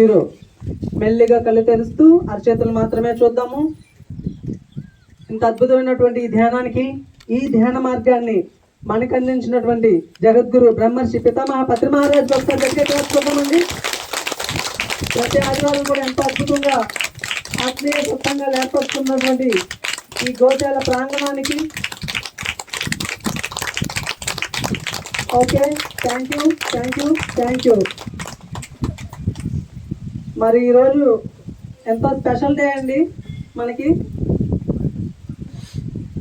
Zero. మెల్లిగా కళ్ళు తెరుస్తూ అరచేతులు మాత్రమే చూద్దాము. ఇంత అద్భుతమైనటువంటి ఈ ధ్యానానికి, ఈ ధ్యాన మార్గాన్ని మనకు అందించినటువంటి జగద్గురు బ్రహ్మర్షి పితామహ పత్రి మహారాజ్ ఒకసారి దగ్గర చూద్దామండి. ప్రతి ఆదివారం కూడా ఎంతో అద్భుతంగా ఆత్మీయ సత్సంగాలు ఏర్పడుతున్నటువంటి ఈ గోశాల ప్రాంగణానికి okay, thank you, thank you, thank you. మరి ఈరోజు ఎంతో స్పెషల్ డే అండి మనకి.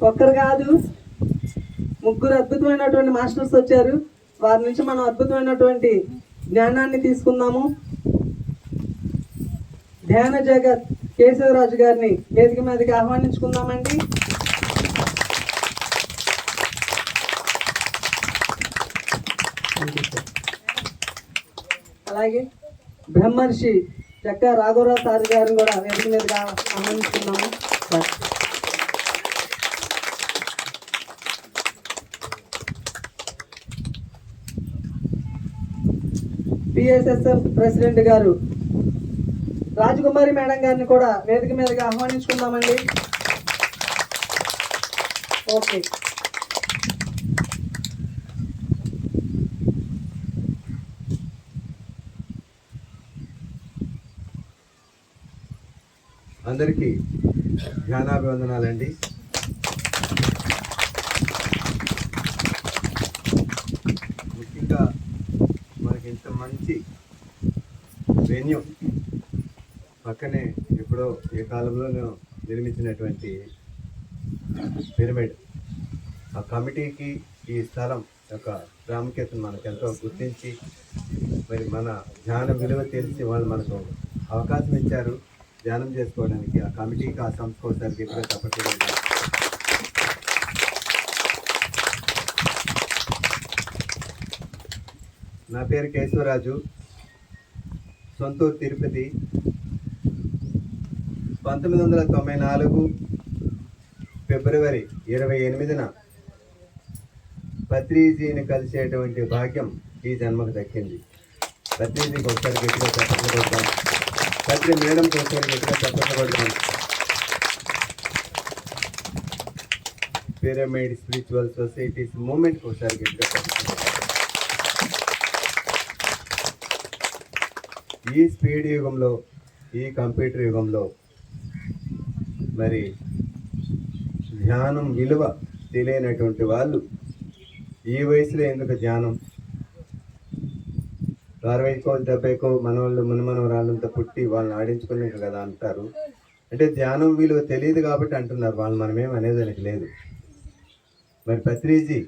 ఒక్కరు కాదు, ముగ్గురు అద్భుతమైనటువంటి మాస్టర్స్ వచ్చారు. వారి నుంచి మనం అద్భుతమైనటువంటి జ్ఞానాన్ని తీసుకుందాము. ధ్యాన జగత్ కేశవరాజు గారిని వేదిక మీదకి ఆహ్వానించుకుందామండి. అలాగే బ్రహ్మర్షి చక్క రాఘవరావు సార్ గారిని కూడా వేదిక మీదకి ఆహ్వానించుకున్నాము. పిఎస్ఎస్ఎఫ్ ప్రెసిడెంట్ గారు రాజకుమారి మేడం గారిని కూడా వేదిక మీదకి ఆహ్వానించుకుందామండి. ఓకే, అందరికీ ధ్యానాభివందనాలండి. ముఖ్యంగా మనకి ఇంత మంచి వెన్యూ పక్కనే ఎప్పుడో ఏ కాలంలోనూ నిర్మించినటువంటి పిరమిడ్, ఆ కమిటీకి ఈ స్థలం యొక్క ప్రాముఖ్యతను మనకెంతో గుర్తించి మరి మన ధ్యాన విలువ తెలిసి వాళ్ళు మనకు అవకాశం ఇచ్చారు ధ్యానం చేసుకోవడానికి. ఆ కమిటీకి, ఆ సంస్థకు ఒకసారి గట్టిగా తప్పట్లేదు. నా పేరు కేశవరాజు, సొంతూరు తిరుపతి. 1994 ఫిబ్రవరి 28న పత్రిజీని కలిసేటువంటి భాగ్యం ఈ జన్మకు దక్కింది. పత్రిజీకి ఒకసారి గట్టిగా చెప్పట్లు కొడతాం. పత్రి మేడంకి ఒకసారి గట్టిగా చెప్పట్లు కొడతాం. పిరమిడ్ స్పిరిచువల్ సొసైటీస్ మూమెంట్కి ఒకసారి గట్టిగా చెప్పట్లు కొడతాం. ఈ స్పీడ్ యుగంలో, ఈ కంప్యూటర్ యుగంలో మరి ధ్యానం విలువ తెలియనటువంటి వాళ్ళు ఈ వయసులో ఎందుకు ధ్యానం? 60కో 70కో మనవాళ్ళు మునమనవరాళ్ళంతా పుట్టి వాళ్ళని ఆడించుకున్నాక కదా అంటారు. అంటే ధ్యానం విలువ తెలియదు కాబట్టి అంటున్నారు వాళ్ళు, మనమేం అనేదానికి లేదు. మరి పత్రిజీ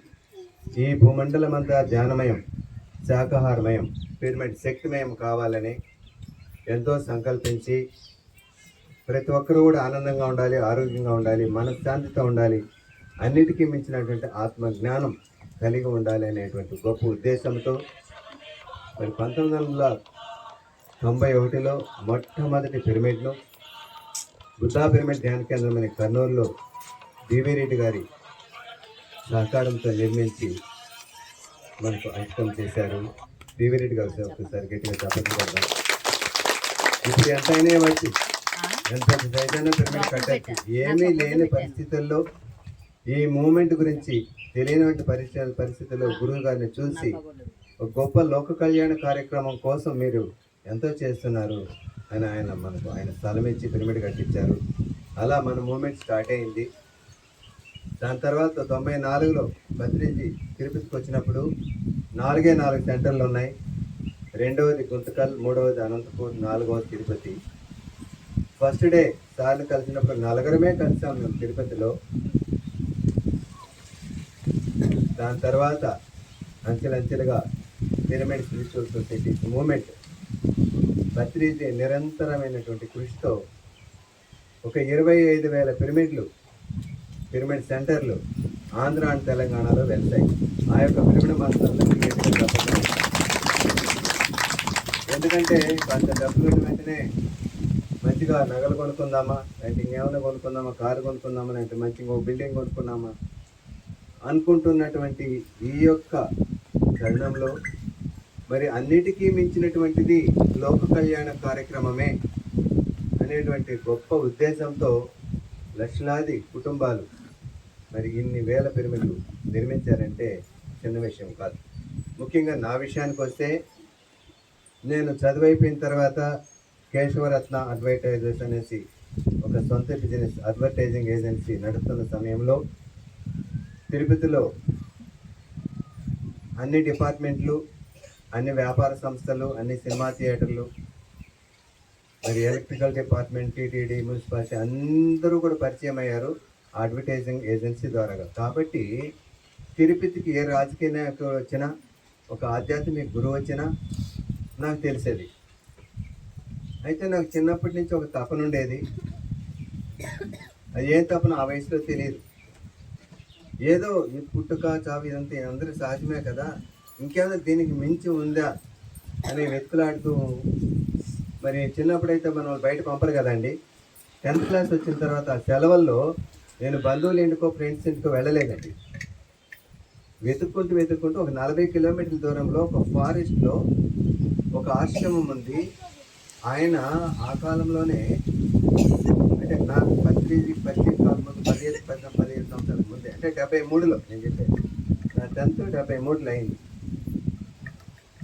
ఈ భూమండలం అంతా ధ్యానమయం, శాకాహారమయం, పిరమిడ్ శక్తిమయం కావాలని ఎంతో సంకల్పించి ప్రతి ఒక్కరూ కూడా ఆనందంగా ఉండాలి, ఆరోగ్యంగా ఉండాలి, మనశ్శాంతితో ఉండాలి, అన్నిటికీ మించినటువంటి ఆత్మజ్ఞానం కలిగి ఉండాలి అనేటువంటి గొప్ప ఉద్దేశంతో మరి 1991లో మొట్టమొదటి పిరమిడ్ను బుద్ధా పిరమిడ్ ధ్యాన కేంద్రం అనే కర్నూలులో బివి రెడ్డి గారి సహకారంతో నిర్మించి మనకు అంకితం చేశారు. బివి రెడ్డి గారు ఒకసారి గట్టిగా చెప్పడం. ఇప్పుడు ఎంతైనా వచ్చి ఎంత చైతన్య పిరమిడ్ కట్టచ్చు. ఏమీ లేని పరిస్థితుల్లో ఈ మూమెంట్ గురించి తెలియనటువంటి పరిస్థితుల్లో గురువు గారిని చూసి ఒక గొప్ప లోక కళ్యాణ కార్యక్రమం కోసం మీరు ఎంతో చేస్తున్నారు అని ఆయన స్థలం ఇచ్చి పిరమిడ్ కట్టించారు. అలా మన మూమెంట్ స్టార్ట్ అయింది. దాని తర్వాత 94లో పత్రిజీ తిరుపతికి వచ్చినప్పుడు 4 సెంటర్లు ఉన్నాయి. 2వది గుంతకల్, 3వది అనంతపూర్, 4వది తిరుపతి. ఫస్ట్ డే సార్ని కలిసినప్పుడు 4 కలిసాం మేము తిరుపతిలో. దాని తర్వాత అంచెలంచెలుగా pyramid spiritual societies movement Patriji నిరంతరమైనటువంటి కృషితో ఒక 25,000 పిరమిడ్ సెంటర్లు ఆంధ్ర అండ్ తెలంగాణలో వెళ్తాయి. ఆ యొక్క పిరమిడ్ మాస్టర్లకి ఎందుకంటే కొంత డబ్బులు వెంటనే మంచిగా నగలు కొనుక్కుందామా, అంటే ఇంకేమైనా కొనుక్కుందామా, కారు కొనుక్కుందామా, అంటే మంచిగా బిల్డింగ్ కొనుక్కున్నామా అనుకుంటున్నటువంటి ఈ యొక్క తరుణంలో మరి అన్నిటికీ మించినటువంటిది లోక కళ్యాణ కార్యక్రమమే అనేటువంటి గొప్ప ఉద్దేశంతో లక్షలాది కుటుంబాలు మరి ఇన్ని వేల పిరమిడ్లు నిర్మించారంటే చిన్న విషయం కాదు. ముఖ్యంగా నా విషయానికి వస్తే, నేను చదువైపోయిన తర్వాత కేశవరత్న అడ్వర్టైజర్స్ అనేసి ఒక సొంత బిజినెస్ అడ్వర్టైజింగ్ ఏజెన్సీ నడుపుతున్న సమయంలో తిరుపతిలో అన్ని డిపార్ట్మెంట్లు, అన్ని వ్యాపార సంస్థలు, అన్ని సినిమా థియేటర్లు, మరి ఎలక్ట్రికల్ డిపార్ట్మెంట్, టీటీడీ, మున్సిపాలిటీ అందరూ కూడా పరిచయం అయ్యారు అడ్వర్టైజింగ్ ఏజెన్సీ ద్వారా. కాబట్టి తిరుపతికి ఏ రాజకీయ నాయకుడు వచ్చినా, ఒక ఆధ్యాత్మిక గురువు వచ్చినా నాకు తెలిసేది. అయితే నాకు చిన్నప్పటి నుంచి ఒక తపన ఉండేది. అది ఏం తపన ఆ వయసులో తెలియదు. ఏదో ఈ పుట్టుక చావు ఇదంతా అందరూ సహజమే కదా, ఇంకేమైనా దీనికి మించి ఉందా అని వెతుకులాడుతూ, మరి చిన్నప్పుడైతే మనం బయట పంపరు కదండి. 10th క్లాస్ వచ్చిన తర్వాత ఆ సెలవుల్లో నేను బంధువుల ఇంటికో ఫ్రెండ్స్ ఇంటికో వెళ్ళలేదండి. వెతుక్కుంటూ ఒక 40 కిలోమీటర్ల దూరంలో ఒక ఫారెస్ట్లో ఒక ఆశ్రమం ఉంది. ఆయన ఆ కాలంలోనే, అంటే నాకు 15 కాలం ముందు, 15 సంవత్సరాల ముందే, అంటే 73లో నేను చెప్పాను, నా 10th 73లో అయింది.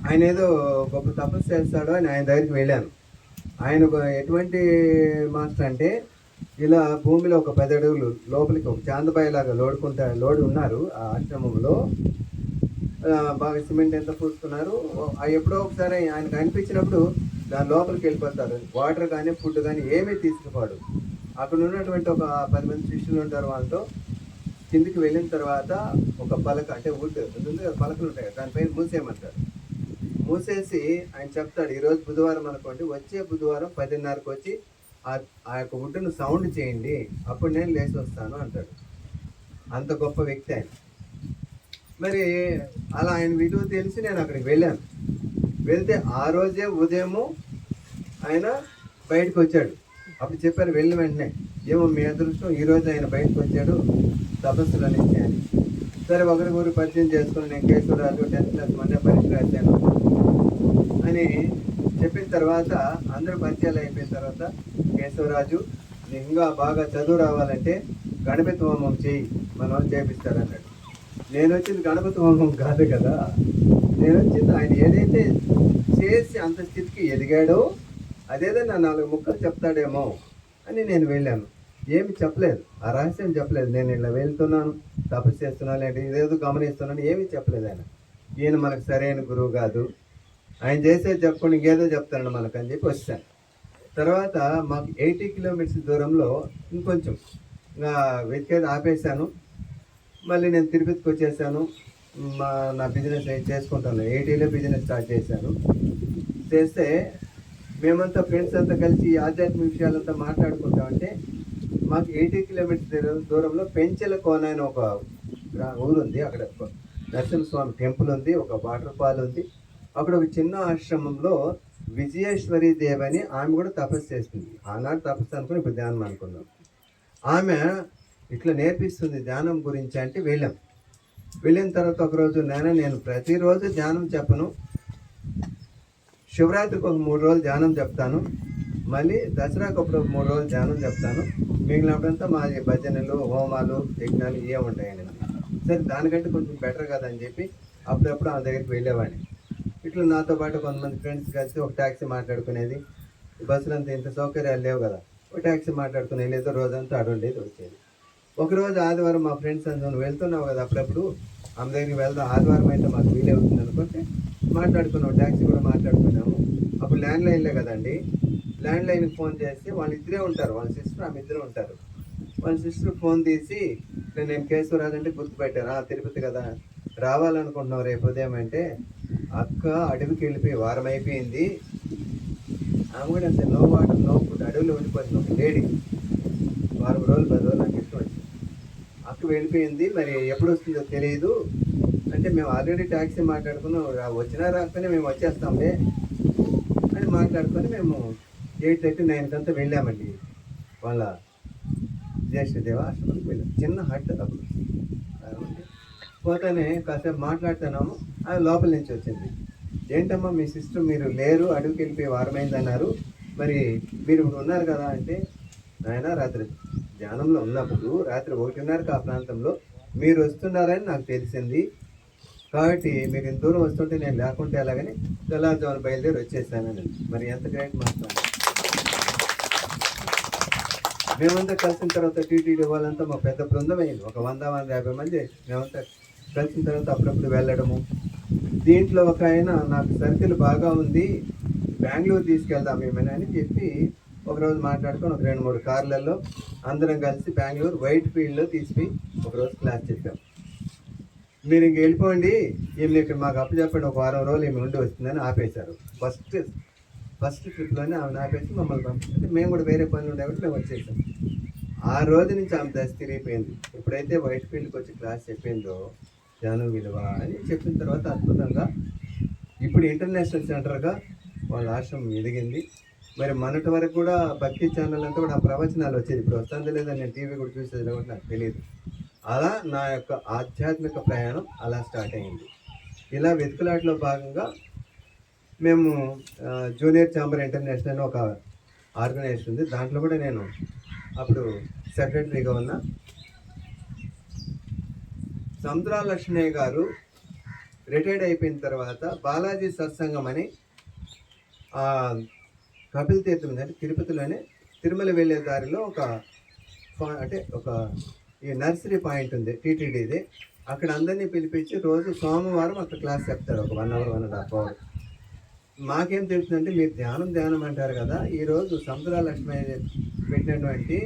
ఆయన ఏదో గొప్ప తపస్సు చేస్తాడో అని ఆయన దగ్గరికి వెళ్ళాను. ఆయన ఎటువంటి మాస్టర్ అంటే, ఇలా భూమిలో ఒక 10 అడుగులు లోపలికి ఒక చాందబాయిలాగా లోడు ఉన్నారు ఆ ఆశ్రమంలో. బాగా సిమెంట్ ఎంత పూసుకున్నారు. ఎప్పుడో ఒకసారి ఆయనకు అనిపించినప్పుడు దాని లోపలికి వెళ్ళిపోతారు. వాటర్ కానీ ఫుడ్ కానీ ఏమీ తీసుకుపోడు. అక్కడ ఉన్నటువంటి ఒక 10 మంది శిష్యులు ఉంటారు. వాళ్ళతో కిందికి వెళ్ళిన తర్వాత ఒక పలక, అంటే వుడ్ ఉంటుంది, పలకలు ఉంటాయి, దానిపైన మూసేయమంటారు. మూసేసి ఆయన చెప్తాడు, ఈరోజు బుధవారం అనుకోండి, వచ్చే బుధవారం 10:30కి వచ్చి ఆ యొక్క వుడ్ను సౌండ్ చేయండి, అప్పుడు నేను లేచి వస్తాను అంటాడు. అంత గొప్ప వ్యక్తి ఆయన. మరి అలా ఆయన విలువ తెలిసి నేను అక్కడికి వెళ్ళాను. వెళ్తే ఆ రోజే ఉదయము ఆయన బయటకు వచ్చాడు. అప్పుడు చెప్పారు వెళ్ళిన వెంటనే, ఏమో మీ అదృష్టం, ఈరోజు ఆయన బయటకు వచ్చాడు తపస్సులు నుంచి అని. సరే ఒకరికొకరు పరిచయం చేసుకుని, నేను కేశవరాజు 10th క్లాస్ మొన్నే పరీక్ష రాశాను అని చెప్పిన తర్వాత, అందరూ పరిచయాలు అయిపోయిన తర్వాత, కేశవరాజు నీకు ఇంకా బాగా చదువు రావాలంటే గణపతి హోమం చేయి, మన వాళ్ళు చేపిస్తారన్నాడు. నేను వచ్చింది గణపతి హోమం కాదు కదా, నేను వచ్చింది ఆయన ఏదైతే చేసి అంత స్థితికి ఎదిగాడో అదేదో నా 4 ముక్కలు చెప్తాడేమో అని నేను వెళ్ళాను. ఏమి చెప్పలేదు, ఆ రహస్యం చెప్పలేదు. నేను ఇలా వెళ్తున్నాను, తపస్సు చేస్తున్నాను, లేదంటే ఇదేదో గమనిస్తున్నాను, ఏమీ చెప్పలేదు ఆయన. ఈయన మనకు సరైన గురువు కాదు, ఆయన చేసేది చెప్పకుండా ఇంకేదో చెప్తాడు మనకు అని చెప్పి వచ్చాను. తర్వాత మాకు 80 కిలోమీటర్స్ దూరంలో ఇంకొంచెం వెతికేది ఆపేశాను. మళ్ళీ నేను తిరుపతికి వచ్చేసాను. నా బిజినెస్ చేసుకుంటాను. 80లో బిజినెస్ స్టార్ట్ చేశాను. చేస్తే మేమంతా ఫ్రెండ్స్ అంతా కలిసి ఆధ్యాత్మిక విషయాలంతా మాట్లాడుకుంటామంటే, మాకు 80 కిలోమీటర్స్ దూరంలో పెంచెల కోన అని ఒక ఊరు ఉంది. అక్కడ నరసింహస్వామి టెంపుల్ ఉంది, ఒక వాటర్ ఫాల్ ఉంది. అక్కడ ఒక చిన్న ఆశ్రమంలో విజయేశ్వరి దేవి అని ఆమె కూడా తపస్సు చేస్తుంది. ఆనాడు తపస్సు అనుకుని ఇప్పుడు ధ్యానం అనుకున్నాం. ఆమె ఇట్లా నేర్పిస్తుంది ధ్యానం గురించి అంటే వెళ్ళాం. వెళ్ళిన తర్వాత ఒకరోజు నేను ప్రతిరోజు ధ్యానం చెప్పను, శివరాత్రికి ఒక 3 రోజులు ధ్యానం చెప్తాను, మళ్ళీ దసరాకు ఒక 3 రోజులు ధ్యానం చెప్తాను, మిగిలినప్పుడంతా మా భజనలు, హోమాలు, యజ్ఞాలు ఇవే ఉంటాయండి. సరే దానికంటే కొంచెం బెటర్ కదా అని చెప్పి అప్పుడప్పుడు ఆ దగ్గరికి వెళ్ళేవాడిని. ఇట్లా నాతో పాటు కొంతమంది ఫ్రెండ్స్ కలిసి ఒక ట్యాక్సీ మాట్లాడుకునేది. బస్సులు అంతా ఇంత సౌకర్యాలు లేవు కదా, ఒక ట్యాక్సీ మాట్లాడుకుని వెళ్ళేది, రోజంతా అడుండేది వచ్చేది. ఒకరోజు ఆదివారం మా ఫ్రెండ్స్ అందరూ వెళ్తున్నావు కదా అప్పుడప్పుడు ఆమె దగ్గరికి వెళ్దాం, ఆదివారం అయితే మాకు వీలు అవుతుంది అనుకుంటే మాట్లాడుకున్నాం. ట్యాక్సీ కూడా మాట్లాడుకున్నాము. అప్పుడు ల్యాండ్లైన్లే కదండి, ల్యాండ్లైన్కి ఫోన్ చేసి వాళ్ళిద్దరే ఉంటారు, వాళ్ళ సిస్టర్ ఆమె ఇద్దరే ఉంటారు. వాళ్ళ సిస్టర్ ఫోన్ తీసి, నేను కేశవరాజు అంటే గుర్తుపెట్టారు, తిరుపతి కదా రావాలనుకుంటున్నావు రేపు ఉదయం అంటే, అక్క అడవికి వెళ్ళిపోయి వారం అయిపోయింది, ఆమె కూడా అంతే, నో వాటర్ నో ఫుడ్, అడవిలో ఉండిపోతుంది ఒక లేడీ. 10 రోజులు 10 రోజులు నాకు ఇష్టం వచ్చింది. అక్క వెళ్ళిపోయింది, మరి ఎప్పుడు వస్తుందో తెలియదు అంటే, మేము ఆల్రెడీ ట్యాక్సీ మాట్లాడుకున్నాం, వచ్చినా రాకపోయినా మేము వచ్చేస్తాంలే అని మాట్లాడుకొని మేము 8:30-9 వెళ్ళామండి వాళ్ళ జ్యేష్ఠదేవ ఆశ్రమానికి వెళ్ళాం. చిన్న హట్ అప్పుడు. పోతానే కాసేపు మాట్లాడుతున్నాము, ఆమె లోపల నుంచి వచ్చింది. ఏంటమ్మా మీ సిస్టర్ మీరు లేరు, అడవికి వెళ్ళిపోయి వారమైంది అన్నారు, మరి మీరు ఇప్పుడు ఉన్నారు కదా అంటే, నాయన రాత్రి ధ్యానంలో ఉన్నప్పుడు రాత్రి 1:30కి ఆ ప్రాంతంలో మీరు వస్తున్నారని నాకు తెలిసింది, కాబట్టి మీరు ఇంత దూరం వస్తుంటే నేను లేకుంటే అలాగని తెల్లారుజామున బయలుదేరి వచ్చేసానని. మరి ఎంత గ్రేట్ మాట్లాడు. మేమంతా కలిసిన తర్వాత టీటీడీ వాళ్ళంతా మా పెద్ద బృందం అయింది, ఒక 100-150 మంది. మేమంతా కలిసిన తర్వాత అప్పుడప్పుడు వెళ్ళడము. దీంట్లో ఒక ఆయన నాకు సర్కిల్ బాగా ఉంది, బెంగళూరు తీసుకెళ్దాం ఏమైనా అని చెప్పి ఒకరోజు మాట్లాడుకొని ఒక 2-3 కార్లలో అందరం కలిసి బెంగళూరు వైట్ ఫీల్డ్లో తీసుకుని ఒకరోజు క్లాస్ చెప్పాం. మీరు ఇంక వెళ్ళిపోండి, ఈమె ఇక్కడ మాకు అప్పచెప్పండి, ఒక వారం రోజులు ఈమె ఉండి వస్తుందని ఆపేశారు. ఫస్ట్ ట్రిప్లోనే ఆమెను ఆపేసి మమ్మల్ని పంపించారు. మేము కూడా వేరే పనులు ఉండే మేము వచ్చేసాం. ఆ రోజు నుంచి ఆమె దశ తిరిగిపోయింది. ఎప్పుడైతే వైట్ ఫీల్డ్కి వచ్చి క్లాస్ చెప్పిందో ధ్యానం విలువ అని చెప్పిన తర్వాత అద్భుతంగా ఇప్పుడు ఇంటర్నేషనల్ సెంటర్గా వాళ్ళ ఆశ్రమం ఎదిగింది. మరి మొన్నటి వరకు కూడా భక్తి ఛానల్ అంతా కూడా ఆ ప్రవచనాలు వచ్చేది, ఇప్పుడు వస్తుంది లేదా నేను టీవీ కూడా చూసేది కూడా నాకు తెలియదు. అలా నా యొక్క ఆధ్యాత్మిక ప్రయాణం అలా స్టార్ట్ అయింది. ఇలా వెతుకులాటలో భాగంగా మేము జూనియర్ ఛాంబర్ ఇంటర్నేషనల్ అని ఒక ఆర్గనైజేషన్ ఉంది, దాంట్లో కూడా నేను అప్పుడు సెక్రటరీగా ఉన్నా. సముద్రాల లక్ష్మయ్య గారు రిటైర్డ్ అయిపోయిన తర్వాత బాలాజీ సత్సంగం అని కపిల్ తీర్థం అంటే తిరుపతిలోనే తిరుమల వెళ్ళే దారిలో ఒక ఈ నర్సరీ పాయింట్ ఉంది టీటీడీది, అక్కడ అందరినీ పిలిపించి రోజు సోమవారం అక్కడ క్లాస్ చెప్తారు, ఒక 1 అవర్ 1.5 అవర్. మాకేం తెలుస్తుందంటే మీరు ధ్యానం అంటారు కదా, ఈరోజు సముద్రాల లక్ష్మయ్య పెట్టినటువంటి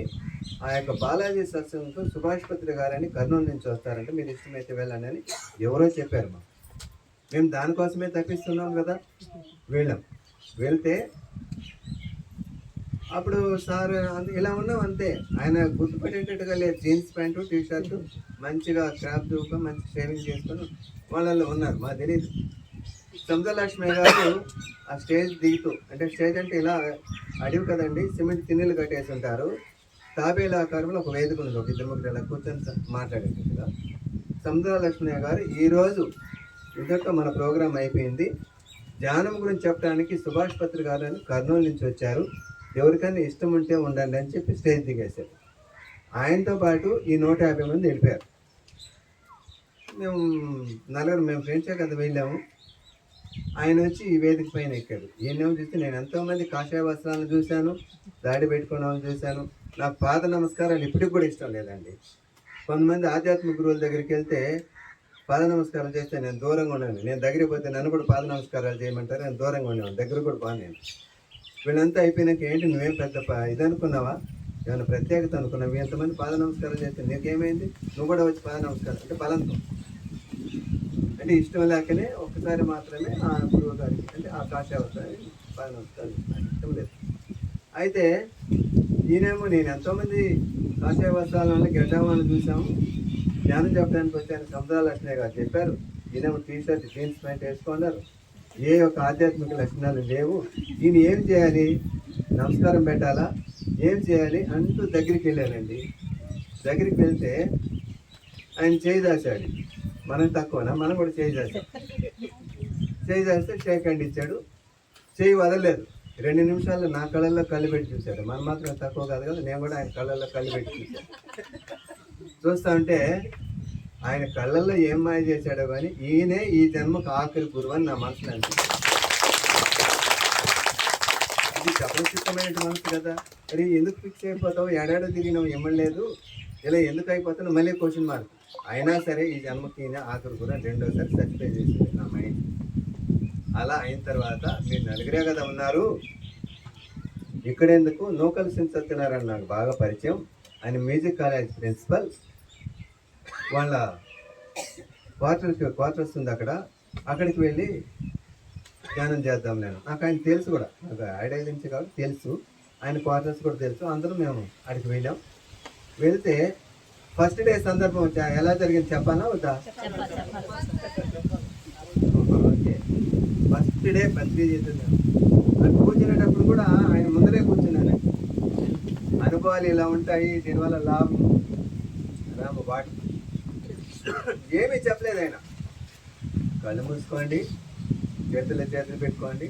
ఆ యొక్క బాలాజీ సత్సంగంతో సుభాష్ పత్రి గారని కర్నూలు నుంచి వస్తారంటే మీరు ఇష్టమైతే వెళ్ళండి అని ఎవరో చెప్పారు మాకు. మేము దానికోసమే తప్పిస్తున్నాం కదా. వెళ్తే అప్పుడు సార్ ఇలా ఉన్నాం అంతే, ఆయన గుర్తుపెట్టేటట్టుగా లేదు, జీన్స్ ప్యాంటు టీషర్టు మంచిగా క్రాప్ దూక మంచి షేవింగ్ చేసుకొని వాళ్ళల్లో ఉన్నారు, మాకు తెలియదు. సముద్రలక్ష్మి గారు ఆ స్టేజ్ దిగుతూ, అంటే స్టేజ్ అంటే ఇలా అడివి కదండి, సిమెంట్ తిన్నెలు కట్టేసి ఉంటారు, తాబేలా ఆకారంలో ఒక వేదిక ఉంది, ఒక 2-3 ఇలా కూర్చొని మాట్లాడేటట్టుగా. సముద్రలక్ష్మి గారు ఈరోజు ఇదొక మన ప్రోగ్రాం అయిపోయింది, ధ్యానం గురించి చెప్పడానికి సుభాష్ పత్రి గారు అని కర్నూలు నుంచి వచ్చారు, ఎవరికైనా ఇష్టం ఉంటే ఉండండి అని చెప్పి స్టేజ్ దిగేశారు. ఆయనతో పాటు ఈ 150 మంది వెళ్ళిపోయారు. మేము ఫ్రెండ్సే కదా వెళ్ళాము. ఆయన వచ్చి ఈ వేదిక పైన ఎక్కాడు. ఈయనేమో చూస్తే నేను ఎంతోమంది కాషాయ వస్త్రాలను చూశాను, దాడి పెట్టుకున్న వాళ్ళని చూశాను. నాకు పాద నమస్కారాలు ఇప్పటికి కూడా ఇష్టం లేదండి. కొంతమంది ఆధ్యాత్మిక గురువుల దగ్గరికి వెళ్తే పాద నమస్కారాలు చేస్తే నేను దూరంగా ఉన్నాను, నేను దగ్గరికి పోతే నన్ను కూడా పాద నమస్కారాలు చేయమంటారు, నేను దూరంగా ఉండేవాను, దగ్గర కూడా బాగానేను. వీళ్ళంతా అయిపోయినాక ఏంటి నువ్వేం పెద్ద ఇది అనుకున్నావా, ఏమైనా ప్రత్యేకత అనుకున్నావు, ఎంతమంది పాద నమస్కారం చేస్తే నీకేమైంది, నువ్వు కూడా వచ్చి పాద నమస్కారం అంటే బలంతో, అంటే ఇష్టం లేకనే ఒక్కసారి మాత్రమే ఆ గురువు గారికి అంటే ఆ కాశావతారికి పాద నమస్కారం ఇష్టం లేదు. అయితే ఈయనేమో నేను ఎంతోమంది కాషాయ వస్త్రాలను గడ్డామాలను చూసాము, ధ్యానం చెప్పడానికి వచ్చాను, సముద్రాల లక్ష్మయ్య గారు చెప్పారు, ఈయనేమో టీషర్ట్ జీన్స్ ప్యాంట్ వేసుకున్నారు, ఏ యొక్క ఆధ్యాత్మిక లక్షణాలు లేవు, ఈయన ఏం చేయాలి, నమస్కారం పెట్టాలా, ఏం చేయాలి అంటూ దగ్గరికి వెళ్ళానండి. దగ్గరికి వెళ్తే ఆయన చేయి దాచాడు, మనం తక్కువనా, మనం కూడా చేయి దాస్తే షేక్ హ్యాండ్ ఇచ్చాడు, చేయి వదలలేదు. 2 నిమిషాల్లో నా కళ్ళల్లో కళ్ళు పెట్టి చూశాడు. మనం మాత్రం తక్కువ కాదు కదా, నేను కూడా ఆయన కళ్ళల్లో కళ్ళు పెట్టి చూశాను. చూస్తా ఉంటే ఆయన కళ్ళల్లో ఏం మాయ చేశాడో కానీ ఈయనే ఈ జన్మకు ఆఖరి గురువు అని నా మనసులో అనిపించింది. ఇది అపరిచితమైన మనసు కదా, మరి ఎందుకు ఫిక్స్ అయిపోతావు, ఏడాడో తిరిగినావు ఇమ్మలేదు, ఇలా ఎందుకు అయిపోతావు మళ్ళీ క్వశ్చన్ మార్క్. అయినా సరే ఈ జన్మకి ఈయన ఆఖరి గురువు అని 2వసారి సర్టిఫై చేసింది నా మైండ్. అలా అయిన తర్వాత మీరు నలుగురే కదా ఉన్నారు, ఇక్కడెందుకు, నూకల సత్యనారాయణ నాకు బాగా పరిచయం, ఆయన మ్యూజిక్ కాలేజ్ ప్రిన్సిపల్, వాళ్ళ క్వార్టర్స్ ఉంది అక్కడికి వెళ్ళి ధ్యానం చేద్దాం. నాకు ఆయన తెలుసు కూడా, నాకు ఐడియా నుంచి కాబట్టి తెలుసు, ఆయన క్వార్టర్స్ కూడా తెలుసు. అందరూ మేము అక్కడికి వెళ్ళాం. వెళ్తే ఫస్ట్ డే సందర్భం ఎలా జరిగింది చెప్పాలా వద్దా? ఓకే, ఫస్ట్ డే బద్రీ చేస్తున్నాను. అది కూర్చునేటప్పుడు కూడా ఆయన ముందరే కూర్చున్నాను. అనుభవాలు ఇలా ఉంటాయి, దీనివల్ల లాభం వాటి ఏమీ చెప్పలేదు ఆయన. కళ్ళు మూసుకోండి, చేతులు పెట్టుకోండి,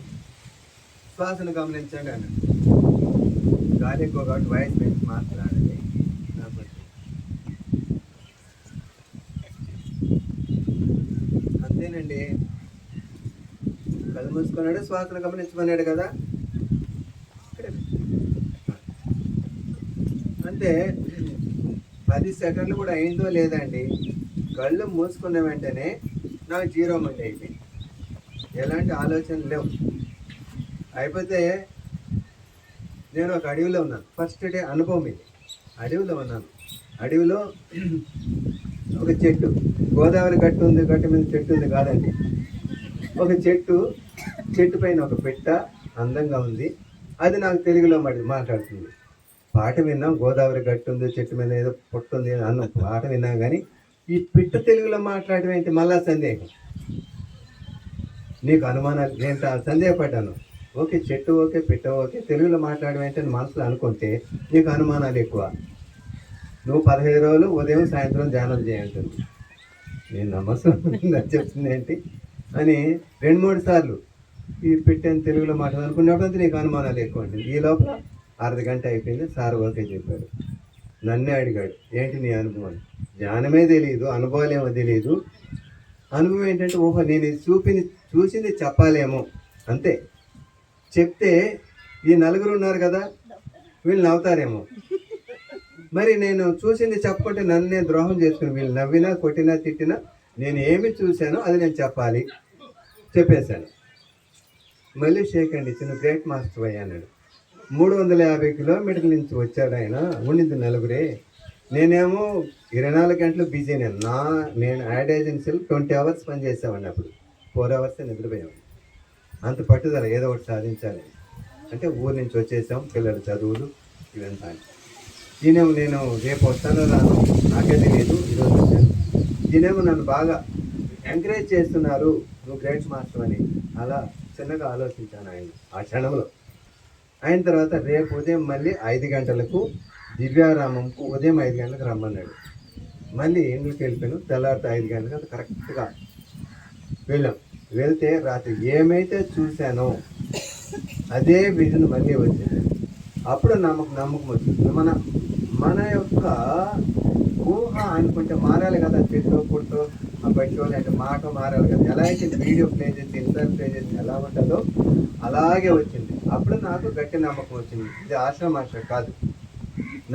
శ్వాసను గమనించండి అన్నాడు. గాలి ఎక్కువ కాబట్టి వాయిస్ పెంచి మాట్లాడండి. అంతేనండి. కళ్ళు మూసుకున్నాడు, శ్వాసను గమనించమన్నాడు కదా. అంటే 10 సెకండ్లు కూడా అయిందో లేదండి, కళ్ళు మూసుకున్న వెంటనే నాకు 0 మంది అయిపోయింది. ఎలాంటి ఆలోచనలు లేవు. అయిపోతే నేను ఒక అడవిలో ఉన్నాను. ఫస్ట్ డే అనుభవం ఇది. అడవిలో ఉన్నాను. అడవిలో ఒక చెట్టు, గోదావరి గట్టు ఉంది, గట్టు మీద చెట్టు ఉంది కాదండి, ఒక చెట్టు పైన ఒక పిట్ట అందంగా ఉంది. అది నాకు తెలుగులో మాట్లాడుతుంది. పాట విన్నాం, గోదావరి గట్టు ఉంది, చెట్టు మీద ఏదో పొట్టుంది అన్న పాట విన్నాం, కానీ ఈ పిట్ట తెలుగులో మాట్లాడడం ఏంటి? మళ్ళా సందేహం. నీకు అనుమానాలు, నేను సందేహపడ్డాను. ఓకే చెట్టు ఓకే, పిట్ట ఓకే, తెలుగులో మాట్లాడడం ఏంటి అని మనసులో అనుకుంటే నీకు అనుమానాలు ఎక్కువ. నువ్వు 15 రోజులు ఉదయం సాయంత్రం ధ్యానం చేయంటుంది. నేను నమ్మసం చెప్తుంది ఏంటి అని 2-3 సార్లు ఈ పెట్టాను తెలుగులో మాట్లాడాలి అనుకున్నప్పుడు నీకు అనుమానాలు ఎక్కువ అండి. ఈ లోపల అర్ధగంట అయిపోయింది. సార్ ఓకే చెప్పాడు. నన్నే అడిగాడు, ఏంటి నీ అనుభవం? జ్ఞానమే తెలియదు, అనుభవాలేమో తెలియదు. అనుభవం ఏంటంటే, ఓహో నేను చూసింది చెప్పాలేమో, అంతే. చెప్తే ఈ నలుగురు ఉన్నారు కదా, వీళ్ళు నవ్వుతారేమో. మరి నేను చూసింది చెప్పకుంటే నన్ను నేను ద్రోహం చేసుకుని, వీళ్ళు నవ్వినా కొట్టినా తిట్టినా నేను ఏమి చూశానో అది నేను చెప్పేశాను. మళ్ళీ షేక్ అండి ఇచ్చిన, గ్రేట్ మాస్టర్ అయ్యా అన్నాడు. 350 కిలోమీటర్ల నుంచి వచ్చాడు ఆయన. ఉండింది నలుగురే. నేనేమో 24 గంటలు బిజీ. నేను యాడ్ ఏజెన్సీలు 20 అవర్స్ పనిచేసామండి. అప్పుడు 4 అవర్స్ నిద్రపోయాము. అంత పట్టుదల ఏదో ఒకటి సాధించాలి. అంటే ఊరు నుంచి వచ్చేసాం, పిల్లల చదువులు ఇవంతా. ఈయనేమో నేను రేపు వస్తానో రాను నాకే తెలియదు, ఈరోజు వచ్చాను. ఈయనేమో నన్ను బాగా ఎంకరేజ్ చేస్తున్నారు, నువ్వు గ్రేట్ మాస్టర్ అని. అలా చిన్నగా ఆలోచించాను ఆయన ఆ క్షణంలో. అయిన తర్వాత రేపు ఉదయం మళ్ళీ 5 గంటలకు దివ్యారామంకు ఉదయం 5 గంటలకు రమ్మన్నాడు. మళ్ళీ ఎందుకు వెళ్ళిపోయాను, తెల్లారితో 5 గంటలకు అంత కరెక్ట్గా వెళ్ళాం. వెళ్తే రాత్రి ఏమైతే చూశానో అదే విజన్ మళ్ళీ వచ్చింది. అప్పుడు నమ్మకం వచ్చింది. మన యొక్క ఊహ అనుకుంటే మారాలి కదా, చెట్టు పుట్టు పెట్రోల్ అంటే మాట మారాలి కదా. ఎలా అయితే వీడియో ప్లే చేసి ఇన్సర్ట్ ప్లే చేసి ఎలా ఉంటుందో అలాగే వచ్చింది. అప్పుడు నాకు గట్టి నమ్మకం వచ్చింది, ఇది ఆశ్రమాష కాదు,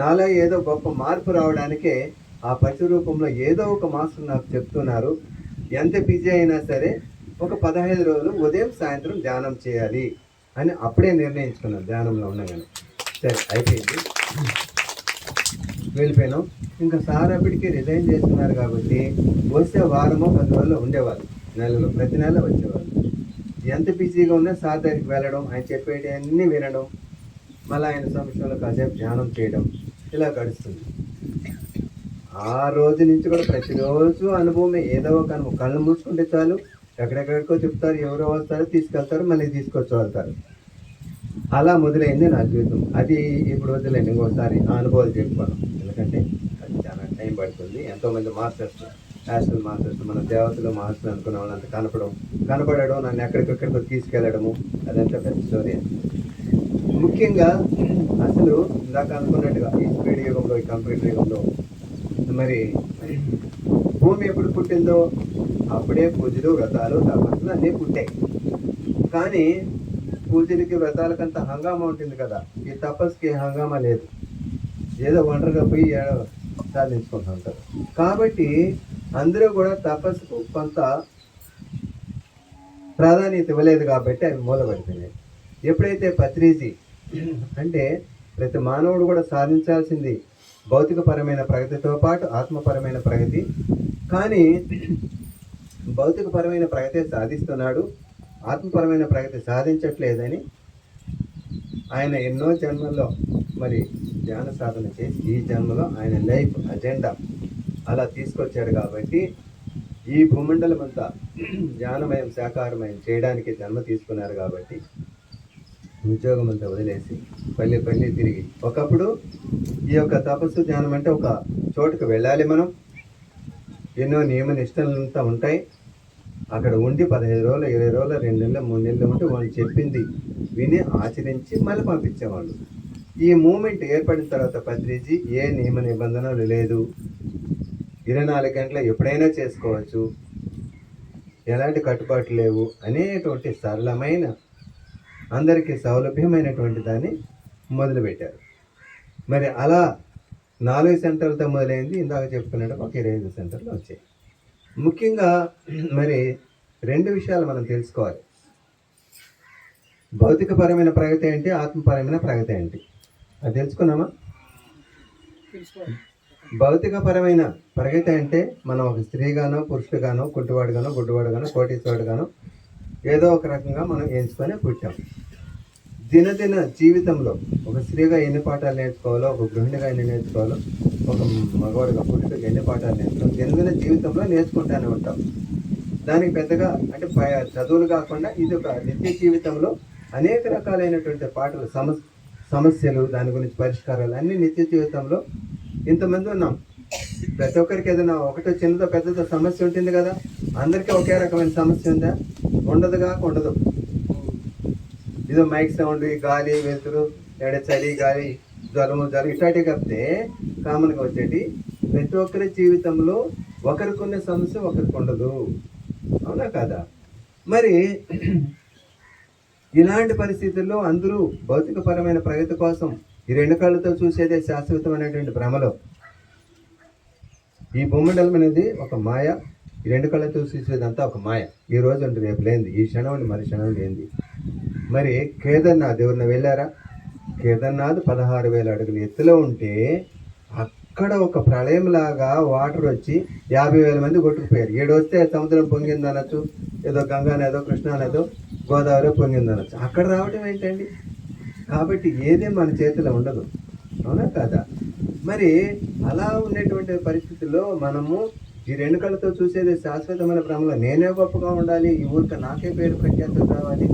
నాలో ఏదో గొప్ప మార్పు రావడానికే ఆ పశు రూపంలో ఏదో ఒక మాస్టర్ నాకు చెప్తున్నారు. ఎంత బిజీ అయినా సరే ఒక 15 రోజులు ఉదయం సాయంత్రం ధ్యానం చేయాలి అని అప్పుడే నిర్ణయించుకున్నాను. ధ్యానంలో ఉండగానే సరే అయిపోయింది, వెళ్ళిపోయినాం. ఇంకా సార్ అప్పటికి రిజైన్ చేస్తున్నారు కాబట్టి వస్తే వారమో 10 రోజులు ఉండేవాళ్ళు, నెలలో ప్రతి నెల వచ్చేవాళ్ళు. ఎంత బిజీగా ఉన్నా సార్ దగ్గరికి వెళ్ళడం, ఆయన చెప్పేటి అన్నీ వినడం, మళ్ళీ ఆయన సమస్యలో కాసేపు ధ్యానం చేయడం, ఇలా గడుస్తుంది. ఆ రోజు నుంచి కూడా ప్రతిరోజు అనుభవమే, ఏదో ఒక అనుభవం. కళ్ళు మూసుకుంటే చాలు, ఎక్కడెక్కడికో చెప్తారు, ఎవరో వస్తారో తీసుకెళ్తారు, మళ్ళీ తీసుకొచ్చి వెళ్తారు. అలా మొదలైంది నా జీవితం. అది ఇప్పుడు వదిలేండి, ఇంకోసారి ఆ అనుభవాలు చెప్పుకోను, ఎందుకంటే అది చాలా టైం పడుతుంది. ఎంతోమంది మాస్టర్స్, నేషనల్ మాస్టర్స్, మన దేవతలు మాస్టర్స్ అనుకున్న వాళ్ళంత కనపడడం, నన్ను ఎక్కడికెక్కడికో తీసుకెళ్ళడము, అదంతా పెద్ద స్టోరీ. ముఖ్యంగా అసలు ఇందాక అనుకున్నట్టుగా ఈ స్పీడ్ యుగంలో, ఈ కంప్యూటర్ యుగంలో మరి భూమి ఎప్పుడు పుట్టిందో అప్పుడే పూజలు, వ్రతాలు, తపస్సులు అన్నీ పుట్టాయి. కానీ పూజలకి వ్రతాలకంత హంగామా ఉంటుంది కదా, ఈ తపస్సుకి హంగామా లేదు. ఏదో ఒంటరిగా పోయి సాధించుకుంటూ ఉంటారు. కాబట్టి అందరూ కూడా తపస్సుకు కొంత ప్రాధాన్యత ఇవ్వలేదు కాబట్టి అవి మూలపడిపోయినాయి. ఎప్పుడైతే పత్రిజీ అంటే ప్రతి మానవుడు కూడా సాధించాల్సింది భౌతికపరమైన ప్రగతితో పాటు ఆత్మపరమైన ప్రగతి. కానీ భౌతికపరమైన ప్రగతి సాధిస్తున్నాడు, ఆత్మపరమైన ప్రగతి సాధించట్లేదని ఆయన ఎన్నో జన్మల్లో మరి ధ్యాన సాధన చేసి ఈ జన్మలో ఆయన లైఫ్ అజెండా అలా తీసుకొచ్చాడు. కాబట్టి ఈ భూమండలం అంతా జ్ఞానమయం, శాకారమయం చేయడానికి జన్మ తీసుకున్నారు. కాబట్టి ఉద్యోగం అంతా వదిలేసి పల్లె తిరిగి, ఒకప్పుడు ఈ యొక్క తపస్సు ధ్యానం అంటే ఒక చోటుకు వెళ్ళాలి, మనం ఎన్నో నియమ నిష్టలంతా ఉంటాయి. అక్కడ ఉండి 15 రోజులు 20 రోజులు 2 నెలలు 3 నెలలు ఉంటే వాళ్ళు చెప్పింది విని ఆచరించి మళ్ళీ పంపించేవాళ్ళు. ఈ మూమెంట్ ఏర్పడిన తర్వాత పత్రిజీ ఏ నియమ నిబంధనలు లేదు, 24 గంటలు ఎప్పుడైనా చేసుకోవచ్చు, ఎలాంటి కట్టుబాట్లు లేవు అనేటువంటి సరళమైన అందరికీ సౌలభ్యమైనటువంటి దాన్ని మొదలుపెట్టారు. మరి అలా 4 సెంటర్లతో మొదలైంది. ఇందాక చెప్పుకున్నట్టు ఒక 25 సెంటర్లు వచ్చాయి. ముఖ్యంగా మరి 2 విషయాలు మనం తెలుసుకోవాలి. భౌతికపరమైన ప్రగతి ఏంటి, ఆత్మపరమైన ప్రగతి ఏంటి అది తెలుసుకున్నామా? భౌతికపరమైన ప్రగతి అంటే మనం ఒక స్త్రీగానో పురుషుడుగానో కుంటివాడుగానో గుడ్డివాడుగానో కోటీశ్వరుడుగానో ఏదో ఒక రకంగా మనం ఎంచుకొని పుట్టాం. దినదిన జీవితంలో ఒక స్త్రీగా ఎన్ని పాఠాలు నేర్చుకోవాలో, ఒక గృహిణిగా ఎన్ని నేర్చుకోవాలో, ఒక మగవాడిగా పురుషుడిగా ఎన్ని పాఠాలు నేర్చుకోవాలి, దినదిన జీవితంలో నేర్చుకుంటూనే ఉంటాం. దానికి పెద్దగా అంటే చదువులు కాకుండా ఇది ఒక నిత్య జీవితంలో అనేక రకాలైనటువంటి పాటలు, సమస్యలు, దాని గురించి పరిష్కారాలు అన్ని నిత్య జీవితంలో ఇంతమంది ఉన్నాం. ప్రతి ఒక్కరికి ఏదైనా ఒకటో చిన్నదో పెద్దదో సమస్య ఉంటుంది కదా. అందరికీ ఒకే రకమైన సమస్య ఉందా? ఉండదు. ఇదో మైక్ సౌండ్, గాలి వెలుతురు, లేదా చలి గాలి జ్వరం ఇట్లాంటివి కాకపోతే కామన్గా వచ్చేటి ప్రతి ఒక్కరి జీవితంలో ఒకరికున్న సమస్య ఒకరికి ఉండదు. అవునా కాదా? మరి ఇలాంటి పరిస్థితుల్లో అందరూ భౌతికపరమైన ప్రగతి కోసం ఈ 2 కళ్ళతో చూసేదే శాశ్వతమైనటువంటి భ్రమలో ఈ భూమండలం అనేది ఒక మాయ. ఈ 2 కళ్ళతో చూసేదంతా ఒక మాయ. ఈ రోజు అంటే రేపు లేనిది, ఈ క్షణం అంటే మరి క్షణం లేనిది. మరి కేదార్నాథ్ ఎవరిన వెళ్ళారా? కేదార్నాథ్ 16,000 అడుగుల ఎత్తులో ఉంటే అక్కడ ఒక ప్రళయంలాగా వాటర్ వచ్చి 50,000 మంది కొట్టుకుపోయారు. 7 వస్తే సముద్రం పొంగింది అనొచ్చు, ఏదో గంగా నదో కృష్ణా నదో గోదావరి పొంగింది అనొచ్చు. అక్కడ రావడం ఏంటండి? కాబట్టి ఏదే మన చేతిలో ఉండదు. అవునా కాదా? మరి అలా ఉన్నటువంటి పరిస్థితుల్లో మనము ఈ 2 కళ్ళతో చూసేది శాశ్వతమైన భ్రమలో నేనే గొప్పగా ఉండాలి, ఈ ఊరిక నాకే పేరు ప్రఖ్యాతులు రావాలి,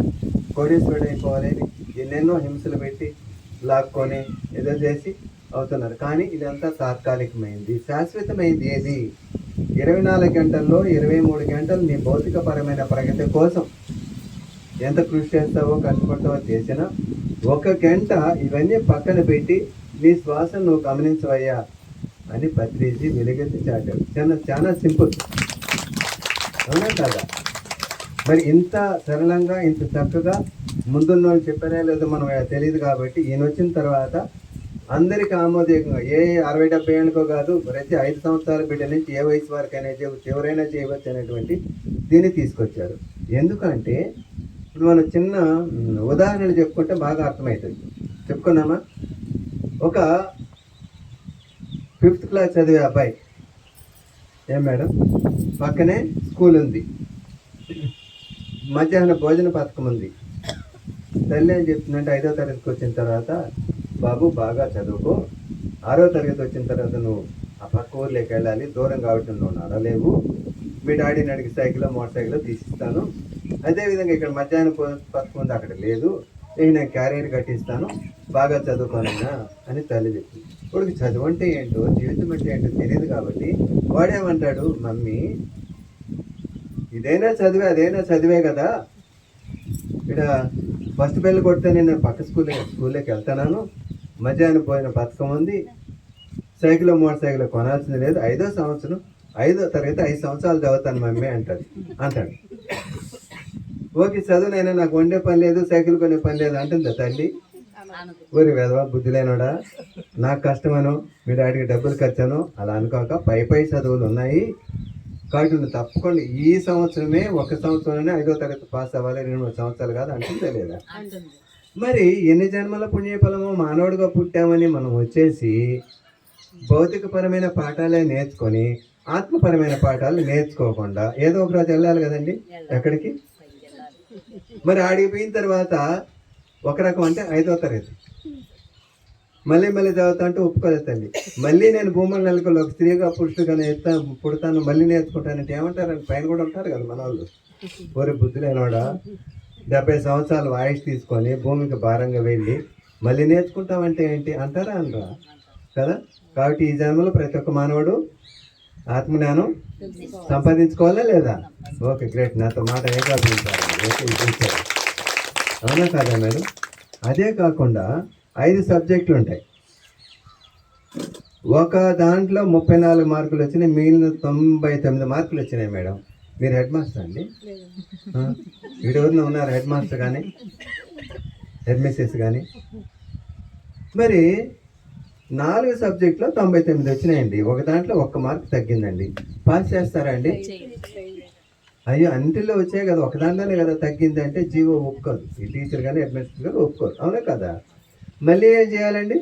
కోడేశ్వరుడు అయిపోవాలని ఎన్నెన్నో హింసలు పెట్టి లాక్కొని ఏదో చేసి అవుతున్నారు. కానీ ఇదంతా తాత్కాలికమైంది. శాశ్వతమైంది ఏది? 24 గంటల్లో 23 గంటలు నీ భౌతికపరమైన ప్రగతి కోసం ఎంత కృషి చేస్తావో కష్టపడతావో చేసినా 1 గంట ఇవన్నీ పక్కన పెట్టి నీ శ్వాసను నువ్వు గమనించవయ్యా అని పత్రిజీ వెలుగెత్తి చాటాడు. చాలా సింపుల్. అవునా కాదా? మరి ఇంత సరళంగా ఇంత చక్కగా ముందున్న వాళ్ళు చెప్పారే లేదో మనం తెలియదు. కాబట్టి ఈయన వచ్చిన తర్వాత అందరికీ ఆమోదయోగంగా 60-70 ఏళ్ళకో కాదు, ప్రతి 5 సంవత్సరాల బిడ్డ నుంచి ఏ వయసు వరకైనా ఎవరైనా చేయవచ్చు అనేటువంటి దీన్ని తీసుకొచ్చారు. ఎందుకంటే ఇప్పుడు మనం చిన్న ఉదాహరణలు చెప్పుకుంటే బాగా అర్థమవుతుంది. చెప్పుకున్నామా? ఒక 5th క్లాస్ చదివే అబ్బాయి, ఏం మేడం, పక్కనే స్కూల్ ఉంది, మధ్యాహ్న భోజన పథకం ఉంది. తల్లి ఏం చెప్తుందంటే 5వ తరగతికి వచ్చిన తర్వాత బాబు బాగా చదువుకో, 6వ తరగతి వచ్చిన తర్వాత నువ్వు ఆ పక్క ఊర్లోకి వెళ్ళాలి, దూరం కాబట్టి నువ్వు నడలేవు, మీ డాడీని అడిగి సైకిల్లో మోటార్ సైకిల్లో తీసిస్తాను, అదేవిధంగా ఇక్కడ మధ్యాహ్న పథకం ఉంది అక్కడ లేదు, నేను క్యారియర్ కట్టిస్తాను, బాగా చదువుకోనైనా అని తల్లి చెప్పింది. ఇప్పుడు చదువు అంటే ఏంటో జీవితం అంటే ఏంటో తెలియదు. కాబట్టి వాడేమంటాడు, మమ్మీ ఇదైనా చదివే అదైనా చదివే కదా, ఇక్కడ ఫస్ట్ బెల్ కొడితే నేను పక్క స్కూల్లోకి వెళ్తున్నాను, మధ్యాహ్నం పోయిన పథకం ఉంది, సైకిల్ మోటార్ సైకిల్ కొనాల్సింది లేదు, 5వ సంవత్సరం 5వ తరగతి 5 సంవత్సరాలు చదువుతాను మమ్మీ అంటాడు. ఓకే చదువునైనా నాకు వండే పని లేదు, సైకిల్ కొనే పని లేదు అంటుందా తల్లి? ఊరి వెధవా బుద్ధి లేనోడా, నాకు కష్టమను మీ డాడీకి డబ్బులు ఖర్చాను అలా అనుకోక పై చదువులు ఉన్నాయి కాబట్టి నువ్వు తప్పకుండా ఈ సంవత్సరమే 1 సంవత్సరంలోనే 5వ తరగతి పాస్ అవ్వాలి, 2 సంవత్సరాలు కాదు అంటుందా లేదా? మరి ఎన్ని జన్మల పుణ్యఫలమో మానవుడిగా పుట్టామని మనం వచ్చేసి భౌతికపరమైన పాఠాలే నేర్చుకొని ఆత్మపరమైన పాఠాలు నేర్చుకోకుండా ఏదో ఒక రోజు వెళ్ళాలి కదండి ఎక్కడికి. మరి ఆడికి పోయిన తర్వాత ఒక రకం అంటే 5వ తరగతి మళ్ళీ చదువుతా అంటే ఒప్పుకోలేదు తల్లి. మళ్ళీ నేను భూముల నెలకొల్లు ఒక స్త్రీగా పురుషుడుగా పుడతాను మళ్ళీ నేర్చుకుంటానంటే ఏమంటారంటే పైన కూడా ఉంటారు కదా మన వాళ్ళు, ఊరి బుద్ధి లేనివాడా 70 సంవత్సరాలు వాయిస్ తీసుకొని భూమికి భారంగా వెళ్ళి మళ్ళీ నేర్చుకుంటామంటే ఏంటి అంటారా అనరా కదా. కాబట్టి ఈ జన్మలో ప్రతి ఒక్క మానవుడు ఆత్మజ్ఞానం సంపాదించుకోవాలా లేదా? Okay, great. నాతో మాట ఏకాభించారు. ఓకే, ఇది ఇచ్చారు. అవునా కాదా మేడం? అదే కాకుండా 5 సబ్జెక్టులు ఉంటాయి. ఒక దాంట్లో 34 మార్కులు వచ్చినాయి, మిగిలిన 99 మార్కులు వచ్చినాయి మేడం. మీరు హెడ్ మాస్టర్ అండి? వీడెవరిన ఉన్నారు హెడ్ మాస్టర్ కానీ హెడ్ మిస్సెస్ కానీ? మరి 4 సబ్జెక్టులో 99 వచ్చినాయండి, ఒక దాంట్లో 1 మార్క్ తగ్గిందండి. పాస్ చేస్తారా అండి? అయ్యో, అన్నింటిలో వచ్చాయి కదా, ఒక దాంట్లోనే కదా తగ్గింది అంటే జీవో ఒప్పుకోదు. ఈ టీచర్ కానీ హెడ్ మాస్టర్ కానీ ఒప్పుకోరు. అవునా కదా? మళ్ళీ ఏం చేయాలండి?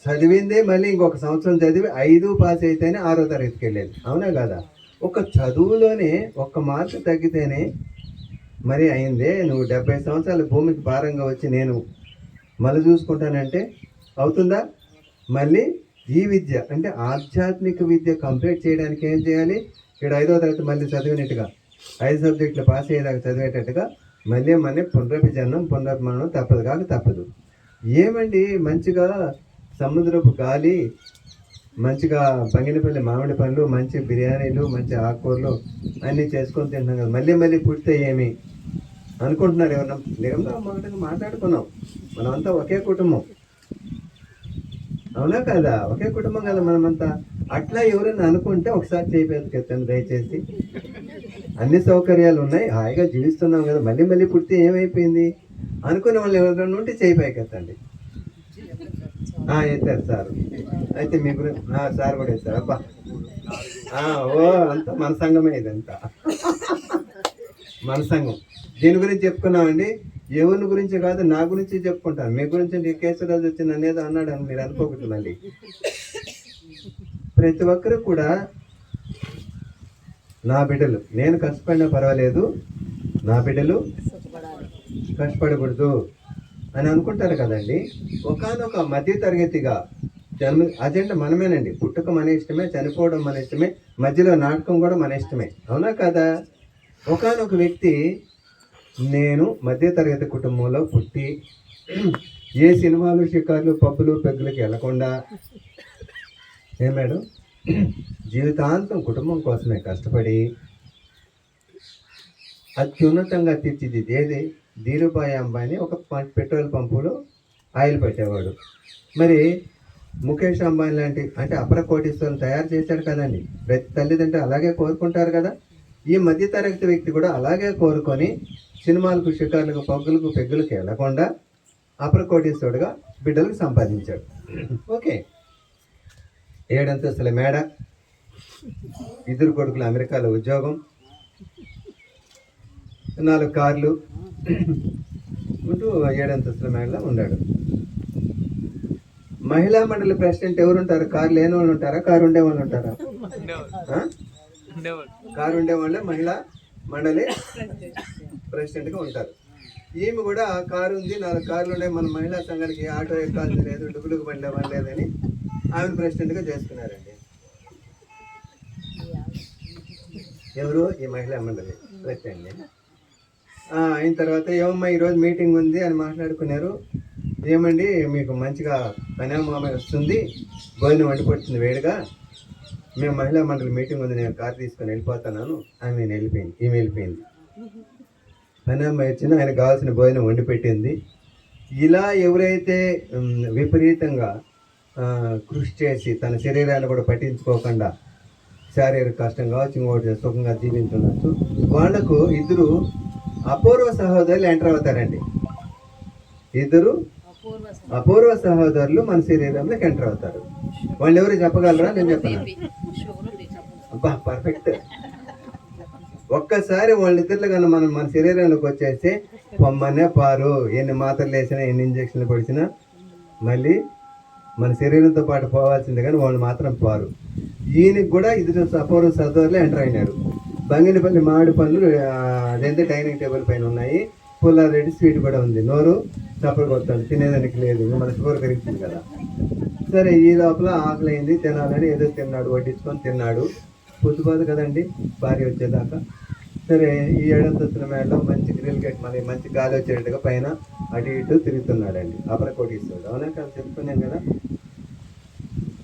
చదివిందే మళ్ళీ ఇంకొక సంవత్సరం చదివి 5 పాస్ అయితేనే 6వ తరగతికి వెళ్ళేది. అవునా కదా? ఒక చదువులోనే 1 మార్కు తగ్గితేనే మరి అయిందే. నువ్వు 70 సంవత్సరాల భూమికి భారంగా వచ్చి నేను మళ్ళీ చూసుకుంటానంటే అవుతుందా? మళ్ళీ ఈ విద్య అంటే ఆధ్యాత్మిక విద్య కంప్లీట్ చేయడానికి ఏం చేయాలి? ఇక్కడ 5వ తరగతి మళ్ళీ చదివినట్టుగా 5 సబ్జెక్టులు పాస్ అయ్యేదాకా చదివేటట్టుగా మళ్ళీ పునరభిజన్నం తప్పదు. ఏమండి, మంచిగా సముద్రపు గాలి, మంచిగా బంగినపల్లి మామిడి పండ్లు, మంచి బిర్యానీలు, మంచి ఆకుకూరలు అన్నీ చేసుకొని తింటున్నాం కదా, మళ్ళీ పుడితే ఏమి అనుకుంటున్నారు ఎవరన్నా? నిరంగా మాట్లాడుకున్నాం, మనమంతా ఒకే కుటుంబం. అవునా కదా? ఒకే కుటుంబం కదా మనమంతా. అట్లా ఎవరైనా అనుకుంటే ఒకసారి చేయిపోతుంది దయచేసి. అన్ని సౌకర్యాలు ఉన్నాయి, హాయిగా జీవిస్తున్నాం కదా, మళ్ళీ పుడితే ఏమైపోయింది అనుకునే వాళ్ళు ఎవరైనా ఉంటే చేయిపోయికెత్తండి. ఎత్తారు సార్. అయితే మీ గురించి సార్ కూడా ఎత్తారు. అబ్బా, అంతా మన సంఘమే, ఇదంతా మన సంఘం. దీని గురించి చెప్పుకున్నామండి. ఎవరి గురించి కాదు, నా గురించి చెప్పుకుంటాను. మీ గురించి నీ కేసరాజు వచ్చి నన్నేదో అన్నాడు అని మీరు అనుకోకూడదు. మళ్ళీ ప్రతి ఒక్కరు కూడా నా బిడ్డలు, నేను కష్టపడినా పర్వాలేదు, నా బిడ్డలు కష్టపడకూడదు అని అనుకుంటారు కదండి. ఒకానొక మధ్య తరగతిగా అజెండా మనమేనండి. పుట్టుక మన ఇష్టమే, చనిపోవడం మన ఇష్టమే, మధ్యలో నాటకం కూడా మన ఇష్టమే. అవునా కదా? ఒకానొక వ్యక్తి, నేను మధ్య తరగతి కుటుంబంలో పుట్టి ఏ సినిమాలు, షికార్లు, పబ్బులు, పెగ్గులకి వెళ్లకుండా మేడం జీవితాంతం కుటుంబం కోసమే కష్టపడి అత్యున్నతంగా తీర్చిదిద్ది ఏది ధీరుభాయ్ అంబానీ ఒక పెట్రోల్ పంపులో ఆయిల్ పెట్టేవాడు. మరి ముఖేష్ అంబానీ లాంటి అంటే అపర కోటీశ్వరులను తయారు చేశాడు కదండి. ప్రతి తల్లిదండ్రులు అలాగే కోరుకుంటారు కదా. ఈ మధ్య తరగతి వ్యక్తి కూడా అలాగే కోరుకొని సినిమాలకు, షికార్లకు, పగ్గులకు, పెగ్గులకు వెళ్లకుండా అపర కోటీశ్వరుడుగా బిడ్డలకు సంపాదించాడు. ఓకే, 7 అంతస్తుల మేడ, 2 కొడుకులు అమెరికాలో ఉద్యోగం, 4 కార్లు ఉంటూ 7 అంతస్తుల మేడలో ఉన్నాడు. మహిళా మండలి ప్రెసిడెంట్ ఎవరుంటారు? కారు లేని వాళ్ళు ఉంటారా? కారు ఉండే వాళ్ళు ఉంటారా? కారు ఉండే వాళ్ళే మహిళా మండలి ప్రెసిడెంట్గా ఉంటారు. ఈమె కూడా కారు ఉంది, 4 కార్లు ఉన్నాయి, మన మహిళా సంఘానికి ఆటో ఎక్కాల్సి లేదు, డుగులుగు బండి లేదని ఆమెను ప్రెసిడెంట్గా చేసుకున్నారండి. ఎవరు? ఈ మహిళా మండలి ప్రెసిడెంట్ని. అయిన తర్వాత ఏమమ్మా ఈరోజు మీటింగ్ ఉంది అని మాట్లాడుకున్నారు. ఏమండి, మీకు మంచిగా పనేమామ వస్తుంది, భోజనం వండిపోతుంది వేడిగా, మేము మహిళా మండలి మీటింగ్ ఉంది, నేను కారు తీసుకొని వెళ్ళిపోతున్నాను అని ఈమె వెళ్ళిపోయింది. పనేమ్మ వచ్చినా ఆయనకు కావాల్సిన భోజనం వండి పెట్టింది. ఇలా ఎవరైతే విపరీతంగా కృషి చేసి తన శరీరాన్ని కూడా పట్టించుకోకుండా శారీరక కష్టం కావచ్చు, ఇంకోటి సుఖంగా జీవించవచ్చు, వాళ్లకు 2 అపూర్వ సహోదరులు ఎంటర్ అవుతారండి. 2 అపూర్వ సహోదరులు మన శరీరంలోకి ఎంటర్ అవుతారు. వాళ్ళు ఎవరు చెప్పగలరా? నేను చెప్పను. అబ్బా, పర్ఫెక్ట్. ఒక్కసారి వాళ్ళిద్దరు కన్నా మన శరీరంలోకి వచ్చేస్తే పొమ్మనే పారు. ఎన్ని మాత్రలు వేసినా, ఎన్ని ఇంజక్షన్లు పొడిచినా మళ్ళీ మన శరీరంతో పాటు పోవాల్సిందే, కానీ వాళ్ళు మాత్రం పారు. ఈయనకి కూడా 2 అపూర్వ సహోదరులు ఎంటర్ అయినారు. బంగినపల్లి మామిడి పండ్లు అదేంటే డైనింగ్ టేబుల్ పైన ఉన్నాయి, పుల్లారెడ్డి స్వీట్ కూడా ఉంది. నోరు చప్పలు కొడతాడు, తినేదానికి లేదు, మన షుగర్ కరిగించింది కదా. సరే, ఈ లోపల ఆకలైంది, తినాలని ఏదో తిన్నాడు, వడ్డించుకొని తిన్నాడు. పొద్దుబాదు కదండి భార్య వచ్చేదాకా. సరే, ఈ 7 అంతస్తుల మేడలో మంచి గ్రిల్ గేట్, మనకి మంచి గాలి వచ్చేటట్టుగా పైన అటు ఇటు తిరుగుతున్నాడండి అపర కోటీశ్వరుడు. అవునా కదా? చెప్పుకున్నాం కదా.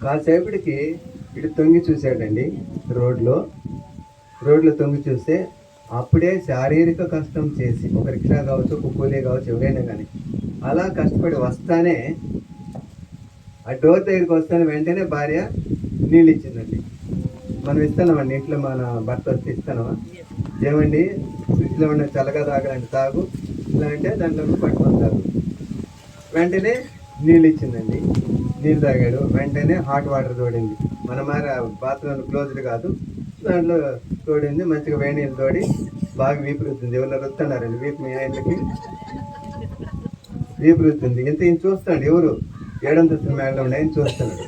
కాసేపటికి ఇటు తొంగి చూశాడండి రోడ్లో తొంగి చూస్తే అప్పుడే శారీరక కష్టం చేసి ఒక రిక్షా కావచ్చు, ఒక కూలీ కావచ్చు, ఎవరైనా కానీ అలా కష్టపడి వస్తానే ఆ డోర్ దగ్గరికి వస్తానే వెంటనే భార్య నీళ్ళు ఇచ్చిందండి. మనం ఇస్తున్నామండి ఇంట్లో మన భర్త వస్తే ఇస్తానమా, ఏమండి ఫ్రిడ్జ్లో ఉన్న చల్లగా తాగాలంటే తాగు, ఇలా అంటే దాంట్లో పట్టుకొని తాగు. వెంటనే నీళ్ళు ఇచ్చిందండి, నీళ్ళు తాగాడు. వెంటనే హాట్ వాటర్ తోడింది, మన మరి బాత్రూమ్ క్లోజ్డ్ కాదు, దాంట్లో తోడింది. మంచిగా వేడి నీళ్ళు తోడి బాగా వీపు రుద్దింది. ఎవరు రుస్తున్నారండి వీపు? మీ ఆయనకి వీపు రుద్దింది. ఇంత ఈయన చూస్తాడు, ఎవరు ఏడంతస్తుల మేడలో ఉన్నాయని చూస్తున్నాడు.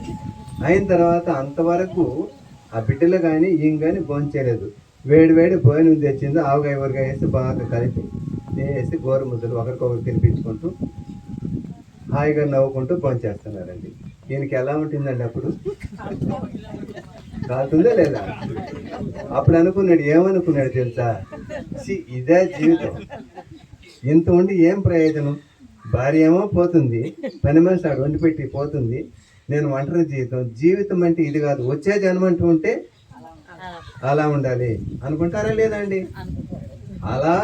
అయిన తర్వాత అంతవరకు ఆ బిడ్డలు కానీ ఈయన కానీ భోంచేయలేదు. వేడి భోజనం తెచ్చింది, ఆవుగా ఎవరిగా వేసి బాగా కలిపి వేసి గోరు ముద్దలు ఒకరికొకరు తినిపించుకుంటూ హాయిగా నవ్వుకుంటూ భోంచేస్తున్నారండి. ఈయనకి ఎలా ఉంటుందండి అప్పుడు? కాలుతుందా లేదా? అప్పుడు అనుకున్నాడు, ఏమనుకున్నాడు తెలుసా? ఇదే జీవితం, ఇంత ఉండి ఏం ప్రయోజనం? భార్య ఏమో పోతుంది, పని మనిషి ఆడు వండి పెట్టి పోతుంది, నేను ఒంటరి జీవితం అంటే ఇది కాదు, వచ్చే జన్మ అంటూ ఉంటే అలా ఉండాలి అనుకుంటారా లేదా అండి? అలా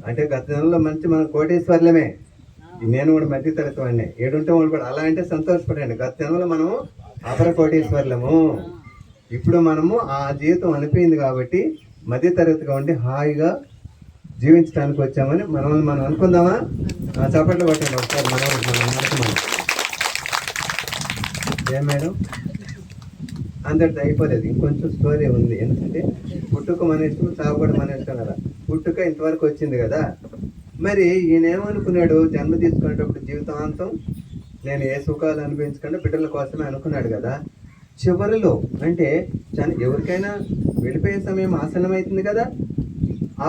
అంటే గత జన్మలో మంచి మన కోటేశ్వర్లమే, నేను కూడా మధ్య తరగతి వాడిని, ఏడుంటే వాళ్ళు కూడా అలా అంటే సంతోషపడండి. గత జన్మలో మనము అపర కోటేశ్వర్లము, ఇప్పుడు మనము ఆ జీవితం అనిపోయింది కాబట్టి మధ్య తరగతిగా ఉండి హాయిగా జీవించడానికి వచ్చామని మనం అనుకుందామా? చప్పట్లు కొట్టండి ఒకసారి. మనం ఏం మేడం అందరితో అయిపోలేదు, ఇంకొంచెం స్టోరీ ఉంది. ఎందుకంటే పుట్టుక మన ఇష్టం, చావు కూడా మన ఇష్టం కదా. పుట్టుక ఇంతవరకు వచ్చింది కదా, మరి ఈయన ఏమనుకున్నాడు? జన్మ తీసుకునేటప్పుడు జీవితాంతం నేను ఏ సుఖాలు అనిపించకుండా బిడ్డల కోసమే అనుకున్నాడు కదా. చివరిలో అంటే ఎవరికైనా వెళ్ళిపోయే సమయం ఆసన్నమవుతుంది కదా,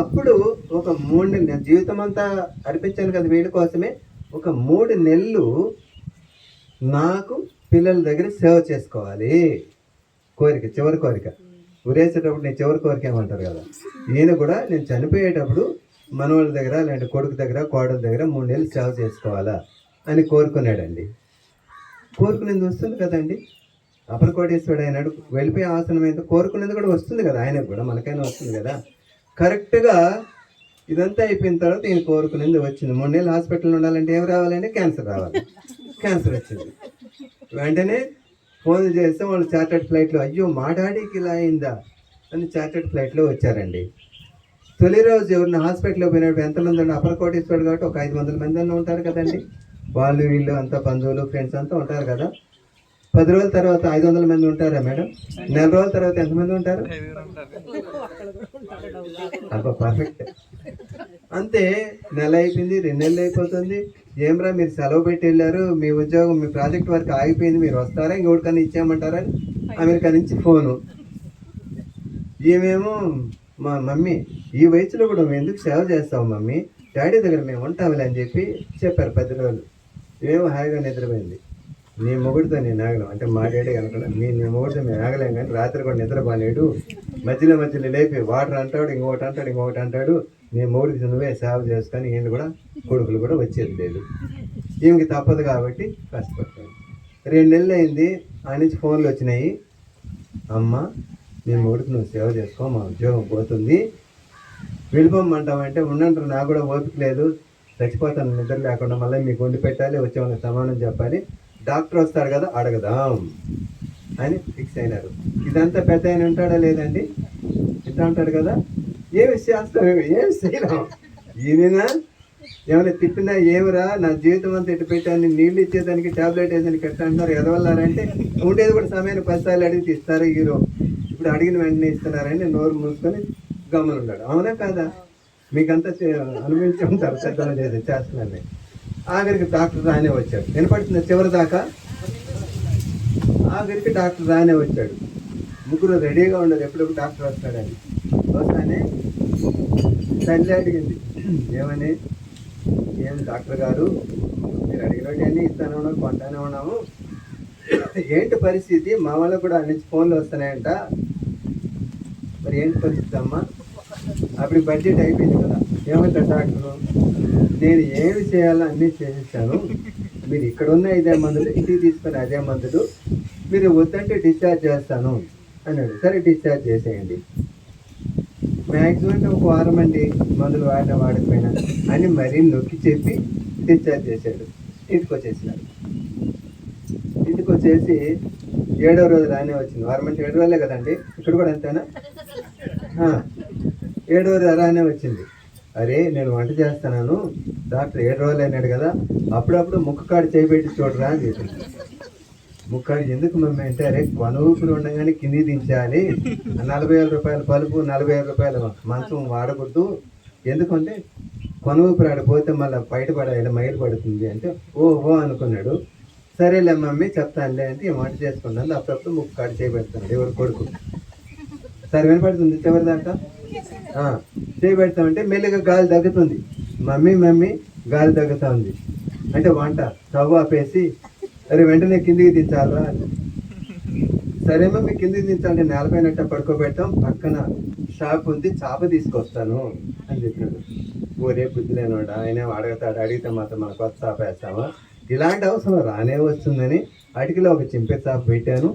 అప్పుడు ఒక 3 నెలలు జీవితం అంతా అర్పించాను కదా వీళ్ళ కోసమే, ఒక 3 నెలలు నాకు పిల్లల దగ్గర సేవ చేసుకోవాలి కోరిక, చివరి కోరిక. ఉరేసేటప్పుడు నేను చివరి కోరిక ఏమంటారు కదా, ఈయన కూడా నేను చనిపోయేటప్పుడు మనవాళ్ళ దగ్గర లేదంటే కొడుకు దగ్గర కోడల దగ్గర 3 నెలలు సేవ చేసుకోవాలా అని కోరుకున్నాడండి. కోరుకునేది వస్తుంది కదండి, అపర కోటేశ్వరుడు అయినాడు, వెళ్ళిపోయే ఆసనం అయితే కోరుకునేది కూడా వస్తుంది కదా, ఆయనకు కూడా మనకైనా వస్తుంది కదా. కరెక్ట్గా ఇదంతా అయిపోయిన తర్వాత ఈయన కోరుకునేది వచ్చింది. 3 నెలలు హాస్పిటల్లో ఉండాలంటే ఏం రావాలంటే క్యాన్సర్ రావాలి. క్యాన్సర్ వచ్చింది. వెంటనే ఫోన్ చేస్తే వాళ్ళు చార్టర్డ్ ఫ్లైట్లో, అయ్యో మా డాడీకి ఇలా అయిందా అని చార్టర్డ్ ఫ్లైట్లో వచ్చారండి. తొలి రోజు ఎవరిని హాస్పిటల్లో పోయినప్పుడు ఎంతమంది ఉన్నారు? అపర కోటేశ్వరుడు కాబట్టి ఒక 500 మంది అన్న ఉంటారు కదండి, వాళ్ళు వీళ్ళు అంతా బంధువులు ఫ్రెండ్స్ అంతా ఉంటారు కదా. 10 రోజుల తర్వాత 500 మంది ఉంటారా మేడం? 4 రోజుల తర్వాత ఎంతమంది ఉంటారు? అబ్బా పర్ఫెక్ట్. అంతే, నెల అయిపోయింది, 2 నెలలు అయిపోతుంది. ఏమ్రా మీరు సెలవు పెట్టి వెళ్ళారు, మీ ఉద్యోగం మీ ప్రాజెక్ట్ వర్క్ ఆగిపోయింది, మీరు వస్తారా ఇంకొకటికన్నా ఇచ్చామంటారని అమెరికా నుంచి ఫోను. ఈమెమో, మా మమ్మీ ఈ వయసులో కూడా మేము ఎందుకు సేవ చేస్తావు మమ్మీ, డాడీ దగ్గర మేము ఉంటాంలే అని చెప్పి చెప్పారు 10 రోజులు. ఏమో హాయిగా నిద్రపోయింది. నీ మొగుడితో నేను ఆగలేం అంటే మా డాడీ అనుకున్నా, నీ మొగుడితో మేము ఆగలేం కానీ రాత్రి కూడా నిద్రపోలేడు, మధ్యలో లేపి వాటర్ అంటాడు, ఇంకొకటి అంటాడు, నీ మొగుడికి నువ్వే సేవ చేసుకొని ఈయన కూడా కొడుకులు కూడా వచ్చేది లేదు. ఈమెకి తప్పదు కాబట్టి కష్టపడతాను. 2 నెలలు అయింది, ఆ నుంచి ఫోన్లు వచ్చినాయి, అమ్మ నీ మొగుడికి నువ్వు సేవ చేసుకో, మా ఉద్యోగం పోతుంది, వెళ్ళిపోమంటామంటే ఉండంటారు, నాకు కూడా ఓపిక లేదు, చచ్చిపోతాను నిద్ర లేకుండా, మళ్ళీ మీకు వండి పెట్టాలి, వచ్చే వాళ్ళకి సమానం చెప్పాలి, డాక్టర్ వస్తాడు కదా అడగదాం అని ఫిక్స్ అయినారు. ఇదంతా పెద్ద ఆయన ఉంటాడా లేదండి? ఇట్లా ఉంటాడు కదా, ఏమి చేస్తాం, ఏమి చేయలేం. ఈయన ఏమైనా తిప్పినా ఏమిరా నా జీవితం అంతా ఇటు పెట్టాను, నీళ్ళు ఇచ్చేదానికి టాబ్లెట్ వేసేదానికి ఎట్లా అంటున్నారు, ఎదవల్లారంటే ఉండేది కూడా సమయాన్ని 10 సార్లు అడిగి ఇస్తారు హీరో, ఇప్పుడు అడిగిన వెంటనే ఇస్తున్నారని నోరు మూసుకొని గమనున్నాడు. అవునా కాదా? మీకంతా అనుభవించి ఉంటారు పెద్దలు చేస్తున్నారని. ఆఖరికి డాక్టర్ రానే వచ్చాడు, వినపడుతుంది చివరి దాకా. ఆఖరికి డాక్టర్ రానే వచ్చాడు. ముగ్గురు రెడీగా ఉండదు ఎప్పుడెప్పుడు డాక్టర్ వస్తాడని. వస్తానే తల్లి అడిగింది, ఏమని, ఏం డాక్టర్ గారు మీరు అడిగినట్టు అన్నీ ఇస్తానే ఉన్నాం, కొంటానే ఉన్నాము, ఏంటి పరిస్థితి, మా వాళ్ళకు కూడా నుంచి ఫోన్లు వస్తున్నాయంట, మరి ఏంటి పరిస్థితి అమ్మా? అప్పుడు బడ్జెట్ అయిపోయింది కదా. ఏమంటారు డాక్టరు, నేను ఏమి చేయాలో అన్నీ చేసేసాను, మీరు ఇక్కడ ఉన్న ఇదే మందులు, ఇంటికి తీసుకొని అదే మందులు, మీరు వద్దంటే డిశ్చార్జ్ చేస్తాను అన్నాడు. సరే డిశ్చార్జ్ చేసేయండి. మ్యాక్సిమం ఒక వారం అండి, మందులు వాడినా వాడకపోయినా అని మరీ నొక్కి చెప్పి డిశ్చార్జ్ చేశాడు. ఇంటికి వచ్చేసినాడు. ఇంటికి వచ్చేసి 7వ రోజు రానే వచ్చింది. వారం అంటే 7 రోజులే కదండి, ఇక్కడ కూడా అంతేనా? 7వ రోజు రానే వచ్చింది. అరే నేను వంట చేస్తున్నాను, డాక్టర్ 7 రోజులు అయినాడు కదా, అప్పుడప్పుడు ముక్కు కాడు చేయబెట్టి చూడరా అని చెప్పింది. ముక్కాడు ఎందుకు మమ్మీ అంటే, అరే కొన ఊపిరి ఉండగానే కింది దించాలి, 40,000 రూపాయల పలుపు 40,000 రూపాయల మంచం వాడకూడదు, ఎందుకంటే కొన ఊపిరి ఆడిపోతే మళ్ళీ బయటపడాలి, మైలు పడుతుంది అంటే ఓహో అనుకున్నాడు. సరేలే మమ్మీ చెప్తానులే అంటే వంట చేసుకున్నాను. అప్పుడప్పుడు ముక్కాడు చేయబెడుతున్నాడు ఎవరు కొడుకు. సరే వినపడుతుంది చివరి దాకా చేయబెడతామంటే మెల్లిగా గాలి తగ్గుతుంది. మమ్మీ మమ్మీ గాలి తగ్గుతా ఉంది అంటే వంట స్టవ్ ఆపేసి అరే వెంటనే కిందికి దించాలరా అని. సరే మమ్మీ కిందికి దించాలంటే నేలపైనట్ట పడుకోబెడతాం, పక్కన షాప్ ఉంది చేప తీసుకొస్తాను అని చెప్పాడు. ఊరే బుద్ధి లేనోడా, ఆయన అడుగుతాడు, అడిగితే మాత్రం మన కొత్త చేప వేస్తామా, ఇలాంటి అవసరం రానే వస్తుందని అటికిలో ఒక చింపెర చేప పెట్టాను.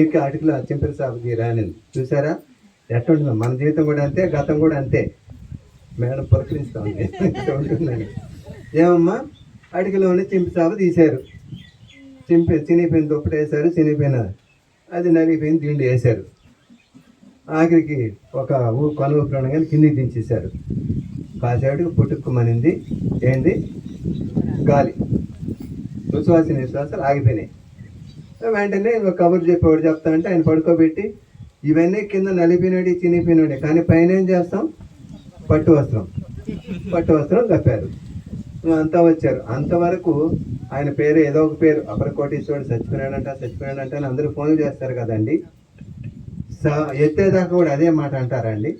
ఇక అటికిలో ఆ చింపెర చేపకి రానింది. చూసారా ఎట్టుంటుందో, మన జీవితం కూడా అంతే, గతం కూడా అంతే. మేడం పురకరిస్తా ఉంది ఉంటుందని. ఏమమ్మా అటికిలోనే చింపెర చేప తీశారు, చినిపోయిన దుప్పటి వేశారు, చినిపోయిన అది నలిగిపోయిన దిండి వేశారు. ఆఖరికి ఒక కొన ఊపిరి కానీ కిందికి దించేశారు. కాసేపటికి పుట్టుక్కుమనింది ఏంది గాలి, ఉచ్ఛ్వాస నిశ్వాసాలు ఆగిపోయినాయి. వెంటనే ఒక కబురు చెప్పేవాడు చెప్తా అంటే ఆయన పడుకోబెట్టి ఇవన్నీ కింద నలిపినాడు చినిపోయినాడు, కానీ పైన ఏం చేస్తాం, పట్టు వస్త్రం కప్పారు. అంతా వచ్చారు. అంతవరకు ఆయన పేరు ఏదో ఒక పేరు, అపర కోటీశ్వరుడు చచ్చిపోయినాడంట అని అందరూ ఫోన్లు చేస్తారు కదండి. ఎత్తేదాకా కూడా అదే మాట అంటారండి.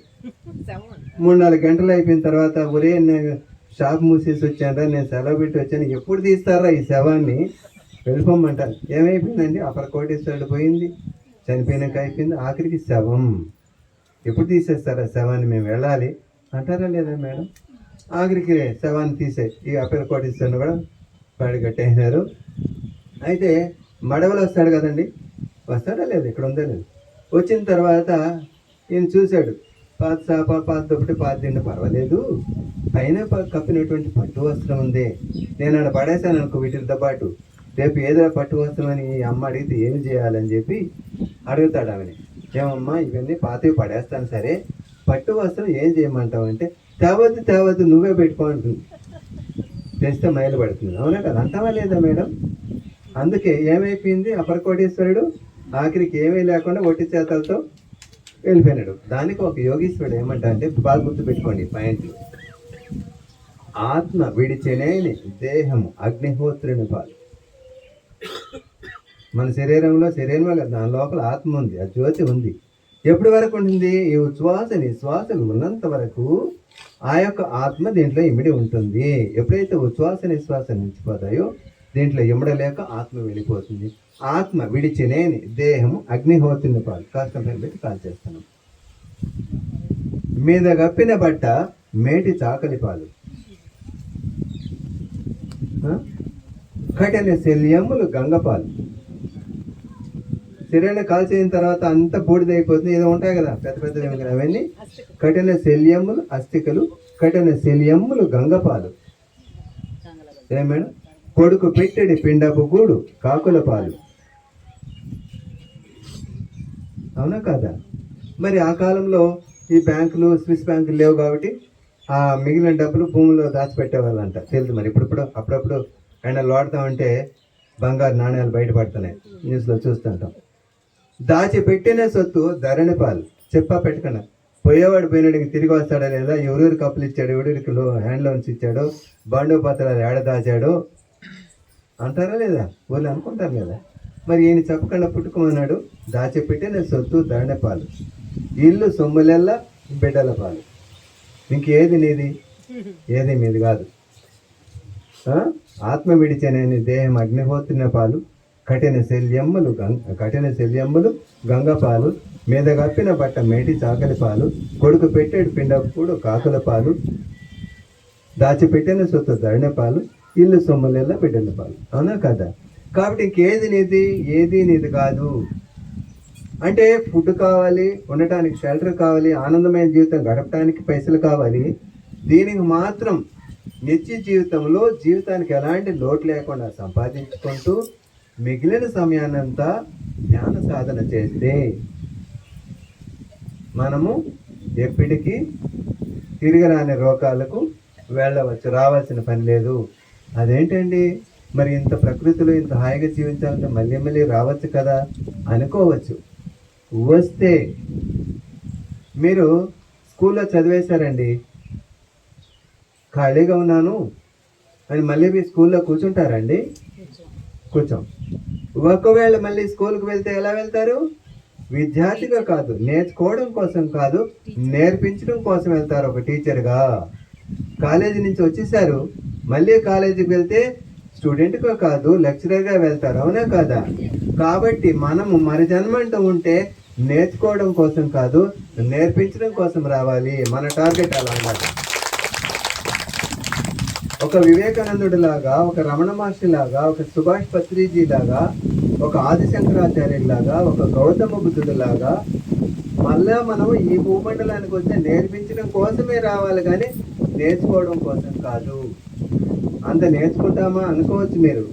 3-4 గంటలు అయిపోయిన తర్వాత ఒరే నేను షాప్ మూసేసి వచ్చాను, నేను సెలవు పెట్టి వచ్చాను, ఎప్పుడు తీస్తారా ఈ శవాన్ని, వెళ్ళిపోమంటారు. ఏమైపోయిందండి, అపర కోటీశ్వరుడు పోయింది, చనిపోయినాక అయిపోయింది, ఆఖరికి శవం. ఎప్పుడు తీసేస్తారా శవాన్ని, మేము వెళ్ళాలి అంటారా లేదా మేడం? ఆఖరికి శవాన్ని తీసే ఈ అపర కోటీశ్వరుని కూడా పాడి కట్టేసినారు. అయితే మడవలు వస్తాడు కదండి, వస్తాడా లేదు, ఇక్కడ ఉందా లేదు. వచ్చిన తర్వాత ఈయన చూశాడు, పాత చేప, పాత దుప్పటి, పాత దిండి పర్వాలేదు, పైన కప్పినటువంటి పట్టు వస్త్రం ఉంది, నేను అక్కడ పడేశాను అనుకో వీటితో పాటు, రేపు ఏదో పట్టు వస్త్రం అని అమ్మ అడిగితే ఏం చేయాలని చెప్పి అడుగుతాడు ఆమెని. ఏమమ్మా ఇవన్నీ పాతవి పడేస్తాను, సరే పట్టు వస్త్రం ఏం చేయమంటావు అంటే తేవద్దు నువ్వే పెట్టుకో అంటుంది. తెస్తే మైలు పడుతుంది. అవునా కదా, అంటావా లేదా మేడం? అందుకే ఏమైపోయింది, అపర కోటీశ్వరుడు ఆఖరికి ఏమీ లేకుండా ఒట్టి చేతలతో వెళ్ళిపోయినాడు. దానికి ఒక యోగీశ్వరుడు ఏమంటా అంటే, బాగా గుర్తు పెట్టుకోండి పాయింట్లు. ఆత్మ విడిచినేని దేహము అగ్నిహోత్రుని పాలు. మన శరీరంలో దాని లోపల ఆత్మ ఉంది, ఆ జ్యోతి ఉంది. ఎప్పటి వరకు ఉంటుంది, ఈ ఉచ్ఛ్వాస నిశ్వాసలు ఉన్నంత వరకు ఆ యొక్క ఆత్మ దీంట్లో ఇమిడి ఉంటుంది. ఎప్పుడైతే ఉచ్ఛ్వాస నిశ్వాసాలు నిలిచిపోతాయో దీంట్లో ఇమ్మడలేక ఆత్మ వెళ్ళిపోతుంది. ఆత్మ విడిచినేని దేహము అగ్నిహోత్రుని పాలు. కాస్త పెట్టి కాల్ చేస్తున్నాం. మీద గప్పిన బట్ట మేటి చాకలి పాలు. కఠిన శల్యములు గంగపాలు. శరీరాన్ని కాల్చేసిన తర్వాత అంతా బూడిదైపోతుంది. ఏదో ఉంటాయి కదా పెద్ద పెద్దవి, అవన్నీ కఠిన శల్యములు అస్థికలు, కఠిన శల్యములు గంగపాలు. ఏమేడం, కొడుకు పెట్టెడి పిండపు గూడు కాకుల పాలు. అవునా కాదా? మరి ఆ కాలంలో ఈ బ్యాంకులు, స్విస్ బ్యాంకులు లేవు కాబట్టి ఆ మిగిలిన డబ్బులు భూముల్లో దాచిపెట్టేవాళ్ళంట. తెలుసు మరి ఇప్పుడు అప్పుడప్పుడు ఎండలు వాడతామంటే బంగారు నాణ్యాలు బయటపడుతున్నాయి, న్యూస్లో చూస్తుంటాం. దాచిపెట్టిన సొత్తు ధరణి పాలు. చెప్పా పెట్టకుండా పోయేవాడు పోయినాడికి తిరిగి వస్తాడా లేదా, ఎవరెవరు కప్పులు ఇచ్చాడు, ఎవరికి హ్యాండ్ లోన్స్ ఇచ్చాడో, బండు పత్రాలు ఏడ దాచాడో అంటారా లేదా, వాళ్ళు అనుకుంటారు కదా. మరి ఈయన చెప్పకుండా పుట్టుకోమన్నాడు. దాచిపెట్టిన సొత్తు ధరణి పాలు, ఇల్లు సొమ్ములెల్లా బిడ్డల పాలు. ఇంకేది నీది, ఏది మీది కాదు. ఆత్మ విడిచనేని దేహం అగ్నిహోత్రుని పాలు, కఠిన శల్యమ్ములు గంగపాలు, మీద కప్పిన బట్ట మేటి చాకలి పాలు, కొడుకు పెట్టేడు పిండప్పుడు కాకుల పాలు, దాచిపెట్టిన సొత్తు ధరణి పాలు, ఇల్లు సొమ్ములెల్లా బిడ్డల పాలు. అవునా కదా? కాబట్టి ఇంకేది నీది, ఏది నీది కాదు. అంటే ఫుడ్ కావాలి, ఉండటానికి షెల్టర్ కావాలి, ఆనందమైన జీవితం గడపడానికి పైసలు కావాలి. దీనికి మాత్రం నిత్య జీవితంలో జీవితానికి ఎలాంటి లోటు లేకుండా సంపాదించుకుంటూ మిగిలిన సమయాన్నంతా ధ్యాన సాధన చేస్తే మనము ఎప్పటికీ తిరగరాని రోగాలకు వెళ్ళవచ్చు, రావాల్సిన పని లేదు. అదేంటండి మరి ఇంత ప్రకృతిలో ఇంత హాయిగా జీవించాలంటే మళ్ళీ మళ్ళీ రావచ్చు కదా అనుకోవచ్చు. వస్తే మీరు స్కూల్లో చదివేశారండి, ఖాళీగా ఉన్నాను అని మళ్ళీ మీ స్కూల్లో కూర్చుంటారండి? కూర్చోం. ఒకవేళ మళ్ళీ స్కూల్కి వెళ్తే ఎలా వెళ్తారు? విద్యార్థిగా కాదు, నేర్చుకోవడం కోసం కాదు, నేర్పించడం కోసం వెళ్తారు ఒక టీచర్గా. కాలేజీ నుంచి వచ్చేసారు, మళ్ళీ కాలేజీకి వెళ్తే స్టూడెంట్గా కాదు, లెక్చరర్గా వెళ్తారు. అవునా కాదా? కాబట్టి మనము మరి జన్మ అంటూ ఉంటే నేర్చుకోవడం కోసం కాదు, నేర్పించడం కోసం రావాలి. మన టార్గెట్ అలా ఉండాలి. ఒక వివేకానందుడి లాగా, ఒక రమణ మహర్షి లాగా, ఒక సుభాష్ పత్రిజీ లాగా, ఒక ఆదిశంకరాచార్యుల లాగా, ఒక గౌతమ బుద్ధుడు లాగా మళ్ళా మనం ఈ భూమండలానికి వస్తే నేర్పించడం కోసమే రావాలి, కానీ నేర్చుకోవడం కోసం కాదు. అంత నేర్చుకుంటామా అనుకోవచ్చు మీరు.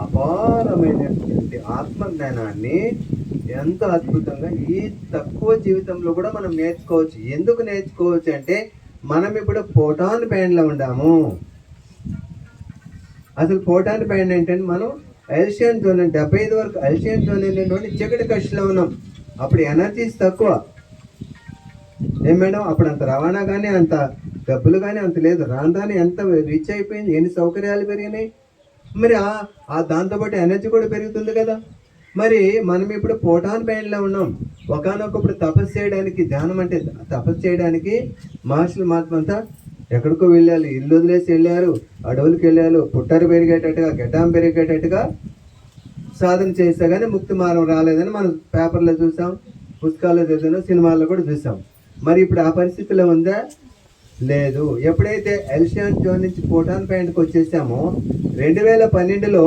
అపారమైనటువంటి ఆత్మజ్ఞానాన్ని ఎంత అద్భుతంగా ఈ తక్కువ జీవితంలో కూడా మనం నేర్చుకోవచ్చు. ఎందుకు నేర్చుకోవచ్చు అంటే మనం ఇప్పుడు ఫోటాన్ బ్యాండ్లో ఉండాము. అసలు ఫోటాన్ బ్యాండ్ ఏంటంటే మనం ఎల్షియన్ జోన్ 75 వరకు ఎల్షియన్ జోన్ నుండి చీకటి కక్షలో ఉన్నాం. అప్పుడు ఎనర్జీస్ తక్కువ. ఏం మేడం, అప్పుడు అంత రవాణా కానీ అంత డబ్బులు కానీ అంత లేదు. రాను ఎంత రిచ్ అయిపోయింది, ఎన్ని సౌకర్యాలు పెరిగినాయి. మరి ఆ దాంతోపాటు ఎనర్జీ కూడా పెరుగుతుంది కదా. మరి మనం ఇప్పుడు ఫోటాన్ బ్యాండ్లో ఉన్నాం. ఒకనొకప్పుడు తపస్సు చేయడానికి, ధ్యానం అంటే తపస్సు చేయడానికి మహర్షులు మాత్రమంతా ఎక్కడికో వెళ్ళాలి, ఇల్లు వదిలేసి వెళ్ళారు, అడవులకు వెళ్ళారు, పుట్టారు పెరిగేటట్టుగా, గడ్డాం పెరిగేటట్టుగా సాధన చేస్తే కానీ ముక్తి మార్గం రాలేదని మనం పేపర్లో చూసాం, పుస్తకాల్లో చదివాం, సినిమాల్లో కూడా చూసాం. మరి ఇప్పుడు ఆ పరిస్థితిలో ఉందా? లేదు. ఎప్పుడైతే ఎల్షియన్ జోన్ నుంచి ఫోటాన్ పాయింట్కి వచ్చేసామో 2012లో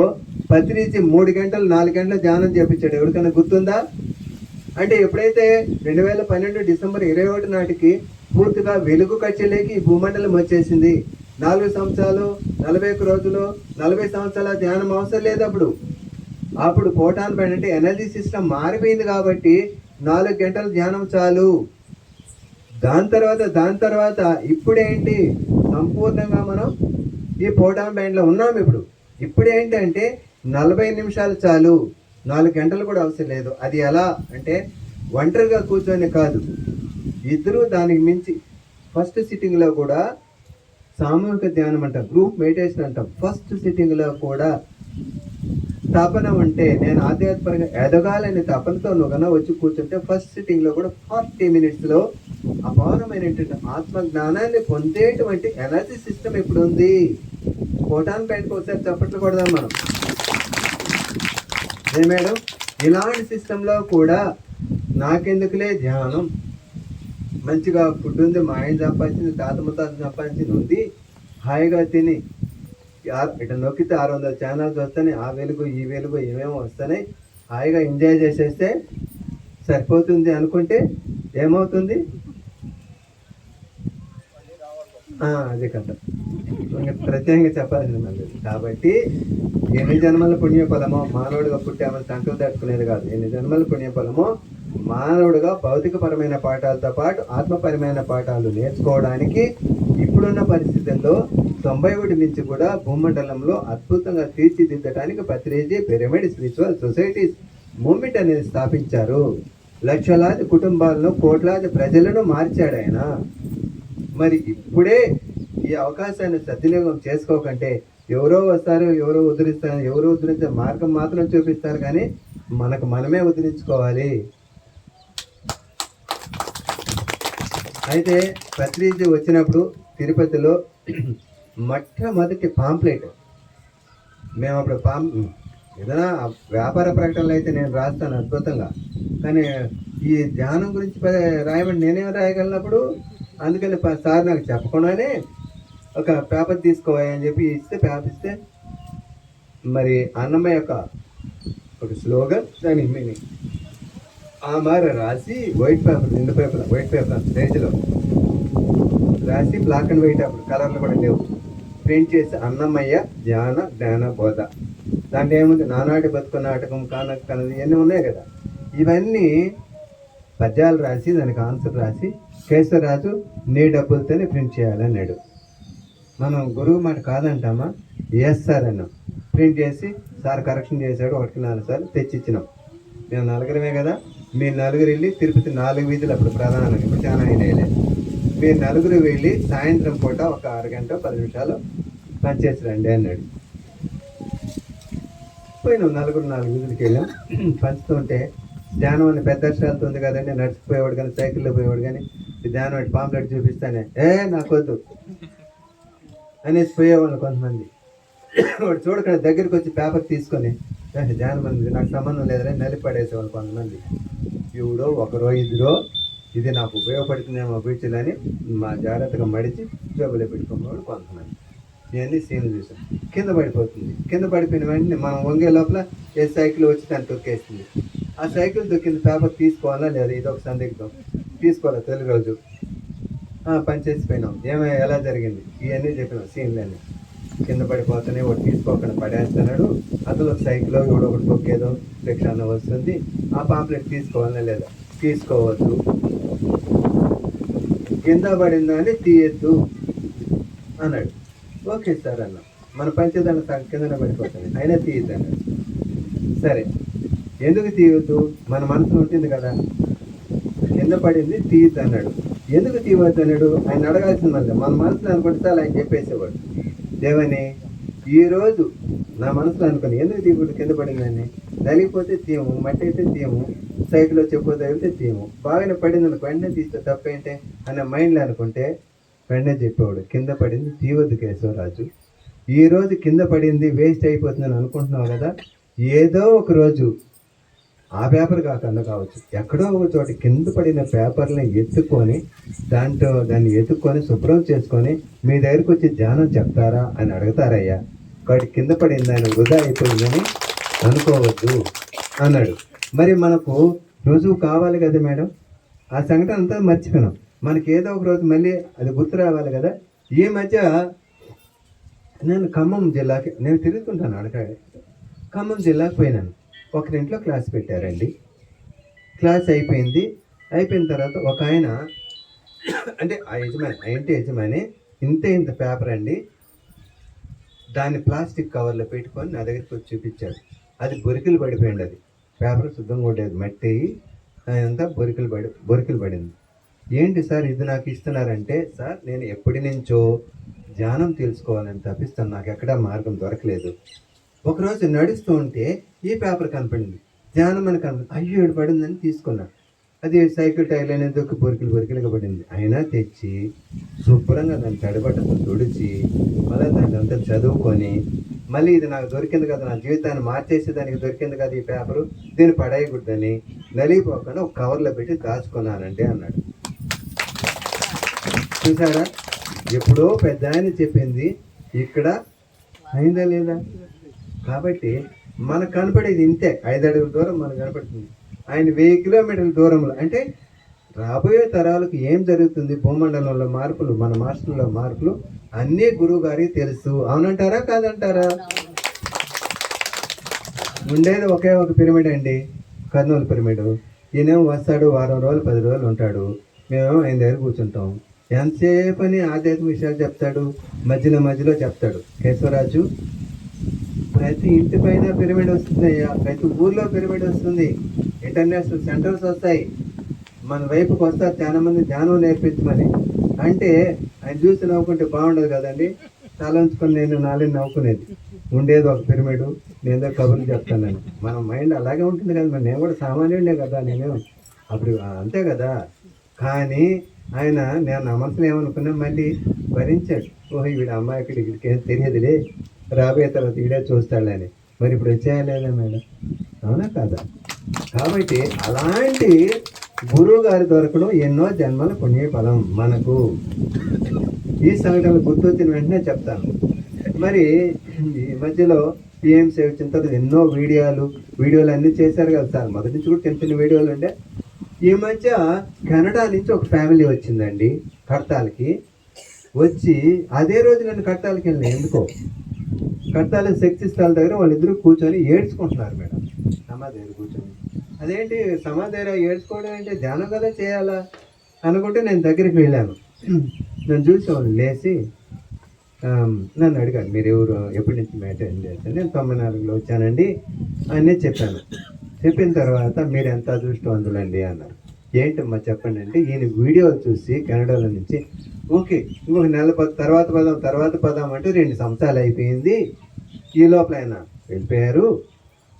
పత్రిజీ 3 గంటలు 4 గంటలు ధ్యానం చేపించాడు. ఎవరికైనా గుర్తుందా? అంటే ఎప్పుడైతే 2012 డిసెంబర్ 21 నాటికి పూర్తిగా వెలుగు కచ్చలేకి ఈ భూమండలం వచ్చేసింది. 4 సంవత్సరాలు 41 రోజులు 40 సంవత్సరాల ధ్యానం అవసరం లేదు. అప్పుడు ఫోటాన్ పాయింట్ అంటే ఎనర్జీ సిస్టమ్ మారిపోయింది కాబట్టి 4 గంటల ధ్యానం చాలు. దాని తర్వాత ఇప్పుడేంటి, సంపూర్ణంగా మనం ఈ ఫోటాన్ బ్యాండ్లో ఉన్నాం. ఇప్పుడు ఏంటంటే 40 నిమిషాలు చాలు, 4 గంటలు కూడా అవసరం లేదు. అది ఎలా అంటే ఒంటరిగా కూర్చొని కాదు, ఇద్దరు దానికి మించి. ఫస్ట్ సిట్టింగ్లో కూడా సామూహిక ధ్యానం అంటాం, గ్రూప్ మెడిటేషన్ అంటాం. ఫస్ట్ సిట్టింగ్లో కూడా తపన ఉంటే, నేను ఆధ్యాత్మికంగా ఎదగాలని తపనతో నువ్వు వచ్చి కూర్చుంటే ఫస్ట్ సిట్టింగ్లో కూడా 40 మినిట్స్లో అపారమైనటువంటి ఆత్మ జ్ఞానాన్ని పొందేటువంటి ఎనర్జీ సిస్టమ్ ఇప్పుడు ఉంది. ఫోటాన్ పాయింట్కి ఒకసారి చప్పట్లు కొడదాం మనం. ఏ మేడం, ఇలాంటి సిస్టంలో కూడా నాకెందుకులే ధ్యానం, మంచిగా ఫుడ్ ఉంది, మా ఆయన సంపాదించింది, తాత ముత్తాత సంపాదించింది ఉంది, హాయిగా తిని ఇట్లా నొక్కితే 600 ఛానల్స్ వస్తాయి, ఆ వెలుగు ఈ వెలుగు ఏమేమో వస్తాయి, హాయిగా ఎంజాయ్ చేసేస్తే సరిపోతుంది అనుకుంటే ఏమవుతుంది? అదే కదా ప్రత్యేకంగా చెప్పాల్సింది మళ్ళీ. కాబట్టి ఎన్ని జన్మల పుణ్యఫలమో, మానవుడిగా పుట్టామని సంకలు తట్టుకునేది కాదు. ఎన్ని జన్మల పుణ్యఫలమో మానవుడిగా భౌతికపరమైన పాఠాలతో పాటు ఆత్మపరమైన పాఠాలు నేర్చుకోవడానికి ఇప్పుడున్న పరిస్థితుల్లో 91 నుంచి కూడా భూమండలంలో అద్భుతంగా తీర్చిదిద్దడానికి Patriji pyramid spiritual societies movement అనేది స్థాపించారు. లక్షలాది కుటుంబాలను, కోట్లాది ప్రజలను మార్చాడు ఆయన. మరి ఇప్పుడే ఈ అవకాశాన్ని సద్వినియోగం చేసుకోకంటే ఎవరో వస్తారు, ఎవరో ఉద్ధరిస్తారు, ఎవరో ఉద్ధరించే మార్గం మాత్రం చూపిస్తారు, కానీ మనకు మనమే ఉద్ధరించుకోవాలి. అయితే పత్రిజీ వచ్చినప్పుడు తిరుపతిలో మొట్టమొదటి పాంప్లెట్, మేము అప్పుడు ఏదైనా వ్యాపార ప్రకటనలు అయితే నేను రాస్తాను అద్భుతంగా, కానీ ఈ ధ్యానం గురించి రాయమని నేనేం రాయగలిగినప్పుడు, అందుకని సార్ నాకు చెప్పకుండానే ఒక పేపర్ తీసుకోవాలి అని చెప్పి ఇస్తే, పేపర్ ఇస్తే మరి అన్నమయ్య యొక్క ఒక స్లోగన్ దాని మీనింగ్ ఆ మారి రాసి వైట్ పేపర్ స్టేజ్లో రాసి బ్లాక్ అండ్ వైట్ అప్పుడు కలర్లు కూడా లేవు, ప్రింట్ చేసి అన్నమయ్య జ్ఞాన బోధ. దాంట్లో ఏముంది, నానాటి బతుకు నాటకం కనది ఇవన్నీ ఉన్నాయి కదా. ఇవన్నీ పద్యాలు రాసి దానికి ఆన్సర్ రాసి కేశవరాజు నీ డబ్బులతోనే ప్రింట్ చేయాలన్నాడు. మనం గురువు మాట కాదంటామా, ఎస్ సార్ అన్నాం. ప్రింట్ చేసి సార్ కరెక్షన్ చేశాడు, 1-4 సార్లు తెచ్చిచ్చినాం. మేము నలుగురమే కదా, మీరు నలుగురు వెళ్ళి తిరుపతి 4 వీధులు అప్పుడు ప్రధానంగా, ఇప్పుడు చాలా అయినాయిలే. మీరు నలుగురు వెళ్ళి సాయంత్రం పూట ఒక 6 గంట 10 నిమిషాలు పనిచేసి రండి అన్నాడు. పోయినాం, 4 వీధులకి వెళ్ళాం. పంచుతుంటే ధ్యానం అని పెద్ద అక్షరాలతో ఉంది కదండి, నడిచిపోయేవాడు కానీ సైకిల్లో పోయేవాడు కానీ ధ్యానం అంటే పాంప్లెట్ చూపిస్తానే నాకొద్దు అనేసి పోయేవాళ్ళు కొంతమంది. వాడు చూడకుండా దగ్గరికి వచ్చి పేపర్ తీసుకొని ధ్యానం అనేది నాకు సంబంధం లేదని నలిపడేసేవాళ్ళు కొంతమంది. ఇవిడో 1 2 ఇది నాకు ఉపయోగపడుతుందేమో ఫ్యూచర్ అని మా జాగ్రత్తగా మడిచి జబ్బులో పెట్టుకునేవాడు కొంతమంది. ఇవన్నీ సీన్లు చూసాం. కింద పడిపోతుంది, కింద పడిపోయిన వెంటనే మనం వంగే లోపల ఏ సైకిల్ వచ్చి దాన్ని తొక్కేస్తుంది. ఆ సైకిల్ తొక్కిన పేపర్ తీసుకోవాలా లేదా, ఇది ఒక సందిగ్ధం. తీసుకోవాలా తొలి రోజు పనిచేసిపోయినాం. ఎలా జరిగింది ఇవన్నీ చెప్పినాం సీన్లన్నీ. కింద పడిపోతేనే ఒకటి తీసుకోకుండా పడేస్తున్నాడు, అసలు సైకిల్ ఒకటి తొక్కేదో రిక్షాలో వస్తుంది. ఆ పాంప్లెట్ తీసుకోవాలా లేదా, తీసుకోవద్దు. కింద పడిందా అని తీయద్దు అన్నాడు. ఓకే సార్ అన్నాం. మన పంచేదాన్ని కిందనే పడిపోతుంది, అయినా తీయద్దు అన్నాడు. సరే, ఎందుకు తీయవద్దు, మన మనసులో ఉంటుంది కదా, కింద పడింది తీయద్దు అన్నాడు. ఎందుకు తీయవద్దు అన్నాడు ఆయన అడగాల్సింది. మళ్ళీ మన మనసులో అనుకుంటే సార్ ఆయన చెప్పేసేవాడు, దేవని ఈరోజు నా మనసులో అనుకుని ఎందుకు తీయకూడదు, కింద పడిందని, నలిగిపోతే తీయము, మట్టి అయితే తీయము, సైకిల్ చెప్పు తగిలితే తీయము, బాగానే పడింది అనుకో వెంటనే తీస్తే తప్పేంటే అనే మైండ్లో అనుకుంటే వెంటనే చెప్పేవాడు, కింద పడింది తీయవద్దు కేశవరాజు, ఈరోజు కింద పడింది వేస్ట్ అయిపోతుందని అనుకుంటున్నావు కదా, ఏదో ఒక రోజు ఆ పేపర్ కాకుండా కావచ్చు, ఎక్కడో ఒక చోట కింద పడిన పేపర్ని ఎత్తుకొని దాన్ని ఎత్తుక్కొని శుభ్రం చేసుకొని మీ దగ్గరికి వచ్చి ధ్యానం చెప్తారా అని అడుగుతారయ్యా. కాబట్టి కింద పడింది ఆయన వృధా అయిపోయిందని అనుకోవద్దు అన్నాడు. మరి మనకు రుజువు కావాలి కదా మేడం, ఆ సంఘటన అంతా మర్చిపోయినాం. మనకి ఏదో ఒక రోజు మళ్ళీ అది గుర్తు రావాలి కదా. ఈ మధ్య నేను ఖమ్మం జిల్లాకి నేను తిరుగుతుంటాను, అడగాలి ఖమ్మం జిల్లాకి పోయినాను. ఒకరింట్లో క్లాస్ పెట్టారండి. క్లాస్ అయిపోయిన తర్వాత ఒక ఆయన అంటే ఆ యజమాని ఇంత పేపర్ అండి, దాన్ని ప్లాస్టిక్ కవర్లో పెట్టుకొని నా దగ్గరికి వచ్చి చూపించాడు. అది బొరికిలు పడిపోయింది, అది పేపర్ శుద్ధంగా ఉండేది, మట్టి అంతా బొరికిలు పడింది. ఏంటి సార్ ఇది నాకు ఇస్తున్నారంటే, సార్ నేను ఎప్పటి నుంచో ధ్యానం తెలుసుకోవాలని తప్పిస్తాను, నాకు ఎక్కడా మార్గం దొరకలేదు. ఒకరోజు నడుస్తూ ఉంటే ఈ పేపర్ కనపడింది, ధ్యానం అని కనపడింది. అయ్యో ఏడు పడిందని తీసుకున్నా. అది సైకిల్ టైర్ అనేది ఒక బొరికిలుగా పడింది. అయినా తెచ్చి శుభ్రంగా దాన్ని తడిబట్టతో తుడిచి మళ్ళీ దాన్ని అంతా చదువుకొని మళ్ళీ ఇది నాకు దొరికింది కదా, నా జీవితాన్ని మార్చేసేదానికి దొరికింది కదా ఈ పేపరు, దీన్ని పడేయకూడదని నలిగిపోకుండా ఒక కవర్లో పెట్టి దాచుకున్నానండి అన్నాడు. చూసారా, ఎప్పుడో పెద్ద ఆయన చెప్పింది ఇక్కడ అయిందా లేదా. కాబట్టి మనకు కనపడేది ఇంతే, 5 అడుగుల దూరం మనకు కనపడుతుంది. ఆయన 1000 కిలోమీటర్ల దూరంలో, అంటే రాబోయే తరాలకు ఏం జరుగుతుంది, భూమండలంలో మార్పులు, మన మాస్టర్లో మార్పులు అన్నీ గురువు గారికి తెలుసు. అవునంటారా కాదంటారా? ఉండేది ఒకే ఒక పిరమిడ్ అండి, కర్నూలు పిరమిడ్. ఈయనేమో వస్తాడు, వారం రోజులు 10 రోజులు ఉంటాడు, మేమేమో ఆయన దగ్గర కూర్చుంటాం. ఎంతసేపు అని ఆధ్యాత్మిక విషయాలు చెప్తాడు, మధ్యలో చెప్తాడు. కేశవరాజు, ప్రతి ఇంటి పైన పిరమిడ్ వస్తుంది అయ్యా, ప్రతి ఊర్లో పిరమిడ్ వస్తుంది, ఇంటర్నేషనల్ సెంటర్స్ వస్తాయి, మన వైపుకి వస్తారు చాలా మంది ధ్యానం నేర్పించమని. అంటే ఆయన చూసి నవ్వుకుంటే బాగుండదు కదండి, తల ఉంచుకొని నేను నాలుగు నవ్వుకునేది. ఉండేది ఒక పిరమిడ్, నేను కబుర్లు చెప్తానని. మన మైండ్ అలాగే ఉంటుంది కదా, మరి నేను కూడా సామాన్యుడే కదా, నేను అప్పుడు అంతే కదా. కానీ ఆయన నేను నా మనసులో ఏమనుకున్నా మళ్ళీ భరించాడు. ఓహో వీడి అమ్మాయికి ఇక్కడికి ఏం తెలియదులే, రాబోయే తర్వాత ఇడే చూస్తాడని. మరి ఇప్పుడు వచ్చేయాలేదా మేడం, అవునా కాదా? కాబట్టి అలాంటి గురువు గారి దొరకడం ఎన్నో జన్మల పుణ్యఫలం మనకు. ఈ సంఘటనలు గుర్తొచ్చిన వెంటనే చెప్తాను. మరి ఈ మధ్యలో పిఎం సేవ వచ్చిన తర్వాత ఎన్నో వీడియోలు అన్నీ చేశారు కదా సార్. మొదటి నుంచి కూడా చిన్న చిన్న వీడియోలు ఉండే. ఈ మధ్య కెనడా నుంచి ఒక ఫ్యామిలీ వచ్చిందండి కడతాలకి. వచ్చి అదే రోజు నన్ను కడతాలకి వెళ్ళిన. ఎందుకో కడతాల శక్తి స్థల దగ్గర వాళ్ళిద్దరూ కూర్చొని ఏడ్చుకుంటున్నారు మేడం, సమాధి దగ్గర కూర్చొని. అదేంటి సమాధి దగ్గర ఏడ్చుకోవడం అంటే ధ్యానం కదా చేయాలా అనుకుంటే నేను దగ్గరికి వెళ్ళాను. నన్ను చూసి వాళ్ళు లేచి నన్ను అడిగాను, మీరు ఎవరు, ఎప్పటి నుంచి మెయింటైన్ చేస్తాను. నేను 94లో వచ్చానండి అని చెప్పాను. చెప్పిన తర్వాత మీరు ఎంత అదృష్టవంతులండి అన్నారు. ఏంటమ్మా చెప్పండి అంటే, ఈయన వీడియోలు చూసి కెనడాలో నుంచి ఓకే ఇంకొక నెల తర్వాత పదాం అంటే 2 సంవత్సరాలు అయిపోయింది. ఈ లోపల ఆయన వెళ్ళిపోయారు.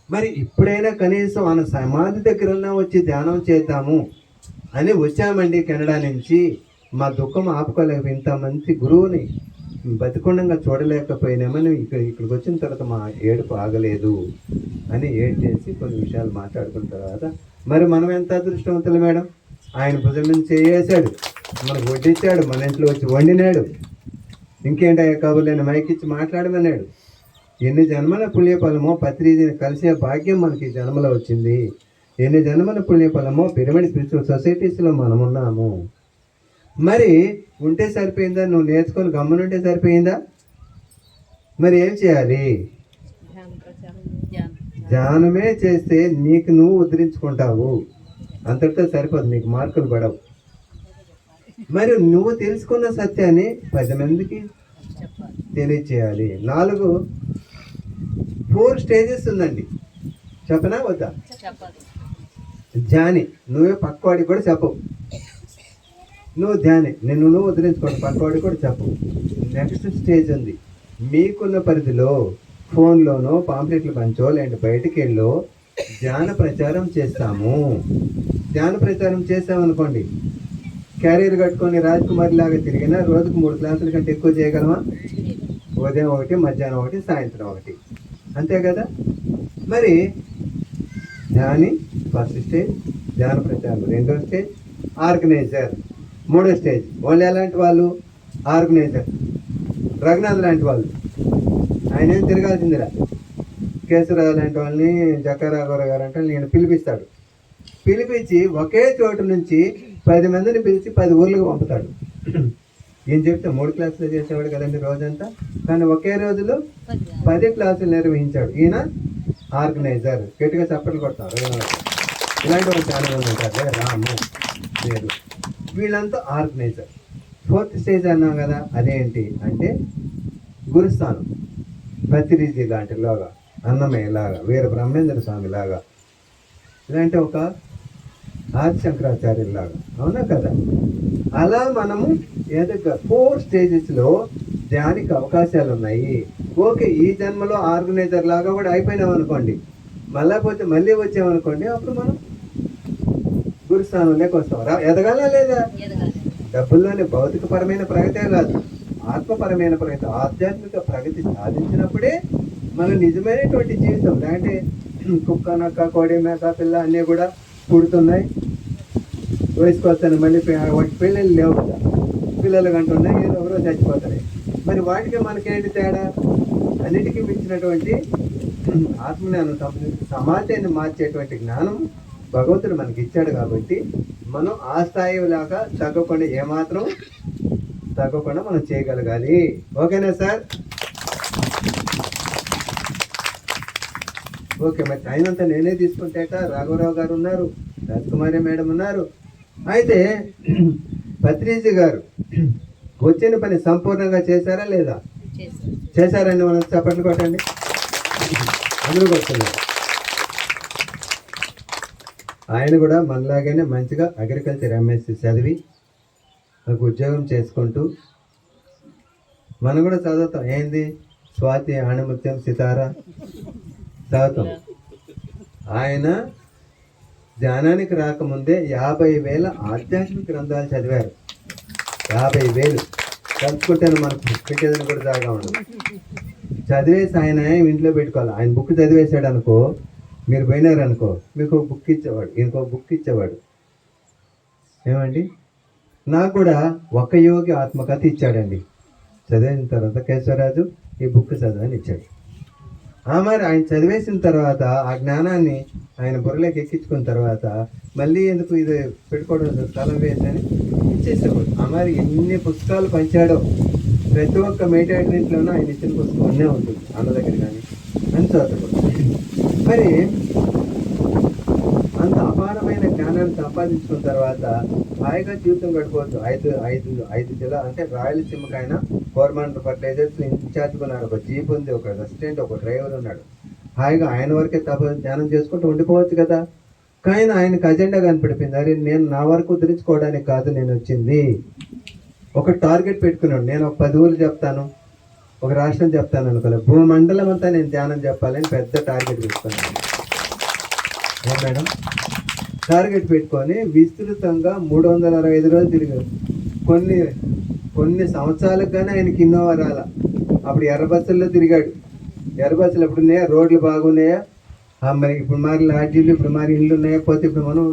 మరి ఇప్పుడైనా కనీసం ఆయన సమాధి దగ్గర వచ్చి ధ్యానం చేద్దాము అని వచ్చామండి కెనడా నుంచి. మా దుఃఖం ఆపుకోలేక ఇంత మంచి గురువుని బతికొండంగా చూడలేకపోయినామని ఇక్కడికి వచ్చిన తర్వాత మా ఏడుపు ఆగలేదు అని చేసి కొన్ని విషయాలు మాట్లాడుకున్న తర్వాత, మరి మనం ఎంత అదృష్టవంతులు మేడం. ఆయన భుజం మీద చేసాడు, మనకు వడ్డిచ్చాడు, మన ఇంట్లో వచ్చి వండినాడు. ఇంకేంటయ్యా కబుర్లేని మైకిచ్చి మాట్లాడమన్నాడు. ఎన్ని జన్మల పుణ్యఫలమో పత్రిజీని కలిసే భాగ్యం మనకి జన్మలో వచ్చింది. ఎన్ని జన్మల పుణ్యఫలమో పిరమిడ్ స్పిరిచువల్ సొసైటీస్లో మనం ఉన్నాము. మరి ఉంటే సరిపోయిందా? నువ్వు నేర్చుకొని గమ్మునుంటే సరిపోయిందా? మరి ఏం చేయాలి? ధ్యానమే చేస్తే నీకు నువ్వు ఉద్ధరించుకుంటావు, అంతటితో సరిపోదు, నీకు మార్కులు పడవు. మరి నువ్వు తెలుసుకున్న సత్యాన్ని 10 మందికి తెలియచేయాలి. 4 స్టేజెస్ ఉందండి, చెప్పనా వద్దా? ధ్యాని నువ్వే పక్కవాడికి కూడా చెప్పవు. నువ్వు ధ్యాని నువ్వు వదిలించుకోండి, పక్కవాడికి కూడా చెప్పు. నెక్స్ట్ స్టేజ్ ఉంది, మీకున్న పరిధిలో ఫోన్లోనో పాంప్లెట్లు పంచో లేదంటే బయటికి వెళ్ళో ధ్యాన ప్రచారం చేస్తాము. ధ్యాన ప్రచారం చేసామనుకోండి, క్యారియర్ కట్టుకొని రాజ్కుమారి లాగా తిరిగినా రోజుకు 3 క్లాసుల కంటే ఎక్కువ చేయగలమా? ఉదయం 1, మధ్యాహ్నం 1, సాయంత్రం 1, అంతే కదా. మరి ధ్యాని ఫస్ట్ స్టేజ్, ధ్యాన ప్రచారం 2వ స్టేజ్, ఆర్గనైజర్ 3వ స్టేజ్. వాళ్ళు ఎలాంటి వాళ్ళు? ఆర్గనైజర్ రఘునాథ్ లాంటి వాళ్ళు. ఆయన ఏం తిరగాల్సిందిరా. కేశవరావు లాంటి వాళ్ళని, జక్కరాఘవరావు గారు అంటే నేను పిలిపిస్తాడు. పిలిపించి ఒకే చోటు నుంచి 10 మందిని పిలిచి 10 ఊర్లకు పంపుతాడు. ఏం చెప్తే 3 క్లాసులు చేసేవాడు కదండి రోజంతా, కానీ ఒకే రోజులో 10 క్లాసులు నిర్వహించాడు. ఈయన ఆర్గనైజర్. గట్టిగా చప్పట్లు కొడతారు రఘునాథ్. ఇలాంటి వాళ్ళు చాలా మంది ఉంటారు, రాము లేదు, వీళ్ళంతా ఆర్గనైజర్. 4th స్టేజ్ అన్నాం కదా, అదేంటి అంటే గురుస్థానం. భత్రిజీ లాంటి లాగా, అన్నమయ్య లాగా, వీర బ్రహ్మేంద్ర స్వామి లాగా, ఇలాంటి ఒక ఆది శంకరాచార్యుల లాగా, అవునా కదా. అలా మనము ఏదైనా 4 స్టేజెస్లో ధ్యానికి అవకాశాలు ఉన్నాయి. ఓకే, ఈ జన్మలో ఆర్గనైజర్ లాగా కూడా అయిపోయినాం అనుకోండి, మళ్ళీ వచ్చామనుకోండి, అప్పుడు మనం గురుస్థానంలోకి వస్తాం. ఎదగాలా లేదా? డబ్బుల్లోనే భౌతికపరమైన ప్రగతే కాదు, ఆత్మపరమైన ప్రగతి, ఆధ్యాత్మిక ప్రగతి సాధించినప్పుడే మన నిజమైనటువంటి జీవితం. లేదంటే కుక్క, నక్క, కోడి, మేక, పిల్ల అన్నీ కూడా పుడుతున్నాయి, వయసుకు వస్తాను, మళ్ళీ వాటి పిల్లలు లేవు కదా, పిల్లలు కంటున్నాయి, ఏదో ఒకరోజు చచ్చిపోతాయి. మరి వాటికి మనకేంటి తేడా? అన్నిటికీ మించినటువంటి ఆత్మజ్ఞానం, సమాజాన్ని మార్చేటువంటి జ్ఞానం భగవంతుడు మనకి ఇచ్చాడు. కాబట్టి మనం ఆ స్థాయి లాగా ఏమాత్రం తగ్గకుండా మనం చేయగలగాలి. ఓకేనా సార్? ఓకే, మరి టైం అంతా నేనే తీసుకుంటేట. రాఘవరావు గారు ఉన్నారు, రాజకుమారి మేడం ఉన్నారు. అయితే పత్రిజీ గారు వచ్చిన పని సంపూర్ణంగా చేశారా లేదా? చేశారండి. మనం చప్పట్లు కొట్టండి. అందరూ కొడుతున్నారు. ఆయన కూడా మనలాగానే మంచిగా అగ్రికల్చర్ ఎంఎస్సి చదివి నాకు ఉద్యోగం చేసుకుంటూ, మనం కూడా చదువుతాం. ఏంది స్వాతి, ఆణిముత్యం, సితార చదువుతాం. ఆయన ధ్యానానికి రాకముందే 50,000 ఆధ్యాత్మిక గ్రంథాలు చదివారు. 50,000 చదువుకుంటాను, మనకు పెట్టేదని కూడా జాగా ఉండదు. చదివేసి ఆయన ఇంట్లో పెట్టుకోవాలి. ఆయన బుక్ చదివేశాడు అనుకో, మీరు పోయినారనుకో, మీకు ఒక బుక్ ఇచ్చేవాడు, ఇంకో బుక్ ఇచ్చేవాడు. ఏమండి, నాకు కూడా ఒక యోగి ఆత్మకథ ఇచ్చాడండి. చదివిన తర్వాత కేశవరాజు ఈ బుక్ చదవని ఇచ్చాడు. మరి ఆయన చదివేసిన తర్వాత ఆ జ్ఞానాన్ని ఆయన బుర్రలోకి ఎక్కించుకున్న తర్వాత మళ్ళీ ఎందుకు ఇది పెట్టుకోవడం స్థలం వేసని ఇచ్చేసేవాడు. మరి ఎన్ని పుస్తకాలు పంచాడో ప్రతి ఒక్క మేటాటింట్లోనూ ఆయన ఇచ్చిన పుస్తకం అన్నీ ఉంటుంది అన్న దగ్గర కానీ అని చదువుకోడు. మరి అంత అపారమైన జ్ఞానాన్ని సంపాదించుకున్న తర్వాత హాయిగా జీవితం గడిపోవచ్చు. ఐదు ఐదు ఐదు జిల్లా అంటే రాయలసీమకి ఆయన గవర్నమెంట్ ఫర్టిలైజర్స్ ఇన్ఛార్జ్ ఉన్నారు. ఒక జీప్ ఉంది, ఒక అసిస్టెంట్, ఒక డ్రైవర్ ఉన్నాడు. హాయిగా ఆయన వరకే ధ్యానం చేసుకుంటూ ఉండిపోవచ్చు కదా. కానీ ఆయనకు అజెండా కనిపెడిపోయింది. అరే నేను నా వరకు ఉద్ధరించుకోవడానికి కాదు నేను వచ్చింది. ఒక టార్గెట్ పెట్టుకున్నాడు. నేను ఒక 10 ఊళ్ళు చెప్తాను, ఒక రాష్ట్రం చెప్తాను అనుకోలేదు, భూమండలం అంతా నేను ధ్యానం చెప్పాలని పెద్ద టార్గెట్ పెట్టుకున్నాను మేడం. టార్గెట్ పెట్టుకొని విస్తృతంగా 365 రోజులు తిరిగాడు. కొన్ని సంవత్సరాలకు కానీ ఆయనకి ఇన్నోవా రాల. అప్పుడు ఎర్ర బస్సుల్లో తిరిగాడు. ఎర్ర బస్సులు ఎప్పుడు ఉన్నాయా, రోడ్లు బాగున్నాయా, మరి ఇప్పుడు మరి లాడ్జీలు, ఇప్పుడు మరి ఇళ్ళు ఉన్నాయా, పోతే ఇప్పుడు మనం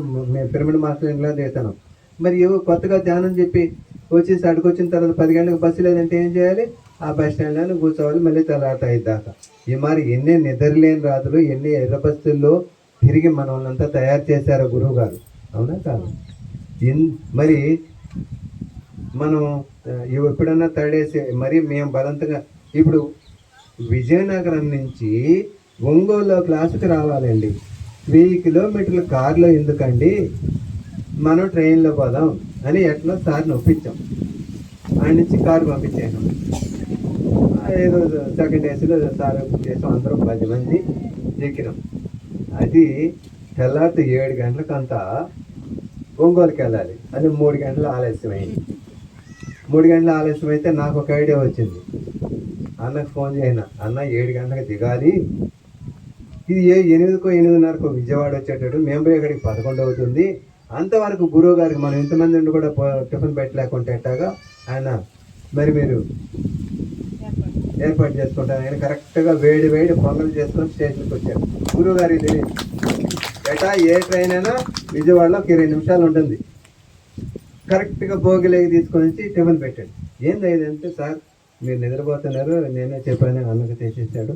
పిరమిడ్ మాస్టర్ ఇంట్లో దిగుతాను. మరి కొత్తగా ధ్యానం చెప్పి వచ్చేసి అడుకొచ్చిన తర్వాత 10 గంటలకు బస్సు లేదంటే ఏం చేయాలి, ఆ బస్ స్టాండ్లో కూర్చోవాలి మళ్ళీ తెల్లారితే 5 దాకా. ఈ మరి ఎన్ని నిద్రలేని రాత్రులు, ఎన్ని ఎర్ర బస్సుల్లో తిరిగి మనల్నంతా తయారు చేశారు గురువు గారు, అవునా కాదు? మరి మనం ఎప్పుడన్నా తడేసి మరి మేము బలంతంగా ఇప్పుడు విజయనగరం నుంచి ఒంగోలు క్లాసుకి రావాలండి. 1000 కిలోమీటర్ల కారులో ఎందుకండి, మనం ట్రైన్లో పోదాం అని ఎట్లా సార్ని ఒప్పించాం. ఆయన నుంచి కారు పంపించాను. ఏదో సెకండ్ ఏసీలో సార్ చేసాం. అందరం 10 మంది ఎక్కినాం. అది తెల్లారితే 7 గంటలకంతా ఒంగోలుకి వెళ్ళాలి. అది 3 గంటలు ఆలస్యమైంది. 3 గంటలు ఆలస్యం అయితే నాకు ఒక ఐడియా వచ్చింది. అన్నకు ఫోన్ చేయను, అన్న 7 గంటలకు దిగాలి, ఇది 8కో 8:30కో విజయవాడ వచ్చేటట్టు, మేము పోయి అక్కడికి 11 అవుతుంది. అంతవరకు గురువు గారికి మనం ఇంతమంది ఉండి కూడా టిఫిన్ పెట్టలేకుంటే ఎట్టాగా ఆయన మరి మీరు ఏర్పాటు చేసుకుంటారు. ఆయన కరెక్ట్గా వేడి పొంగలు చేసుకొని స్టేషన్కి వచ్చారు. గురువు గారికి తెలియదు ఎటా ఏ ట్రైన్ అయినా విజయవాడలో 20 నిమిషాలు ఉంటుంది. కరెక్ట్గా భోగిలేకి తీసుకొని వచ్చి టిఫిన్ పెట్టాడు. ఏంది ఇదంటే, సార్ మీరు నిద్రపోతున్నారు, నేనే చెప్పాను, అన్నకు చేసేసాడు,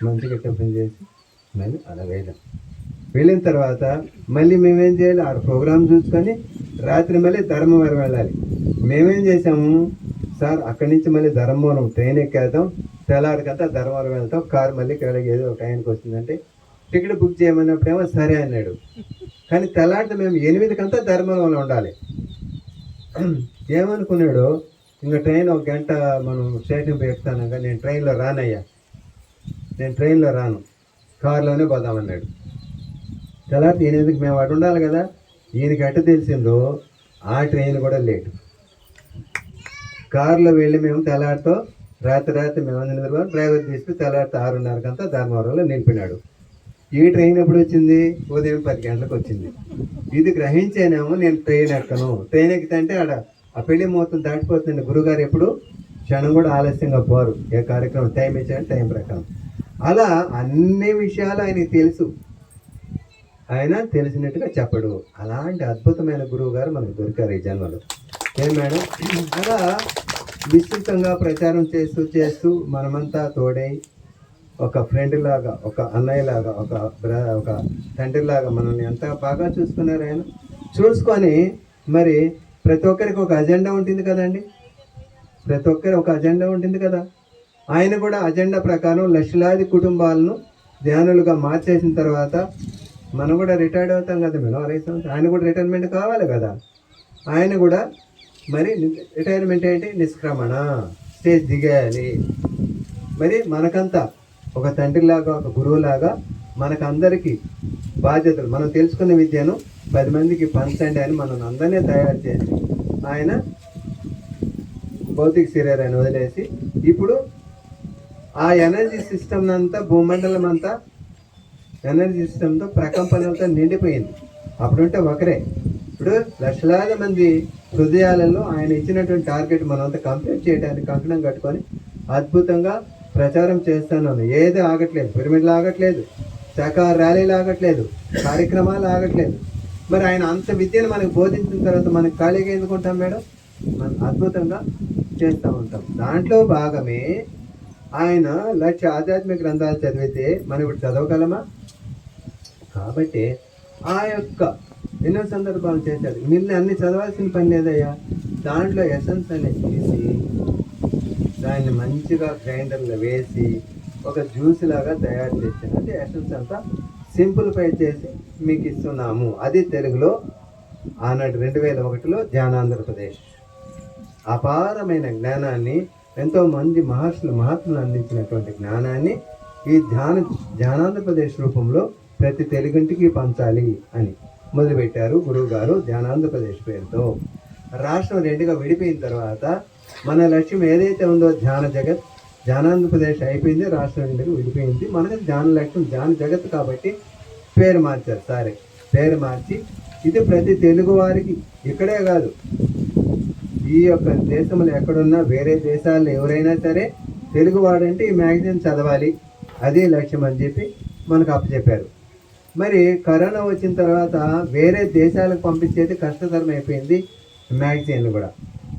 మంచిగా టిఫిన్ చేసి మళ్ళీ అలా వెళ్ళిన తర్వాత మళ్ళీ మేమేం చేయాలి, ఆ ప్రోగ్రామ్ చూసుకొని రాత్రి మళ్ళీ ధర్మవరం వెళ్ళాలి. మేమేం చేసాము, సార్ అక్కడి నుంచి మళ్ళీ ధర్మవరం ట్రైన్ ఎక్కేద్దాం, తెల్లారికంతా ధర్మవరం వెళ్తాం, కారు మళ్ళీ ఇక్కడికి ఏదో ఒక టైంకి వస్తుందంటే టికెట్ బుక్ చేయమన్నప్పుడేమో సరే అన్నాడు. కానీ తెల్లారితే మేము 8కంతా ధర్మవరంలో ఉండాలి. ఏమనుకున్నాడు, ఇంకా ట్రైన్ 1 గంట మనం స్టేషన్ పోయి ఎక్కుతానగా, నేను ట్రైన్లో రానయ్యా, నేను ట్రైన్లో రాను, కారులోనే పోదామన్నాడు. తెల్లారితే 8కి మేము అటు ఉండాలి కదా. ఈయనకి అటు తెలిసిందో ఆ ట్రైన్ కూడా లేటు. కారులో వెళ్ళి మేము తెల్లారితో రాత్రి మేము నిద్ర డ్రైవర్ తీసుకుని తెల్లారితో 6:30కంతా ధర్మవరంలో నిలిపినాడు. ఈ ట్రైన్ ఎప్పుడు వచ్చింది, ఉదయం 10 గంటలకు వచ్చింది. ఇది గ్రహించేనేమో నేను ట్రైన్ ఎక్కను, ట్రైన్ ఎక్కితే ఆడ ఆ పెళ్లి మొత్తం దాటిపోతుంది. గురుగారు ఎప్పుడు క్షణం కూడా ఆలస్యంగా పోరు, ఏ కార్యక్రమం టైం ఇచ్చాడు టైం ప్రకారం. అలా అన్ని విషయాలు ఆయనకి తెలుసు, ఆయన తెలిసినట్టుగా చెప్పడు. అలాంటి అద్భుతమైన గురువు గారు మనకు దొరికారు ఈ జన్మలో. ఏం మేడం, అలా విస్తృతంగా ప్రచారం చేస్తూ మనమంతా తోడై ఒక ఫ్రెండ్ లాగా, ఒక అన్నయ్య లాగా, ఒక తండ్రి లాగా మనల్ని ఎంత బాగా చూసుకున్నారు ఆయన. చూసుకొని మరి ప్రతి ఒక్కరికి ఒక అజెండా ఉంటుంది కదండి, ప్రతి ఒక్కరి ఒక అజెండా ఉంటుంది కదా. ఆయన కూడా అజెండా ప్రకారం లక్షలాది కుటుంబాలను ధ్యానులుగా మార్చేసిన తర్వాత మనం కూడా రిటైర్డ్ అవుతాం కదా మేడం, 5 సంవత్సరాలు. ఆయన కూడా రిటైర్మెంట్ కావాలి కదా. ఆయన కూడా మరి రిటైర్మెంట్ ఏంటి, నిష్క్రమణ, స్టేజ్ దిగేయాలి. మరి మనకంతా ఒక తండ్రిలాగా, ఒక గురువులాగా మనకందరికీ బాధ్యతలు, మనం తెలుసుకున్న విద్యను 10 మందికి పంచండి అని మనం అందరినీ తయారు చేసి ఆయన భౌతిక శరీరాన్ని వదిలేసి ఇప్పుడు ఆ ఎనర్జీ సిస్టమ్ అంతా, భూమండలం అంతా ఎనర్జీ సిస్టంతో ప్రకంపనలతో నిండిపోయింది. అప్పుడుంటే ఒకరే, ఇప్పుడు లక్షలాది మంది హృదయాలలో ఆయన ఇచ్చినటువంటి టార్గెట్ మనంతా కంప్లీట్ చేయడానికి కంకణం కట్టుకొని అద్భుతంగా ప్రచారం చేస్తున్నాను. ఏది ఆగట్లేదు, పిరమిడ్లు ఆగట్లేదు, శాఖా ర్యాలీలు ఆగట్లేదు, కార్యక్రమాలు ఆగట్లేదు. మరి ఆయన అంత విద్యను మనకు బోధించిన తర్వాత మనకు ఖాళీగా ఎందుకుంటాం మేడం, మనం అద్భుతంగా చేస్తూ ఉంటాం. దాంట్లో భాగమే ఆయన 1,00,000 ఆధ్యాత్మిక గ్రంథాలు చదివితే మనం ఇప్పుడు చదవగలమా? కాబట్టి ఆ యొక్క ఎన్నో సందర్భాలు చేశాడు. మీరు అన్ని చదవాల్సిన పని లేదయ్యా. దాంట్లో ఎసెన్స్ అనేది తీసి దాన్ని మంచిగా గ్రైండర్లో వేసి ఒక జ్యూస్ లాగా తయారు చేశాను. అంటే ఎసెన్స్ అంతా సింప్లిఫై చేసి మీకు ఇస్తున్నాము. అది తెలుగులో ఆనాడు 2001లో ధ్యానాంధ్రప్రదేశ్. అపారమైన జ్ఞానాన్ని, ఎంతోమంది మహాత్ములు అందించినటువంటి జ్ఞానాన్ని ఈ ధ్యానాంధ్రప్రదేశ్ రూపంలో ప్రతి తెలుగింటికి పంచాలి అని మొదలుపెట్టారు గురువు గారు ధ్యానాంధ్రప్రదేశ్ పేరుతో. రాష్ట్రం రెండుగా విడిపోయిన తర్వాత మన లక్ష్యం ఏదైతే ఉందో ధ్యానాంధ్రప్రదేశ్ అయిపోయింది, రాష్ట్రం రెండుగా విడిపోయింది. మనకి ధ్యాన లక్ష్యం ధ్యాన జగత్ కాబట్టి పేరు మార్చారు. సరే, పేరు మార్చి ఇది ప్రతి తెలుగు వారికి, ఇక్కడే కాదు ఈ యొక్క దేశంలో ఎక్కడున్నా వేరే దేశాల్లో ఎవరైనా సరే తెలుగు వాడంటే ఈ మ్యాగజైన్ చదవాలి, అదే లక్ష్యం అని చెప్పి మనకు అప్పచెప్పారు. మరి కరోనా వచ్చిన తర్వాత వేరే దేశాలకు పంపించేది కష్టతరం అయిపోయింది మ్యాగజైన్ కూడా.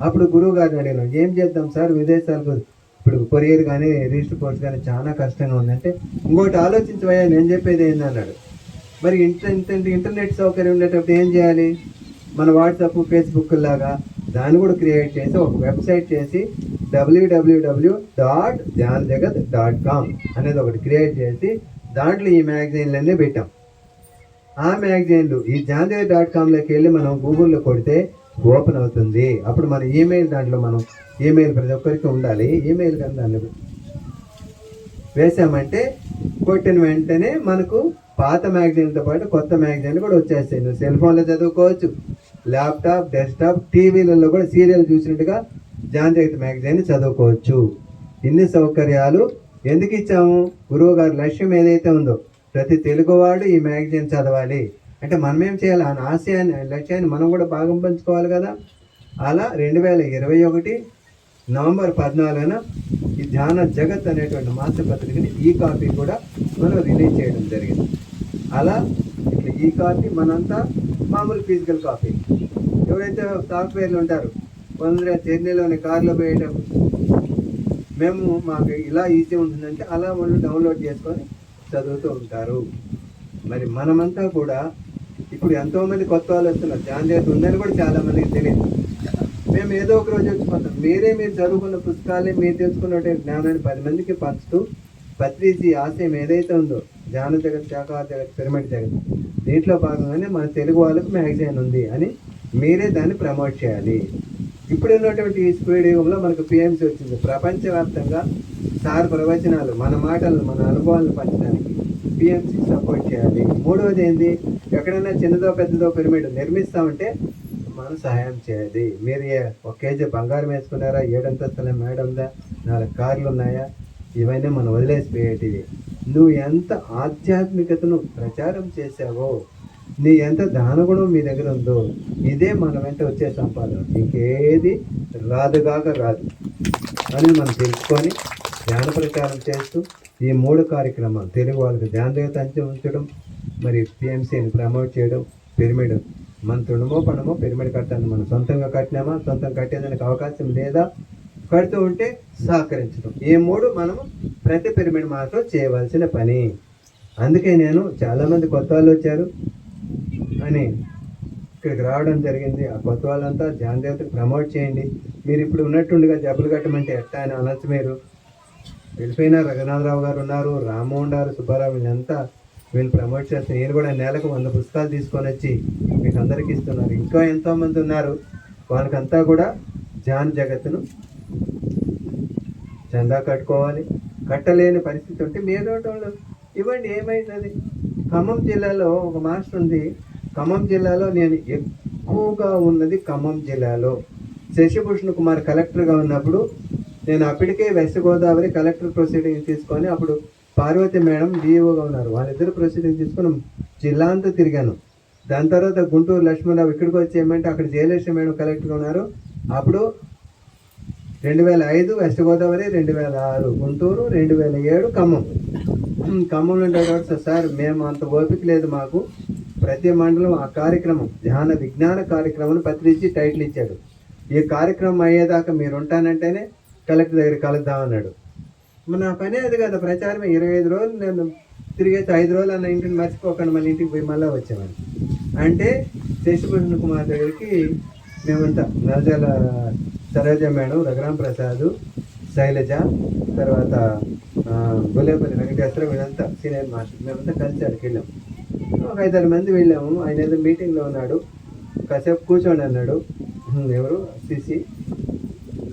అప్పుడు గురువు గారిని అడిగినాం, ఏం చేద్దాం సార్, విదేశాలకు ఇప్పుడు కొరియర్ కానీ రిజిస్టర్ పోస్ట్ కానీ చాలా కష్టంగా ఉందంటే, ఇంకోటి ఆలోచించవయ్యా, నేను చెప్పేది ఏందన్నాడు. మరి ఇంటర్నెట్ సౌకర్యం ఉండేటప్పుడు ఏం చేయాలి? మన వాట్సాప్ ఫేస్బుక్ లాగా దాన్ని కూడా క్రియేట్ చేసి ఒక వెబ్సైట్ చేసి www.dhyanjagat.com అనేది ఒకటి క్రియేట్ చేసి దాంట్లో ఈ మ్యాగజైన్లన్నీ పెట్టాం. ఆ మ్యాగజైన్లు ఈ ధ్యాన్జగత్.comలోకి వెళ్ళి మనం గూగుల్లో కొడితే ఓపెన్ అవుతుంది. అప్పుడు మన ఈమెయిల్, దాంట్లో మనం ఈమెయిల్ ప్రతి ఒక్కరికి ఉండాలి. ఈమెయిల్ కానీ దాన్ని వేసామంటే కొట్టిన వెంటనే మనకు పాత మ్యాగజైన్తో పాటు కొత్త మ్యాగజైన్లు కూడా వచ్చేస్తాయి. నువ్వు సెల్ ఫోన్లో చదువుకోవచ్చు, ల్యాప్టాప్, డెస్క్టాప్, టీవీలలో కూడా సీరియల్ చూసినట్టుగా ధ్యాన్జగత్ మ్యాగజైన్ చదువుకోవచ్చు. ఇన్ని సౌకర్యాలు ఎందుకు ఇచ్చాము? గురువు గారి లక్ష్యం ఏదైతే ఉందో ప్రతి తెలుగువాడు ఈ మ్యాగజైన్ చదవాలి అంటే మనం ఏం చేయాలి? ఆ ఆశయాన్ని, లక్ష్యాన్ని మనం కూడా భాగం పంచుకోవాలి కదా. అలా 2021 నవంబర్ 14న ఈ ధ్యాన జగత్ అనేటువంటి మాసపత్రికని ఈ కాపీ కూడా మనం రిలీజ్ చేయడం జరిగింది. అలా ఇట్లా ఈ కాపీ మనంతా మామూలు ఫిజికల్ కాపీ. ఎవరైతే సాఫ్ట్వేర్లు ఉంటారు, కొందరు జర్నీలోని కార్లో పోయేటప్పుడు మేము మాకు ఇలా ఈజీ ఉంటుందంటే అలా వాళ్ళు డౌన్లోడ్ చేసుకొని చదువుతూ ఉంటారు. మరి మనమంతా కూడా ఇప్పుడు ఎంతోమంది కొత్త వాళ్ళు వస్తున్నారు, ధ్యాన్జగత్ ఉందని కూడా చాలామందికి తెలియదు. మేము ఏదో ఒక రోజు వచ్చిపోతాం. మీరు చదువుకున్న పుస్తకాలే, మీరు తెలుసుకున్న జ్ఞానాన్ని 10 మందికి పంచుతూ పత్రిజీ ఆశయం ఏదైతే ఉందో ధ్యాన జగత్, శాఖా జగత్, పిరమిడ్ జగత్, దీంట్లో భాగంగానే మన తెలుగు వాళ్ళకు మ్యాగజైన్ ఉంది అని మీరే దాన్ని ప్రమోట్ చేయాలి. ఇప్పుడు ఉన్నటువంటి ఈ స్పీడ్ యుగంలో మనకు పిఎంసి వచ్చింది. ప్రపంచవ్యాప్తంగా సార్ ప్రవచనాలు, మన మాటలను, మన అనుభవాలను పంచడానికి పిఎంసి సపోర్ట్ చేయాలి. మూడవది ఏంది? ఎక్కడైనా చిన్నదో పెద్దదో పిరమిడ్ నిర్మిస్తామంటే మనం సహాయం చేయాలి. మీరు 1 కేజీ బంగారం వేసుకున్నారా, 7 అంతస్తుల మేడ ఉందా, 4 కార్లు ఉన్నాయా, ఇవన్నీ మనం వదిలేసిపోయేటివి. నువ్వు ఎంత ఆధ్యాత్మికతను ప్రచారం చేసావో, నీ ఎంత దానగుణం మీ దగ్గర ఉందో, ఇదే మన వెంట వచ్చే సంపాదన. ఇంకేది రాదుగాక రాదు అని మనం తెలుసుకొని ధ్యాన ప్రచారం చేస్తూ ఈ 3 కార్యక్రమాలు తెలుగు వాళ్ళకి ధ్యానజగత్ ఉంచడం, మరి పిఎంసీని ప్రమోట్ చేయడం, పిరమిడ్ మన తుణమో పణమో పిరమిడ్ కట్టాలని మనం సొంతంగా కట్టినామా, సొంతం కట్టేదానికి అవకాశం లేదా, కడుతూ ఉంటే సహకరించడం, ఈ 3 మనము ప్రతి పిరమిడ్ మాత్రం చేయవలసిన పని. అందుకే నేను చాలామంది కొత్త వాళ్ళు వచ్చారు అని ఇక్కడికి రావడం జరిగింది. ఆ కొత్త వాళ్ళంతా ధ్యానజగత్ని ప్రమోట్ చేయండి. మీరు ఇప్పుడు ఉన్నట్టుండిగా జబ్బులు కట్టమంటే ఎట్టా అని అనొచ్చు. మీరు వెళ్ళిపోయినా రఘునాథరావు గారు ఉన్నారు, రామ్మోహన్ గారు, సుబ్బారావు, వీళ్ళంతా వీళ్ళు ప్రమోట్ చేస్తారు. నేను కూడా నెలకు 100 పుస్తకాలు తీసుకొని వచ్చి మీకు అందరికీ ఇస్తున్నారు. ఇంకా ఎంతోమంది ఉన్నారు, వాళ్ళకంతా కూడా ధ్యాన జగత్తును చందా కట్టుకోవాలి. కట్టలేని పరిస్థితి ఉంటే మేదోటోళ్ళు ఇవ్వండి, ఏమైతుంది? ఖమ్మం జిల్లాలో ఒక మాస్టర్ ఉంది. ఖమ్మం జిల్లాలో నేను ఎక్కువగా ఉన్నది ఖమ్మం జిల్లాలో శశిభూషణ్ కుమార్ కలెక్టర్గా ఉన్నప్పుడు నేను అప్పటికే వెస్ట్ గోదావరి కలెక్టర్ ప్రొసీడింగ్ తీసుకొని, అప్పుడు పార్వతి మేడం డిఓగా ఉన్నారు, వాళ్ళిద్దరు ప్రొసీడింగ్ తీసుకొని జిల్లా అంతా తిరిగాను. దాని తర్వాత గుంటూరు లక్ష్మణరావు ఇక్కడికి వచ్చి ఏమంటే అక్కడ జయలక్ష్మి మేడం కలెక్టర్గా ఉన్నారు. అప్పుడు 2005 వెస్ట్ గోదావరి, 2006 గుంటూరు, 2007 ఖమ్మం. ఖమ్మంలో ఉండేవాడు సార్, మేము అంత ఓపిక లేదు మాకు, ప్రతి మండలం ఆ కార్యక్రమం ధ్యాన విజ్ఞాన కార్యక్రమం పత్రిచి టైటిల్ ఇచ్చాడు. ఈ కార్యక్రమం అయ్యేదాకా మీరు ఉంటానంటేనే కలెక్టర్ దగ్గర కలుద్దామన్నాడు. మన పనే అది కదా, ప్రచారమే. 25 రోజులు నేను తిరిగేసి 5 రోజులు అన్న ఇంటిని మర్చిపోకుండా మళ్ళీ ఇంటికి పోయి మళ్ళీ వచ్చామని అంటే శశిభూషణ్ కుమార్ దగ్గరికి మేమంతా నరజాల సరోజ మేడం, రఘురాం ప్రసాద్, శైలజ, తర్వాత గొల్లేపల్లి వెంకటేశ్వర, వీళ్ళంతా సీనియర్ మాస్టర్, మేమంతా కలిసి అక్కడికి వెళ్ళాం. ఒక 5-6 మంది వెళ్ళాము. ఆయన ఏదో మీటింగ్లో ఉన్నాడు, కాసేపు కూర్చోండి అన్నాడు. ఎవరు సిసి.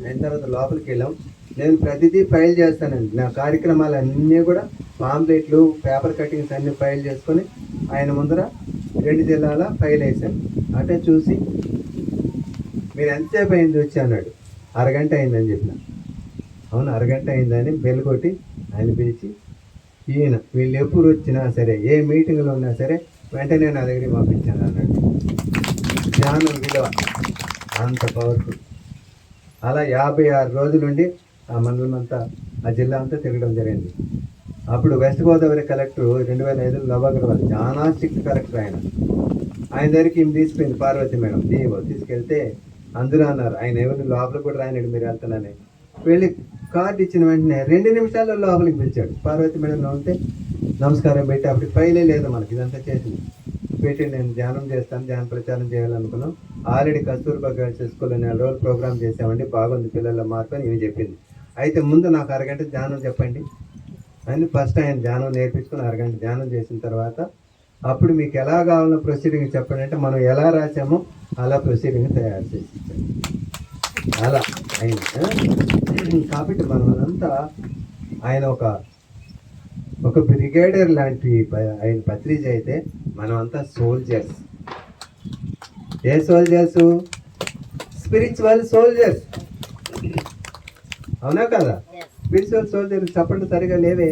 అయిన తర్వాత లోపలికి వెళ్ళాం. నేను ప్రతిదీ ఫైల్ చేస్తానండి, నా కార్యక్రమాలు అన్నీ కూడా పాంప్లెట్లు, పేపర్ కటింగ్స్ అన్నీ ఫైల్ చేసుకొని ఆయన ముందర 2 జిల్లాల ఫైల్ వేసాను. అంటే చూసి మీరు ఎంతసేపు అయింది వచ్చి అన్నాడు. అరగంట అయిందని చెప్పిన. అవును అరగంట అయిందని బెల్ కొట్టి ఆయన పిలిచి, ఈయన వీళ్ళు ఎప్పుడు వచ్చినా సరే, ఏ మీటింగ్లో ఉన్నా సరే వెంటనే నా దగ్గరికి పంపించాను అన్నాడు. జ్ఞానం విలువ అంత పవర్ఫుల్. అలా 56 రోజులుండి ఆ మండలం అంతా, ఆ జిల్లా అంతా తిరగడం జరిగింది. అప్పుడు వెస్ట్ గోదావరి కలెక్టర్ 2005లో లవ్ అగర్వాల్, చాలా స్ట్రిక్ట్ కలెక్టర్ ఆయన. ఆయన దగ్గరికి ఈమె తీసుకుపోయింది పార్వతి మేడం, డిఓ. తీసుకెళ్తే అందరూ అన్నారు ఆయన ఎవరిని లోపలికి కూడా రాయనాడు, మీరు వెళ్తున్నానే. వెళ్ళి కార్డు ఇచ్చిన వెంటనే 2 నిమిషాల్లో లోపలికి పిలిచాడు. పార్వతి మేడం ఉంటే నమస్కారం పెట్టి, అప్పుడు ఫైలే లేదు మనకి, ఇదంతా చేసింది పెట్టి, నేను ధ్యానం చేస్తాను, ధ్యాన ప్రచారం చేయాలనుకున్నాం. ఆల్రెడీ కస్తూర్బా గర్ల్స్ స్కూల్లో 4 రోజులు ప్రోగ్రామ్ చేసామండి, బాగుంది పిల్లల మార్పు అని ఇవి చెప్పింది. అయితే ముందు నాకు అరగంట ధ్యానం చెప్పండి అని ఫస్ట్ ఆయన ధ్యానం నేర్పించుకుని అరగంట ధ్యానం చేసిన తర్వాత అప్పుడు మీకు ఎలా కావాలో ప్రొసీడింగ్ చెప్పండి అంటే, మనం ఎలా రాసామో అలా ప్రొసీడింగ్ తయారు చేసి ఇచ్చాం. అలా అయింది. కాబట్టి మనమంతా ఆయన ఒక బ్రిగేడర్ లాంటి ఆయన పత్రిక అయితే, మనమంతా సోల్జర్స్. ఏ సోల్జర్స్? Spiritual soldiers. అవునా కదా? స్పిరిచువల్ సోల్జర్ చప్పట్లు సరిగా లేవే.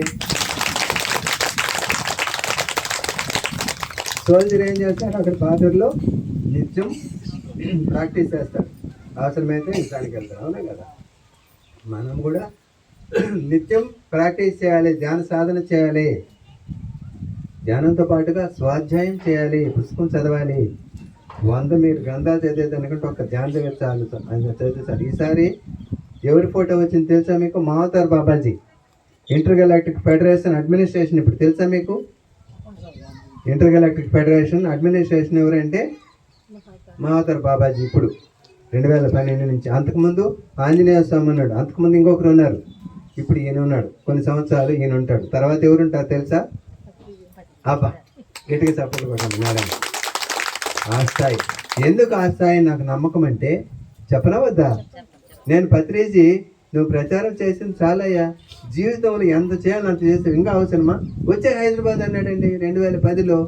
సోల్జర్ ఏం చేస్తాడు? అక్కడ బార్డర్లో నిత్యం ప్రాక్టీస్ చేస్తాడు, అవసరమైతే యుద్ధానికి వెళ్తాడు. అవునా కదా? మనం కూడా నిత్యం ప్రాక్టీస్ చేయాలి, ధ్యాన సాధన చేయాలి, ధ్యానంతో పాటుగా స్వాధ్యాయం చేయాలి, పుస్తకం చదవాలి. 100 మీరు గ్రంథాలు చదివేది అనుకుంటే ఒక ధ్యాన జగత్ చాలు ఆయన చదివేశారు. ఈసారి ఎవరి ఫోటో వచ్చింది తెలుసా మీకు? Mahavatar Babaji, inter galactic federation administration. ఇప్పుడు తెలుసా మీకు? ఇంటర్ గెలాక్టిక్ ఫెడరేషన్ అడ్మినిస్ట్రేషన్ ఎవరంటే మహావతార్ బాబాజీ. ఇప్పుడు 2012 నుంచి. అంతకుముందు ఆంజనేయ స్వామి ఉన్నాడు, అంతకుముందు ఇంకొకరు ఉన్నారు, ఇప్పుడు ఈయన ఉన్నాడు. కొన్ని సంవత్సరాలు ఈయన ఉంటాడు. తర్వాత ఎవరు ఉంటారు తెలుసా? అబ్బా గట్టిగా సపోర్ట్ కొట్టండి మేడం. ఆ స్థాయి. ఎందుకు ఆ స్థాయి నాకు నమ్మకం అంటే చెప్పనా వద్దా? నేను పత్రిజీ, నువ్వు ప్రచారం చేసింది చాలయ్యా, జీవితంలో ఎంత చేయాలి అంత చేస్తావు, ఇంకా అవసరమా? వచ్చే హైదరాబాద్ అన్నాడండి 2010లో.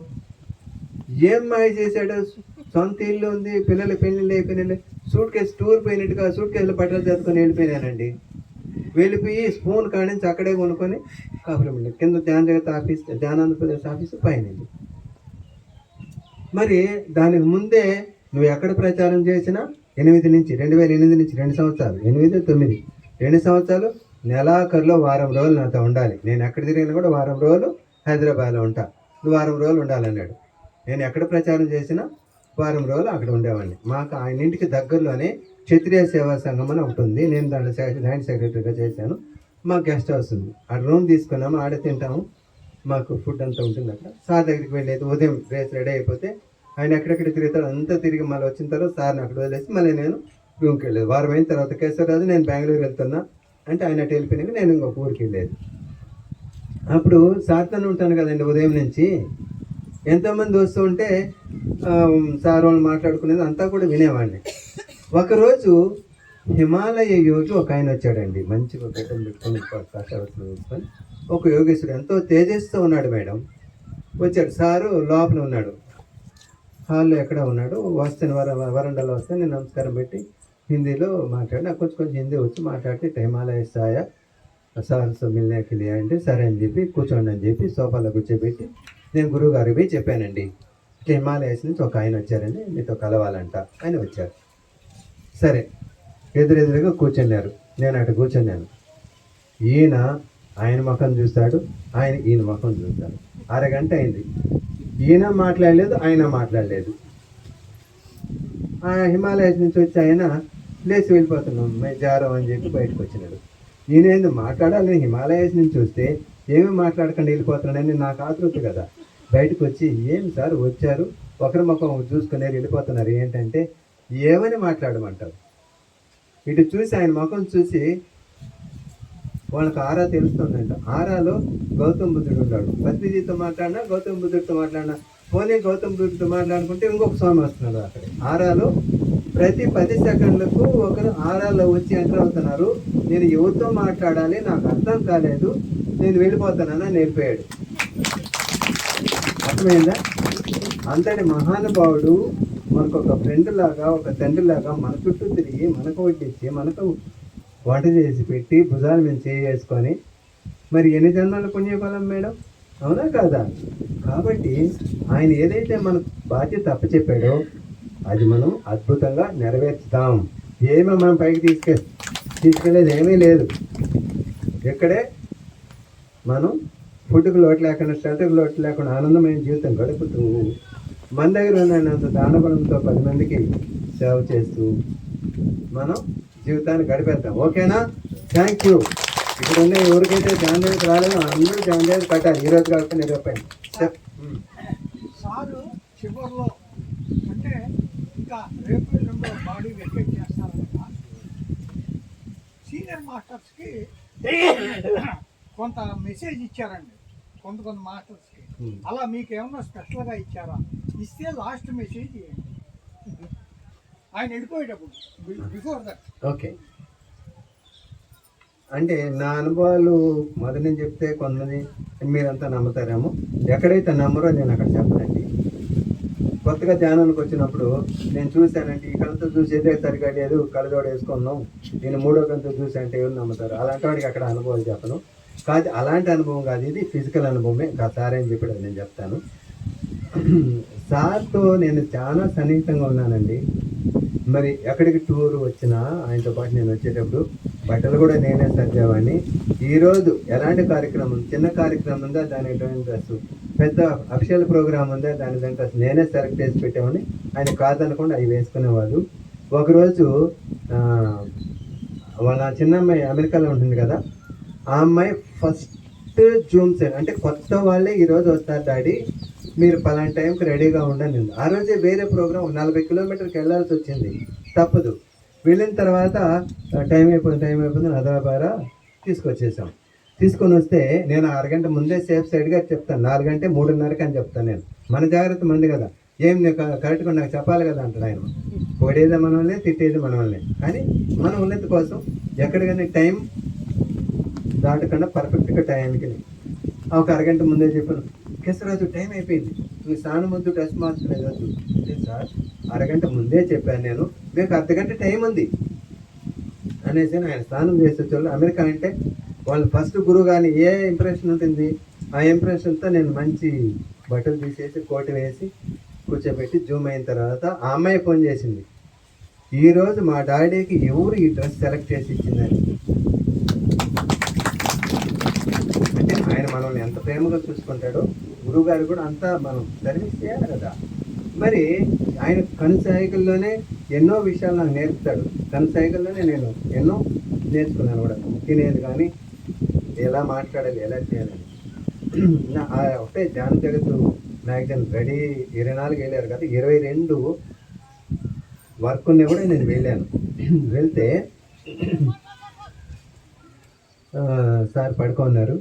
ఏం మాయ చేశాడు? సొంత ఇల్లు ఉంది, పిల్లల పెళ్ళిళ్ళు అయిపోయినాయి, సూట్ కేసు టూర్ పోయినట్టుగా సూట్ కేసులో బట్టలు చదువుకొని వెళ్ళిపోయినానండి. వెళ్ళిపోయి స్పూన్ కాడి నుంచి అక్కడే కొనుక్కొని కాపురం కింద ధ్యాన జగత్ ఆఫీస్, ధ్యానాంధ్రప్రదేశ్ ఆఫీసు పైన. మరి దానికి ముందే నువ్వు ఎక్కడ ప్రచారం చేసినా 2008 నుంచి 2 సంవత్సరాలు, 8, 9, 2 సంవత్సరాలు నెలాఖరులో వారం రోజులు నాతో ఉండాలి. నేను ఎక్కడ తిరిగినా కూడా వారం రోజులు హైదరాబాద్లో ఉంటా, నువ్వు వారం రోజులు ఉండాలన్నాడు. నేను ఎక్కడ ప్రచారం చేసినా వారం రోజులు అక్కడ ఉండేవాడిని. మాకు ఆయన ఇంటికి దగ్గరలోనే క్షత్రియ సేవా సంఘం అని ఒకటి ఉంది, నేను దాంట్లో జాయింట్ సెక్రటరీగా చేశాను. మా గెస్ట్ హౌస్ ఉంది, ఆ రూమ్ తీసుకున్నాము, ఆడ తింటాము, మాకు ఫుడ్ అంతా ఉంటుంది అక్కడ. సార్ దగ్గరికి వెళ్ళేది ఉదయం డ్రెస్ రెడీ అయిపోతే ఆయన ఎక్కడెక్కడ తిరుగుతాడు అంతా తిరిగి మళ్ళీ వచ్చిన తర్వాత సార్ని అక్కడ వదిలేసి మళ్ళీ నేను రూమ్కి వెళ్ళేది. వారం అయిన తర్వాత కేశవరాజు నేను బెంగళూరు వెళ్తున్నా అంటే ఆయన అటు వెళ్ళిపోయినాక నేను ఇంకొక ఊరికి వెళ్ళేది. అప్పుడు సార్తోనే ఉంటాను కదండి ఉదయం నుంచి. ఎంతోమంది వస్తూ ఉంటే సార్ వాళ్ళు మాట్లాడుకునేది అంతా కూడా వినేవాడిని. ఒకరోజు హిమాలయ యోగి ఒక ఆయన వచ్చాడండి, మంచిగా గడ్డం పెట్టుకొని కష్టపడుతున్న వేసుకొని, ఒక యోగేశ్వరుడు ఎంతో తేజస్తో ఉన్నాడు మేడం. వచ్చాడు, సారు లోపల ఉన్నాడు, హాల్లో ఎక్కడ ఉన్నాడు. వస్తే వరండాలో వస్తే నేను నమస్కారం పెట్టి హిందీలో మాట్లాడి, నాకు కొంచెం హిందీ వచ్చి మాట్లాడితే హిమాలయ స్థాయి సార్ మిల్నేకి అంటే సరే అని చెప్పి కూర్చోండి అని చెప్పి సోఫాలో కూర్చోబెట్టి నేను గురువు గారికి పోయి చెప్పానండి, ఇట్లా హిమాలయస్ నుంచి ఒక ఆయన వచ్చారండి, మీతో కలవాలంట. ఆయన వచ్చారు. సరే ఎదురెదురుగా కూర్చున్నారు, నేను అటు కూర్చున్నాను. ఈయన ఆయన ముఖం చూస్తాడు, ఆయన ఈయన ముఖం చూస్తాడు. అరగంట అయింది, ఈయన మాట్లాడలేదు, ఆయన మాట్లాడలేదు. ఆ హిమాలయస్ నుంచి వచ్చి ఆయన లేచి వెళ్ళిపోతున్నాం జారం అని చెప్పి బయటకు వచ్చినాడు. నేనేంది మాట్లాడాలి, నేను హిమాలయస్ నుంచి వస్తే ఏమి మాట్లాడకుండా వెళ్ళిపోతున్నానని నాకు ఆతృత కదా. బయటకు వచ్చి ఏం సార్ వచ్చారు ఒకరి ముఖం చూసుకుని వెళ్ళిపోతున్నారు ఏంటంటే ఏమని మాట్లాడమంటారు. ఇటు చూసి ఆయన ముఖం చూసి వాళ్ళకి ఆరా తెలుస్తుందంట. ఆరాలో గౌతమ్ బుద్ధుడు ఉన్నాడు. పత్రిజీతో మాట్లాడినా గౌతమ్ బుద్ధుడితో మాట్లాడినా పోనీ గౌతమ్ బుద్ధుడితో మాట్లాడుకుంటే ఇంకొక స్వామి వస్తున్నాడు అక్కడ. ఆరాలో ప్రతి 10 సెకండ్లకు ఒకరు ఆరాలో వచ్చి ఎంటర్ అవుతున్నారు. నేను ఎవరితో మాట్లాడాలి నాకు అర్థం కాలేదు, నేను వెళ్ళిపోతానని వెళ్ళిపోయాడు. అర్థమైందా? అంతటి మహానుభావుడు మనకు ఒక ఫ్రెండ్ లాగా ఒక తండ్రి లాగా మన చుట్టూ తిరిగి మనకు వడ్డించి మనకు వంట చేసి పెట్టి భుజాల మీద చేసుకొని మరి ఎన్ని జన్మల పుణ్యఫలం మేడం, అవునా కాదా? కాబట్టి ఆయన ఏదైతే మనకు బాధ్యత అప్పచెప్పాడో అది మనం అద్భుతంగా నెరవేర్చుతాం. ఏమో మనం పైకి తీసుకెళ్ళేది ఏమీ లేదు. ఇక్కడే మనం ఫుడ్కి లోటు లేకుండా షెల్టర్కి లోటు లేకుండా ఆనందమైన జీవితం గడుపుతూ మన దగ్గర ఉన్నంత దానబలంతో 10 మందికి సేవ చేస్తూ మనం జీవితాన్ని గడిపేద్దాం. ఓకేనా? Thank you. ఇక్కడ ఉన్న ఎవరికైతే జాందేవికి రాలేదో అందరూ జాందేవి కట్టాలి ఈరోజు కాకుండా రూపాయలు. సారు చివరిలో అంటే ఇంకా రేపు ఎల్లుండో బాడీ వెకేట్ చేస్తారనమాట. సీనియర్ మాస్టర్స్కి కొంత మెసేజ్ ఇచ్చారండి కొంత మాస్టర్స్కి. అలా మీకు ఏమన్నా స్పెషల్గా ఇచ్చారా? ఇస్తే లాస్ట్ మెసేజ్ ఇవ్వండి ఆయన వెళ్ళిపోయేటప్పుడు బిఫోర్ దట్. ఓకే, అంటే నా అనుభవాలు మొదటి నుంచి చెప్తే కొంతమంది మీరంతా నమ్ముతారేమో. ఎక్కడైతే నమ్మరో నేను అక్కడ చెప్పనండి. కొత్తగా ధ్యానానికి వచ్చినప్పుడు నేను చూశానంటే ఈ కళ్ళతో చూసేదే సరిగా లేదు, కళ్ళజోడ వేసుకున్నాం, నేను 3వ కంతో చూసి అంటే ఎవరు నమ్ముతారు? అలాంటి వాడికి అక్కడ అనుభవాలు చెప్పను. కాదు, అలాంటి అనుభవం కాదు, ఇది ఫిజికల్ అనుభవమే. సార్ ఏం చెప్పాడు నేను చెప్తాను. సార్తో నేను చాలా సన్నిహితంగా ఉన్నానండి. మరి ఎక్కడికి టూర్ వచ్చినా ఆయనతో పాటు నేను వచ్చేటప్పుడు బట్టలు కూడా నేనే సర్దేవాడిని. ఈరోజు ఎలాంటి కార్యక్రమం, చిన్న కార్యక్రమం ఉందా దాని డ్రెస్, పెద్ద అఫిషియల్ ప్రోగ్రామ్ ఉందా దాని డ్రెస్ నేనే సెలెక్ట్ చేసి పెట్టేవాడిని. ఆయన కాదనకుండా అవి వేసుకునేవాళ్ళు. ఒకరోజు వాళ్ళ చిన్నమ్మాయి అమెరికాలో ఉంటుంది కదా, ఆ అమ్మాయి ఫస్ట్ జూమ్ సెట్ అంటే కొత్త వాళ్ళే ఈరోజు వస్తారు డాడీ మీరు పలానా టైంకి రెడీగా ఉండండి. ఆ రోజే వేరే ప్రోగ్రామ్ 40 కిలోమీటర్కి వెళ్ళాల్సి వచ్చింది, తప్పదు. వెళ్ళిన తర్వాత టైం అయిపోయింది అదాబారా తీసుకొచ్చేసాం. తీసుకొని వస్తే నేను అరగంట ముందే సేఫ్ సైడ్గా చెప్తాను, 4 గంటే 3:30కి అని చెప్తాను నేను. మన జాగ్రత్త మంది కదా, ఏం నేను కరెక్ట్గా నాకు చెప్పాలి కదా అంటాడు ఆయన. పొడేది మన వల్లే, తిట్టేది మన వల్లే. కానీ మన ఉన్నతి కోసం ఎక్కడికైనా టైం దాటకుండా పర్ఫెక్ట్గా టైంకి ఒక అరగంట ముందే చెప్పాను. కేసరాజు టైం అయిపోయింది, నువ్వు స్నానం ముందు డ్రెస్ మార్చలేదు వద్దు. సార్ అరగంట ముందే చెప్పాను నేను, మీకు అర్ధగంట టైం ఉంది అనేసి ఆయన స్నానం చేసి వచ్చేవాళ్ళు. అమెరికా అంటే వాళ్ళు ఫస్ట్ గురువు కానీ ఏ ఇంప్రెషన్ ఉంటుంది ఆ ఇంప్రెషన్తో నేను మంచి బట్టలు తీసేసి కోట్ వేసి కూర్చోబెట్టి జూమ్ అయిన తర్వాత ఆ అమ్మాయి ఫోన్ చేసింది, ఈరోజు మా డాడీకి ఎవరు ఈ డ్రెస్ సెలెక్ట్ చేసి ఇచ్చిందని. అంటే ఆయన మనల్ని ఎంత ప్రేమగా చూసుకుంటాడో గురువు గారు కూడా అంతా మనం సర్వీస్ చేయాలి కదా. మరి ఆయన కనుసైకిల్లోనే ఎన్నో విషయాలు నాకు నేర్పుతాడు. కనుసైకిల్లోనే నేను ఎన్నో నేర్చుకున్నాను కూడా, తినేది కానీ ఎలా మాట్లాడాలి ఎలా చేయాలని. ఒకటే ధ్యాన జగత్తు మ్యాగజైన్ రెడీ 24 వెళ్ళారు కదా, 22 వర్క్ ఉన్నా కూడా నేను వెళ్ళాను. వెళ్తే సార్ పడుకున్నారు.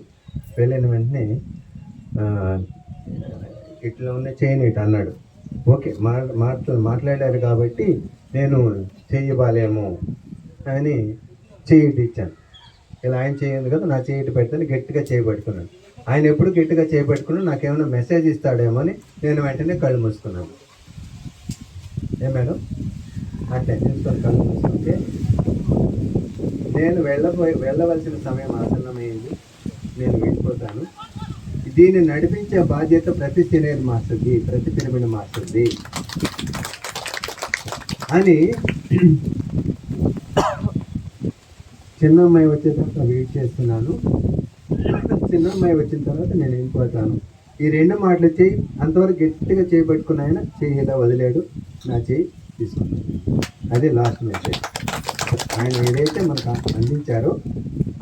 వెళ్ళిన వెంటనే ఇట్లా ఉన్న చేయని ఇటు అన్నాడు. ఓకే మాట్లాడారు కాబట్టి నేను చెయ్యబాలేమో అని చెయ్యి ఇచ్చాను. ఇలా ఆయన చేయండి కదా, నా చేయి పెడతాను గట్టిగా చేయబట్టుకున్నాను. ఆయన ఎప్పుడు గట్టిగా చేయబట్టుకున్నాను, నాకేమైనా మెసేజ్ ఇస్తాడేమో అని నేను వెంటనే కళ్ళు మూసుకున్నాను. ఏ మేడం అట్లా తీసుకొని కళ్ళు మూసుకుంటే నేను వెళ్ళవలసిన సమయం ఆసన్నమైంది, నేను వెళ్ళిపోతాను. దీన్ని నడిపించే బాధ్యత ప్రతి సీనియర్ మాస్టర్ది, ప్రతి పిరమిడ్ మాస్టర్ది అని చిన్నమ్మాయి వచ్చేటప్పుడు వెయిట్ చేస్తున్నాను. చిన్నమ్మాయి వచ్చిన తర్వాత నేను వెళ్ళిపోతాను. ఈ 2 మాటలు చేయి అంతవరకు గట్టిగా చేయబట్టుకున్న ఆయన చేయి ఇలా వదిలేడు, నా చేయి తీసుకున్నాను. అదే లాస్ట్ మెసేజ్. ఆయన ఏదైతే మనకు అందించారో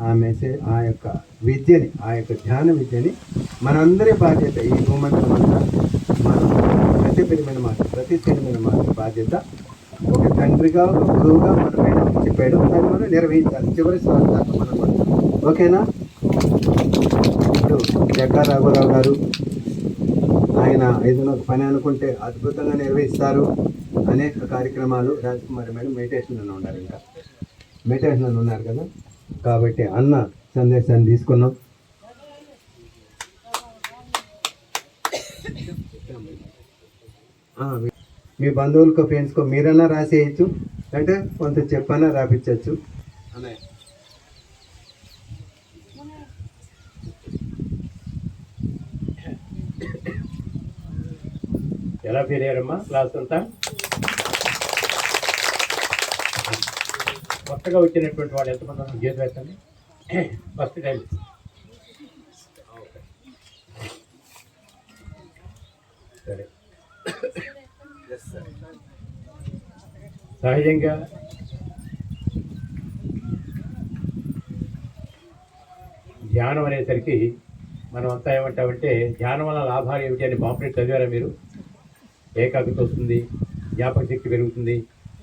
ఆ మెసేజ్, ఆ యొక్క విద్యని, ఆ యొక్క ధ్యాన విద్యని మనందరి బాధ్యత, ఈ భూమండలం అంతా మనం ప్రతి శనిమైన మాట బాధ్యత ఒక తండ్రిగా, ఒక గురువుగా మన పైన చెప్పాడు. అది మనం నిర్వహించాలి చివరి శ్వాస దాకా మనం కూడా. ఓకేనా? ఇప్పుడు జక్కా రాఘవరావు గారు, ఆయన ఏదైనా ఒక పని అనుకుంటే అద్భుతంగా నిర్వహిస్తారు. అనేక కార్యక్రమాలు. రాజకుమారి మేడం మెడిటేషన్లో ఉన్నారు, ఇంకా మెడిటేషన్లో ఉన్నారు కదా. కాబట్టి అన్న సందేశాన్ని తీసుకున్నాం. మీ బంధువులకు, ఫ్రెండ్స్కో మీరన్నా రాసేయచ్చు, అంటే కొంత చెప్పన్నా రాపించవచ్చు. అన్నయ్య ఎలా ఫీల్ అయ్యారమ్మా క్లాస్ అంతా? కొత్తగా వచ్చినటువంటి వాళ్ళు ఎంతమంది గీత వేస్తండి ఫస్ట్ టైం? సరే, సహజంగా ధ్యానం అనేసరికి మనం అంతా ఏమంటామంటే, ధ్యానం వల్ల లాభాలు ఏమిటి అని పాంప్లెట్ చదివారా మీరు? ఏకాగ్రత వస్తుంది, జ్ఞాపక శక్తి పెరుగుతుంది,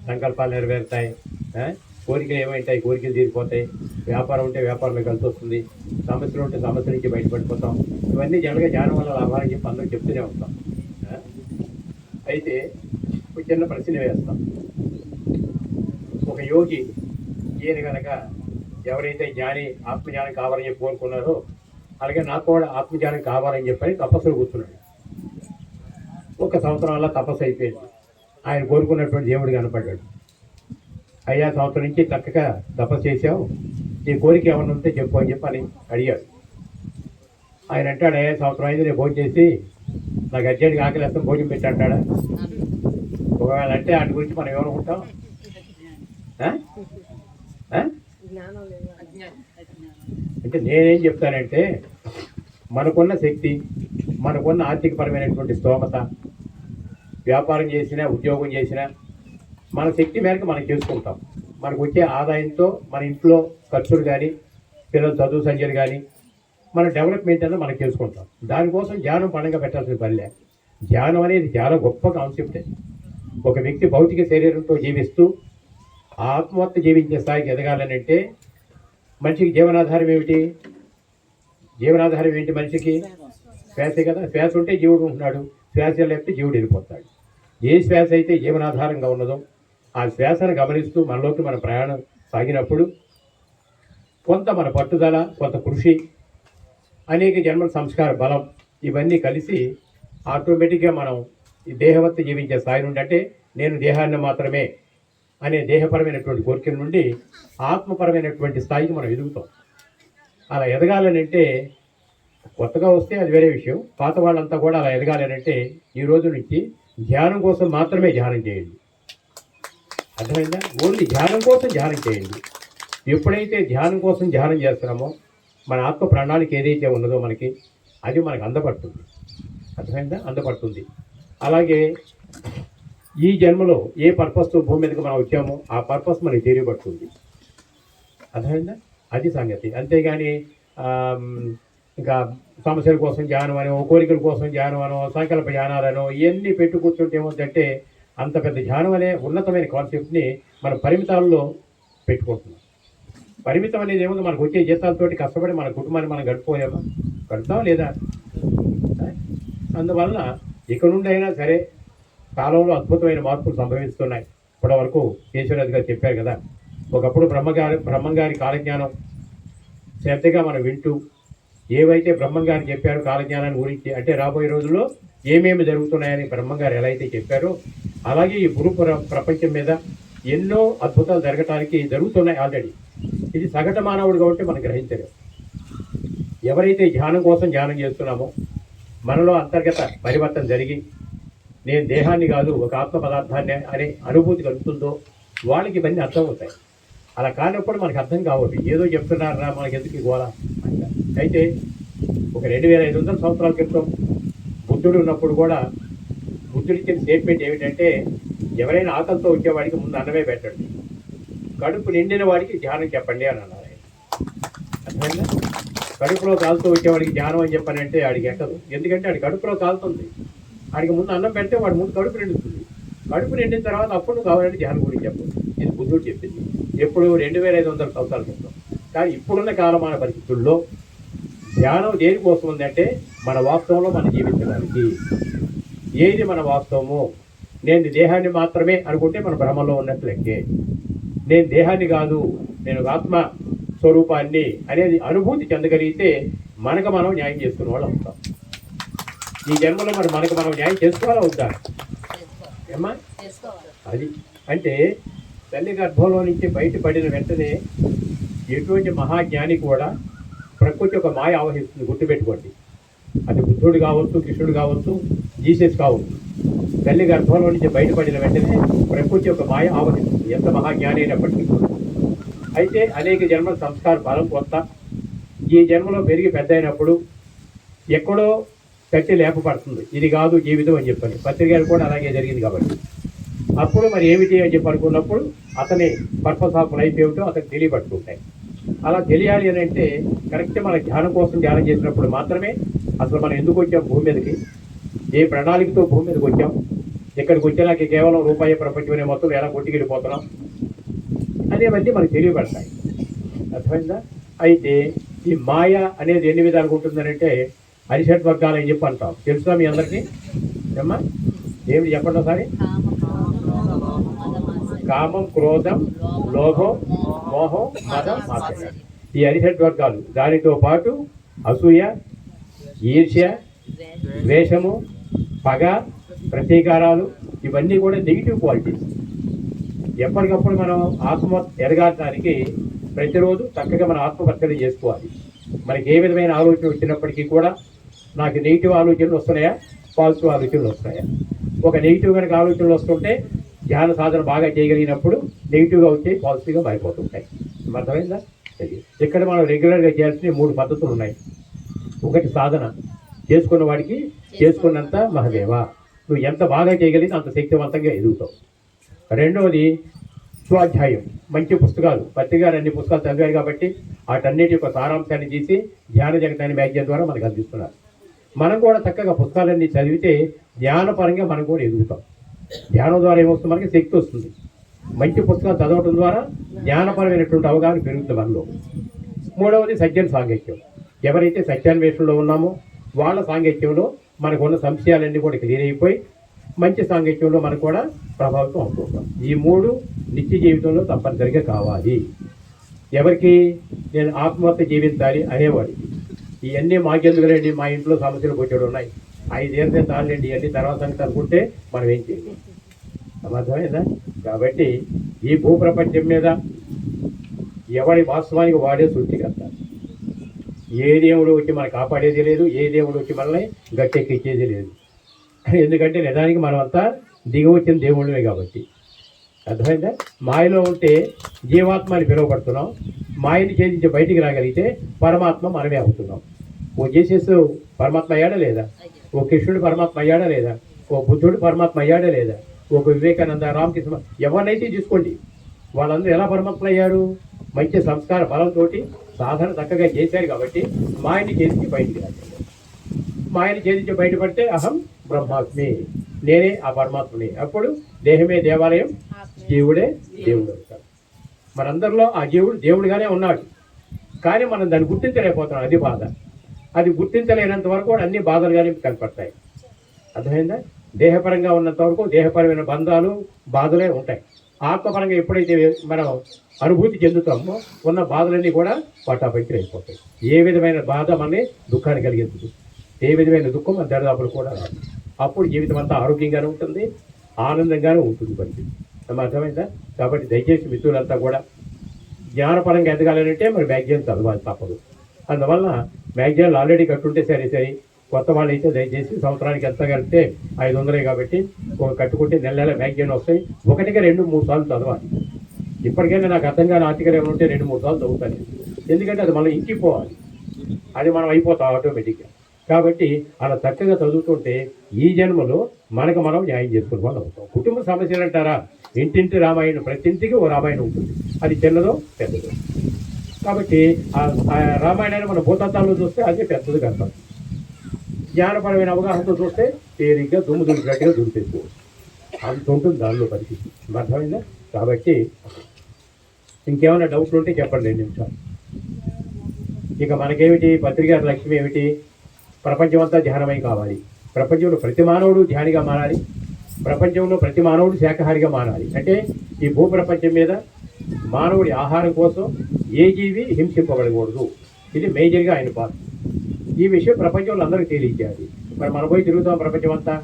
సంకల్పాలు నెరవేరుతాయి, కోరికలు ఏమైంటాయి, కోరికలు తీరిపోతాయి, వ్యాపారం ఉంటే వ్యాపారంలో కలిసి వస్తుంది, సమస్యలు ఉంటే సమస్య నుంచి బయటపడిపోతాం. ఇవన్నీ జనరల్గా ధ్యానం వల్ల లాభాలని చెప్పి అందరూ చెప్తూనే ఉంటాం. అయితే ఒక చిన్న ప్రశ్న వేస్తాం. ఒక యోగి ఈయన కనుక ఎవరైతే జ్ఞాని, ఆత్మజ్ఞానం కావాలని చెప్పి కోరుకున్నారో, అలాగే నాకు కూడా ఆత్మజ్ఞానం కావాలని చెప్పని తపస్సులు కూర్చున్నాడు. 1 సంవత్సరం వల్ల తపస్సు అయిపోయింది. ఆయన కోరుకున్నటువంటి దేవుడు కనపడ్డాడు. అయ్యా, సంవత్సరం నుంచి చక్కగా తపస్సు చేసావు, నీ కోరిక ఏమన్నా ఉంటే చెప్పు అని చెప్పి అని అడిగాడు. ఆయన అంటాడు, అయ్యా సంవత్సరం అయింది నేను భోజనం చేసి, నాకు అర్జెంట్గా ఆకలి వేస్తాం, భోజనం పెట్టి అంటాడా? ఒకవేళ అంటే వాటి గురించి మనం ఏమనుకుంటాం? అంటే నేనేం చెప్తానంటే, మనకున్న శక్తి, మనకున్న ఆర్థికపరమైనటువంటి స్తోమత, వ్యాపారం చేసినా ఉద్యోగం చేసినా మన శక్తి మేరకు మనం చేసుకుంటాం. మనకు వచ్చే ఆదాయంతో మన ఇంట్లో ఖర్చులు కానీ, పిల్లల చదువు సంఖ్యలు కానీ, మన డెవలప్మెంట్ అనేది మనం చేసుకుంటాం. దానికోసం ధ్యానం పణంగా పెట్టాల్సిన పనిలే. ధ్యానం అనేది చాలా గొప్ప కాన్సెప్ట్. ఒక వ్యక్తి భౌతిక శరీరంతో జీవిస్తూ ఆత్మహత్య జీవించే స్థాయికి ఎదగాలని అంటే మనిషికి జీవనాధారం ఏమిటి? జీవనాధారం ఏంటి మనిషికి? శ్వాసే కదా. శ్వాస ఉంటే జీవుడు ఉంటున్నాడు, శ్వాస లేకపోతే జీవుడు వెళ్ళిపోతాడు. ఏ శ్వాస అయితే జీవనాధారంగా ఉన్నదో ఆ శ్వాసను గమనిస్తూ మనలోకి మన ప్రయాణం సాగినప్పుడు కొంత మన పట్టుదల, కొంత కృషి, అనేక జన్మల సంస్కార బలం, ఇవన్నీ కలిసి ఆటోమేటిక్గా మనం ఈ దేహవత్తి జీవించే స్థాయి నుండి, అంటే నేను దేహాన్ని మాత్రమే అనే దేహపరమైనటువంటి కోరికల నుండి ఆత్మపరమైనటువంటి స్థాయికి మనం ఎదుగుతాం. అలా ఎదగాలని అంటే కొత్తగా వస్తే అది వేరే విషయం. పాత వాళ్ళంతా కూడా అలా ఎదగాలని అంటే ఈ రోజు నుంచి ధ్యానం కోసం మాత్రమే ధ్యానం చేయండి. అర్థమైందా? ఓన్లీ ధ్యానం కోసం ధ్యానం చేయండి. ఎప్పుడైతే ధ్యానం కోసం ధ్యానం చేస్తున్నామో మన ఆత్మ ప్రణాళిక ఏదైతే ఉన్నదో మనకి అది మనకు అందపడుతుంది. అర్థమైందా? అందపడుతుంది. అలాగే ఈ జన్మలో ఏ పర్పస్తో భూమి మీదకి మనం వచ్చామో ఆ పర్పస్ మనకి తెలియబడుతుంది. అర్థమైందా? అది సంగతి. అంతేగాని ఇంకా సమస్యల కోసం ధ్యానం అనో, కోరికల కోసం ధ్యానం అనో, సంకల్ప ధ్యానాలనో ఇవన్నీ పెట్టు కూర్చుంటే ఏమవుతుందంటే అంత పెద్ద ధ్యానం అనే ఉన్నతమైన కాన్సెప్ట్ని మనం పరిమితాల్లో పెట్టుకుంటున్నాం. పరిమితం అనేది ఏముంది? మనకు వచ్చే జీతాలతోటి కష్టపడి మన కుటుంబాన్ని మనం గడుపుకోలేమా? గడుపుతాం లేదా? అందువల్ల ఇక నుండి అయినా సరే కాలంలో అద్భుతమైన మార్పులు సంభవిస్తున్నాయి. ఇప్పటివరకు కేశవరాజు గారు చెప్పారు కదా, ఒకప్పుడు బ్రహ్మంగారి కాలజ్ఞానం శ్రద్ధగా మనం వింటూ ఏవైతే బ్రహ్మంగారు చెప్పారో కాలజ్ఞానాన్ని గురించి, అంటే రాబోయే రోజుల్లో ఏమేమి జరుగుతున్నాయని బ్రహ్మంగారు ఎలా అయితే చెప్పారో అలాగే ఈ గురు ప్రపంచం మీద ఎన్నో అద్భుతాలు జరుగుతున్నాయి ఆల్రెడీ. ఇది సగటు మానవుడు కాబట్టి మనం గ్రహించలేము. ఎవరైతే ధ్యానం కోసం ధ్యానం చేస్తున్నామో మనలో అంతర్గత పరివర్తన జరిగి నేను దేహాన్ని కాదు ఒక ఆత్మ పదార్థాన్ని అనే అనుభూతి కలుగుతుందో వాళ్ళకి ఇవన్నీ అర్థమవుతాయి. అలా కానప్పుడు మనకు అర్థం కావాలి. ఏదో చెప్తున్నారా మనకి ఎందుకు గోళ అంట. అయితే ఒక 2500 సంవత్సరాల క్రితం బుద్ధుడు ఉన్నప్పుడు కూడా బుద్ధుడు ఇచ్చిన స్టేట్మెంట్ ఏమిటంటే, ఎవరైనా ఆకలితో వచ్చేవాడికి ముందు అన్నమే పెట్టండి, కడుపు నిండిన వాడికి ధ్యానం చెప్పండి అని అన్నారు ఆయన. అర్థమైందా? కడుపులో కాలుతూ వచ్చేవాడికి ధ్యానం అని చెప్పానంటే ఆడికి ఎక్కదు. ఎందుకంటే ఆడి కడుపులో కాలుతుంది. ఆడికి ముందు అన్నం పెడితే వాడి ముందు కడుపు నిండుతుంది. కడుపు నిండిన తర్వాత అప్పుడు నువ్వు కావాలంటే ధ్యానం గురించి చెప్పు. ఇది బుద్ధుడు చెప్పింది ఎప్పుడు 2500 సంవత్సరాల క్రితం. కానీ ఇప్పుడున్న కాలమాన పరిస్థితుల్లో ధ్యానం దేనికోసం ఉందంటే మన వాస్తవంలో మనం జీవించడానికి. ఏది మన వాస్తవము? నేను దేహాన్ని మాత్రమే అనుకుంటే మన భ్రమంలో ఉన్నట్టు లెక్కే. నేను దేహాన్ని కాదు, నేను ఆత్మ స్వరూపాన్ని అనేది అనుభూతి చెందగలిగితే మనకు మనం న్యాయం చేసుకునే వాళ్ళు అవుతాం. ఈ జన్మలో మరి మనకు మనం న్యాయం చేసుకోవాలా అవుతాం ఏమ్మా? అది అంటే తల్లి గర్భంలో నుంచి బయటపడిన వెంటనే ఎటువంటి మహాజ్ఞాని కూడా ప్రకృతి ఒక మాయ ఆవహిస్తుంది. గుర్తుపెట్టుకోండి. అది బుద్ధుడు కావచ్చు, కృష్ణుడు కావచ్చు, జీసస్ కావచ్చు. తల్లి గర్భంలో నుంచి బయటపడిన వెంటనే ప్రకృతి ఒక మాయ ఆవహిస్తుంది, ఎంత మహాజ్ఞాని అయినప్పటికీ కూడా. అయితే అనేక జన్మల సంస్కార బలం కొత్త. ఈ జన్మలో పెరిగి పెద్ద అయినప్పుడు ఎక్కడో కట్టి లేపబడుతుంది. ఇది కాదు జీవితం అని చెప్పని. పత్రికలు కూడా అలాగే జరిగింది కాబట్టి అప్పుడు మరి ఏమిటి అని చెప్పి అనుకున్నప్పుడు అతని పర్పస్ ఆఫ్ లైఫ్ ఏమిటో అతనికి తెలియబట్టుకుంటాయి. అలా తెలియాలి అని అంటే కరెక్ట్ మన ధ్యానం కోసం ధ్యానం చేసినప్పుడు మాత్రమే అసలు మనం ఎందుకు వచ్చాం భూమి మీదకి, ఏ ప్రణాళికతో భూమి మీదకి వచ్చాం, ఇక్కడికి వచ్చేలాకి కేవలం రూపాయి ప్రపంచం మొత్తం ఎలా కొట్టుకెళ్ళిపోతున్నాం అనేవన్నీ మనకు తెలియబడతాయి. అర్థమైందా? అయితే ఈ మాయ అనేది ఎన్ని విధాలుగా ఉంటుందనంటే అరిషట్ వర్గాలు అని చెప్పి అంటాం. తెలుసా మీ అందరికీ? ఏమ్మా ఏమిటి చెప్పండి ఒకసారి. కామం, క్రోధం, లోభం, మోహం, మదం, మాత్సర్యం. ఈ అరిషట్ వర్గాలు. దానితో పాటు అసూయ, ఈర్ష్య, ద్వేషము, పగ, ప్రతీకారాలు ఇవన్నీ కూడా నెగిటివ్ క్వాలిటీస్. ఎప్పటికప్పుడు మనం ఆత్మ ఎదగాడానికి ప్రతిరోజు చక్కగా మన ఆత్మపరిశీలన చేసుకోవాలి. మనకి ఏ విధమైన ఆలోచన వచ్చినప్పటికీ కూడా నాకు నెగిటివ్ ఆలోచనలు వస్తున్నాయా, పాజిటివ్ ఆలోచనలు వస్తున్నాయా? ఒక నెగిటివ్ కనుక ఆలోచనలు వస్తుంటే ధ్యాన సాధన బాగా చేయగలిగినప్పుడు నెగిటివ్గా వచ్చి పాజిటివ్గా మారిపోతుంటాయి. అర్థమైందా? ఇక్కడ మనం రెగ్యులర్గా చేయాల్సిన 3 పద్ధతులు ఉన్నాయి. ఒకటి సాధన. చేసుకున్న వాడికి చేసుకున్నంత మహదేవా. నువ్వు ఎంత బాగా చేయగలిగితే అంత శక్తివంతంగా ఎదుగుతావు. రెండవది స్వాధ్యాయం. మంచి పుస్తకాలు. పత్రికారు అన్ని పుస్తకాలు చదివారు కాబట్టి వాటన్నిటి యొక్క సారాంశాన్ని తీసి ధ్యాన జగతాన్ని మ్యాగజైన్ ద్వారా మనకు అందిస్తున్నారు. మనం కూడా చక్కగా పుస్తకాలన్నీ చదివితే ధ్యానపరంగా మనం కూడా ఎదుగుతాం. ధ్యానం ద్వారా ఏమొస్తుంది? మనకి శక్తి వస్తుంది. మంచి పుస్తకాలు చదవటం ద్వారా జ్ఞానపరమైనటువంటి అవగాహన పెరుగుతుంది మనలో. మూడవది సజ్జన సాంగత్యం. ఎవరైతే సత్యాన్వేషణలో ఉన్నామో వాళ్ళ సాంగత్యంలో మనకు ఉన్న సంశయాలన్నీ కూడా క్లియర్ అయిపోయి మంచి సాంగత్యంలో మనకు కూడా ప్రభావితం అవుతుంటాం. ఈ 3 నిత్య జీవితంలో తప్పనిసరిగా కావాలి. ఎవరికి? నేను ఆత్మహత్య జీవించాలి అనేవాడికి. ఇవన్నీ మాకెందుకులేండి, మా ఇంట్లో సమస్యలు వచ్చేవి ఉన్నాయి, 5 ఏళ్ళ చాలండి, ఇవన్నీ తర్వాత సంగతి అనుకుంటే మనం ఏం చేయాలి? అర్థమైందా? కాబట్టి ఈ భూప్రపంచం మీద ఎవరి వాస్తవానికి వాడే సృష్టికర్త. ఏ దేవుడు వచ్చి మనం కాపాడేది లేదు, ఏ దేవుడు వచ్చి మనల్ని గట్టెక్కిచ్చేది లేదు. ఎందుకంటే నిజానికి మనం అంతా దిగి వచ్చిన దేవుళ్ళమే కాబట్టి. అర్థమైందా? మాయలో ఉంటే జీవాత్మ అని పిలువబడుతున్నాం. మాయని ఛేదించి బయటికి రాగలిగితే పరమాత్మ మనమే అవుతున్నాం. ఓ జీసస్ పరమాత్మ అయ్యాడా లేదా? ఓ కృష్ణుడు పరమాత్మ అయ్యాడా లేదా? ఓ బుద్ధుడు పరమాత్మ అయ్యాడా లేదా? ఒక వివేకానంద, రామకృష్ణ, ఎవరినైతే చూసుకోండి, వాళ్ళందరూ ఎలా పరమాత్మ అయ్యారు? మంచి సంస్కార బలంతో సాధన చక్కగా చేశారు కాబట్టి మాయని ఛేదించి బయటికి రాగలిగారు. మాయని ఛేదించి బయటపడితే అహం బ్రహ్మాస్మి, నేనే ఆ పరమాత్మని. అప్పుడు దేహమే దేవాలయం, జీవుడే దేవుడు అవుతాడు. మనందరిలో ఆ జీవుడు దేవుడిగానే ఉన్నాడు, కానీ మనం దాన్ని గుర్తించలేకపోతున్నాం. అది బాధ. అది గుర్తించలేనంత వరకు అన్ని బాధలుగానే కనపడతాయి. అర్థమైందా? దేహపరంగా ఉన్నంత వరకు దేహపరమైన బంధాలు, బాధలే ఉంటాయి. ఆత్మపరంగా ఎప్పుడైతే మనం అనుభూతి చెందుతామో ఉన్న బాధలన్నీ కూడా పటాపంచలు అయిపోతాయి. ఏ విధమైన బాధ మనని దుఃఖాన్ని కలిగించదు, ఏ విధమైన దుఃఖం మన దరిదాపులు కూడా రాదు. అప్పుడు జీవితం అంతా ఆరోగ్యంగానే ఉంటుంది, ఆనందంగానే ఉంటుంది. పరిస్థితి అర్థమైందా? కాబట్టి దయచేసి మిత్రులంతా కూడా జ్ఞానపరంగా ఎదగాలంటే మరి మ్యాగజైన్ చదవాలి తప్పదు. అందువల్ల మ్యాగజైన్లు ఆల్రెడీ కట్టుంటే సరే, కొత్త వాళ్ళు అయితే దయచేసి సంవత్సరానికి ఎంత కలిపితే 500 కాబట్టి కట్టుకుంటే నెల మ్యాగజైన్ వస్తాయి. 1, 2, 3 సార్లు చదవాలి. ఇప్పటికైనా నాకు అర్థం కాని ఆర్టికల్ ఏమైనా ఉంటే 2, 3 సార్లు చదువుతాను. ఎందుకంటే అది మనం ఇంకిపోవాలి, అది మనం అయిపోతాం ఆటోమేటిక్గా. కాబట్టి అలా చక్కగా చదువుతుంటే ఈ జన్మలో మనకు మనం న్యాయం చేసుకునే వాళ్ళు అవుతాం. కుటుంబ సమస్యలు అంటారా? ఇంటింటి రామాయణం, ప్రతి ఇంటికి ఓ రామాయణం ఉంటుంది. అది చిన్నదో పెద్దదో. కాబట్టి ఆ రామాయణాన్ని మన భూతత్వాల్లో చూస్తే అదే పెద్దది కనపడుతుంది. జ్ఞానపరమైన అవగాహనతో చూస్తే తేలిగ్గా దుమ్ము దులిపినట్టుగా దులిపేసుకోవచ్చు. అంత ఉంటుంది దానిలో పరిస్థితి. అర్థమైందా? కాబట్టి ఇంకేమైనా డౌట్లు ఉంటే చెప్పండి 2 నిమిషాలు. ఇక మనకేమిటి పత్రిక లక్ష్యం ఏమిటి? ప్రపంచమంతా ధ్యానమై కావాలి. ప్రపంచంలో ప్రతి మానవుడు ధ్యానిగా మారాలి. ప్రపంచంలో ప్రతి మానవుడు శాకాహారిగా మారాలి. అంటే ఈ భూప్రపంచం మీద మానవుడి ఆహారం కోసం ఏ జీవి హింసింపబడకూడదు. ఇది మేజర్గా ఆయన పాత్ర. ఈ విషయం ప్రపంచంలో అందరికీ తెలియజేయాలి. మరి మనం పోయి తిరుగుతాం ప్రపంచం అంతా.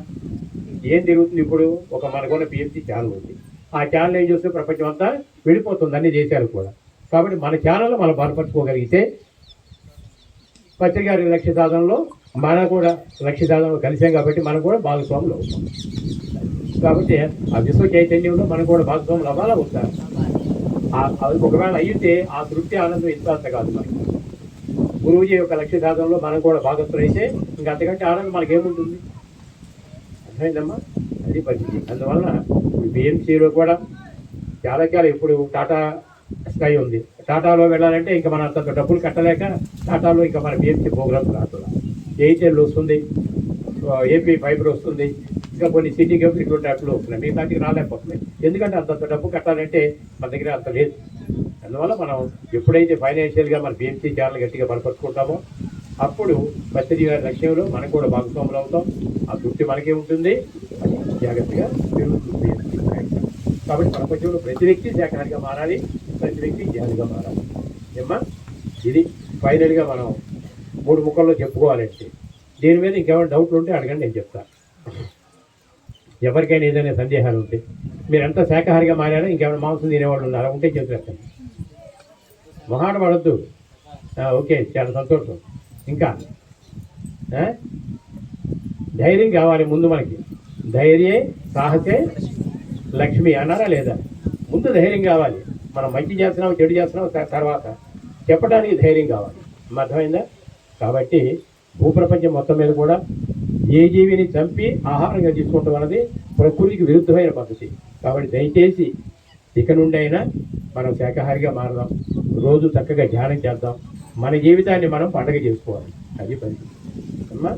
ఏం తిరుగుతుంది ఇప్పుడు? ఒక మనకున్న పిఎంసీ ఛానల్ ఉంది. ఆ ఛానల్ ఏం చూస్తే ప్రపంచం అంతా వెళ్ళిపోతుంది అన్ని దేశాలు కూడా. కాబట్టి మన ఛానల్ మనం బలపరచుకోగలిగితే పత్రిక లక్ష్య సాధనలో మనం కూడా లక్ష్య సాధనలో కలిసాం కాబట్టి మనం కూడా భాగస్వాములు అవుతాం. కాబట్టి ఆ విశ్వ చైతన్యంలో మనం కూడా భాగస్వాములు అవ్వాలా అవుతారు. ఒకవేళ అయితే ఆ తృప్తి ఆనందం ఇంత అంత కాదు. మనకి గురువుజీ యొక్క లక్ష్య సాధనలో మనం కూడా భాగస్థులు అయితే ఇంకా అంతకంటే ఆనందం మనకేముంటుంది? అర్థమైందమ్మా? అది పరిస్థితి. అందువలన బిఎంసీలో కూడా చాలా ఇప్పుడు టాటా స్కై ఉంది. టాటాలో వెళ్ళాలంటే ఇంకా మనం అంత డబ్బులు కట్టలేక టాటాలో ఇంకా మన బిఎంసీ ప్రోగ్రామ్స్ రాస్తున్నా. ఎయిర్టెల్ వస్తుంది, ఏపీ ఫైబర్ వస్తుంది, ఇంకా కొన్ని సిటీ కేబుల్ ఇటువంటి యాప్లు వస్తున్నాయి. మిగతాకి రాలేకపోతున్నాయి. ఎందుకంటే అంత డబ్బు కట్టాలంటే మన దగ్గర అంత లేదు. అందువల్ల మనం ఎప్పుడైతే ఫైనాన్షియల్గా మన బిఎంసీ ఛానల్ గట్టిగా బలపరుచుకుంటామో అప్పుడు పత్రిక గారి లక్ష్యంలో మనం కూడా భాగస్వాములు అవుతాం. ఆ తృప్తి మనకే ఉంటుంది. అది జాగ్రత్తగా పెరుగుతుంది. కాబట్టి ప్రపంచంలో ప్రతి వ్యక్తి శాఖాహారిగా మారాలి, ప్రతి వ్యక్తి జ్ఞానిగా మారాలి. ఏమ్మా? ఇది ఫైనల్గా మనం 3 ముక్కల్లో చెప్పుకోవాలంటే. దీని మీద ఇంకేమైనా డౌట్లు ఉంటే అడగండి, నేను చెప్తాను. ఎవరికైనా ఏదైనా సందేహాలు ఉంటే, మీరు ఎంత శాఖాహారిగా మారారో ఇంకేమైనా మాంసం తినేవాళ్ళు ఉన్నారా ఉంటే చెప్పేస్తాను. మొహాట పడద్దు. ఓకే, చాలా సంతోషం. ఇంకా ధైర్యం కావాలి ముందు మనకి. ధైర్యే సాహసే లక్ష్మి అన్నారా లేదా? ముందు ధైర్యం కావాలి. మనం మంచి చేస్తున్నాం చెడు చేస్తున్నాం తర్వాత చెప్పడానికి ధైర్యం కావాలి. అర్థమైందా? కాబట్టి భూప్రపంచం మొత్తం మీద కూడా ఏ జీవిని చంపి ఆహారంగా తీసుకోవటం అన్నది ప్రకృతికి విరుద్ధమైన పద్ధతి. కాబట్టి దయచేసి ఇక నుండి అయినా మనం శాకాహారిగా మారదాం. రోజు చక్కగా ధ్యానం చేద్దాం. మన జీవితాన్ని మనం పండగ చేసుకోవాలి. అది పరిస్థితి అమ్మా.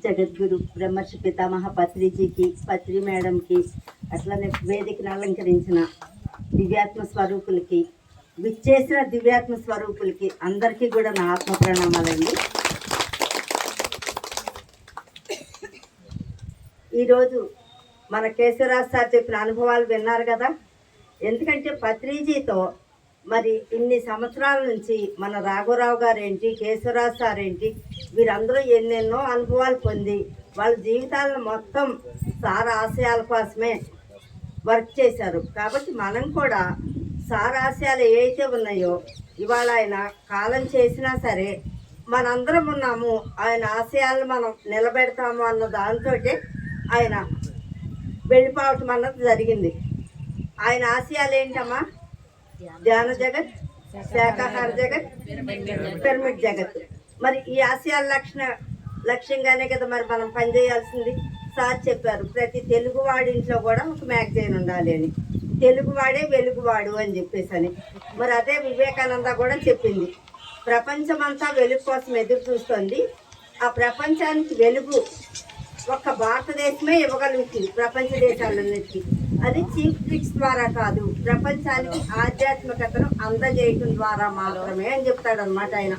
జగద్గురు బ్రహ్మర్షి పితామహ పత్రిజీకి, పత్రి మేడంకి, అట్లనే వేదికను అలంకరించిన దివ్యాత్మ స్వరూపులకి, విచ్చేసిన దివ్యాత్మ స్వరూపులకి అందరికీ కూడా నా ఆత్మ ప్రణామాలండి. ఈరోజు మన కేశవరాజు సార్ చెప్పిన అనుభవాలు విన్నారు కదా. ఎందుకంటే పత్రిజీతో మరి ఇన్ని సంవత్సరాల నుంచి మన రాఘవరావు గారు ఏంటి, కేశవరాజు సార్ ఏంటి, వీరందరూ ఎన్నెన్నో అనుభవాలు పొంది వాళ్ళ జీవితాలను మొత్తం సార్ ఆశయాల కోసమే వర్క్ చేశారు. కాబట్టి మనం కూడా సార్ ఆశయాలు ఏవైతే ఉన్నాయో ఇవాళ ఆయన కాలం చేసినా సరే మనందరం ఉన్నాము, ఆయన ఆశయాలను మనం నిలబెడతాము అన్న దాంతో ఆయన వెళ్ళిపోవటం అన్నది జరిగింది. ఆయన ఆశయాలు ఏంటమ్మా? ధ్యాన జగత్, శాకాహార జగత్, పిరమిడ్ జగత్. మరి ఈ ఆశయాల లక్ష్యంగానే కదా మరి మనం పనిచేయాల్సింది. సార్ చెప్పారు ప్రతి తెలుగువాడి ఇంట్లో కూడా ఒక మ్యాగజైన్ ఉండాలి అని. తెలుగువాడే వెలుగువాడు అని చెప్పేసి. మరి అదే వివేకానంద కూడా చెప్పింది, ప్రపంచమంతా వెలుగు కోసం ఎదురు చూస్తుంది, ఆ ప్రపంచానికి వెలుగు ఒక్క భారతదేశమే ఇవ్వగలుగుతుంది ప్రపంచ దేశాలన్నిటికీ. అది చీఫ్ ట్రిక్స్ ద్వారా కాదు, ప్రపంచానికి ఆధ్యాత్మికతను అందజేయటం ద్వారా మాత్రమే అని చెప్తాడు అనమాట ఆయన.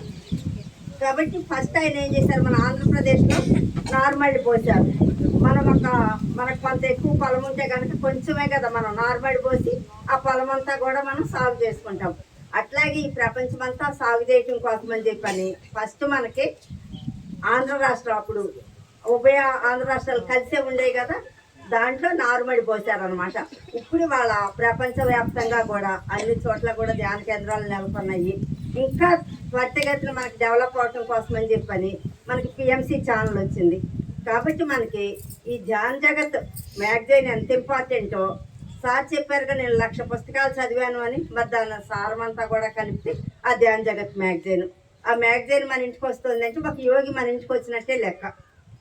కాబట్టి ఫస్ట్ ఆయన ఏం చేశారు, మన ఆంధ్రప్రదేశ్లో నార్మల్ పోసారు. మనకు కొంత ఎక్కువ పొలం ఉంటే కనుక కొంచెమే కదా మనం నార్మల్ పోసి ఆ పొలం అంతా కూడా మనం సాగు చేసుకుంటాం. అట్లాగే ఈ ప్రపంచమంతా సాగు చేయటం కోసం అని చెప్పని ఫస్ట్ మనకి ఆంధ్ర రాష్ట్రం, అప్పుడు ఉభయ ఆంధ్ర రాష్ట్రాలు కలిసే ఉండేవి కదా, దాంట్లో నారుమడి పోసారనమాట. ఇప్పుడు వాళ్ళ ప్రపంచవ్యాప్తంగా కూడా అన్ని చోట్ల కూడా ధ్యాన కేంద్రాలు నెలకొన్నాయి. ఇంకా త్వరితగతిన మనకి డెవలప్ అవటం కోసం అని చెప్పని మనకి పిఎంసి ఛానల్ వచ్చింది. కాబట్టి మనకి ఈ ధ్యాన్ జగత్ మ్యాగజైన్ ఎంత ఇంపార్టెంటో సార్ చెప్పారుగా నేను 1,00,000 పుస్తకాలు చదివాను అని. మరి దాని సారమంతా కూడా కలిపి ఆ ధ్యాన జగత్ మ్యాగజైన్. ఆ మ్యాగజైన్ మన ఇంటికి వస్తుందంటే ఒక యోగి మన ఇంటికి వచ్చినట్టే లెక్క.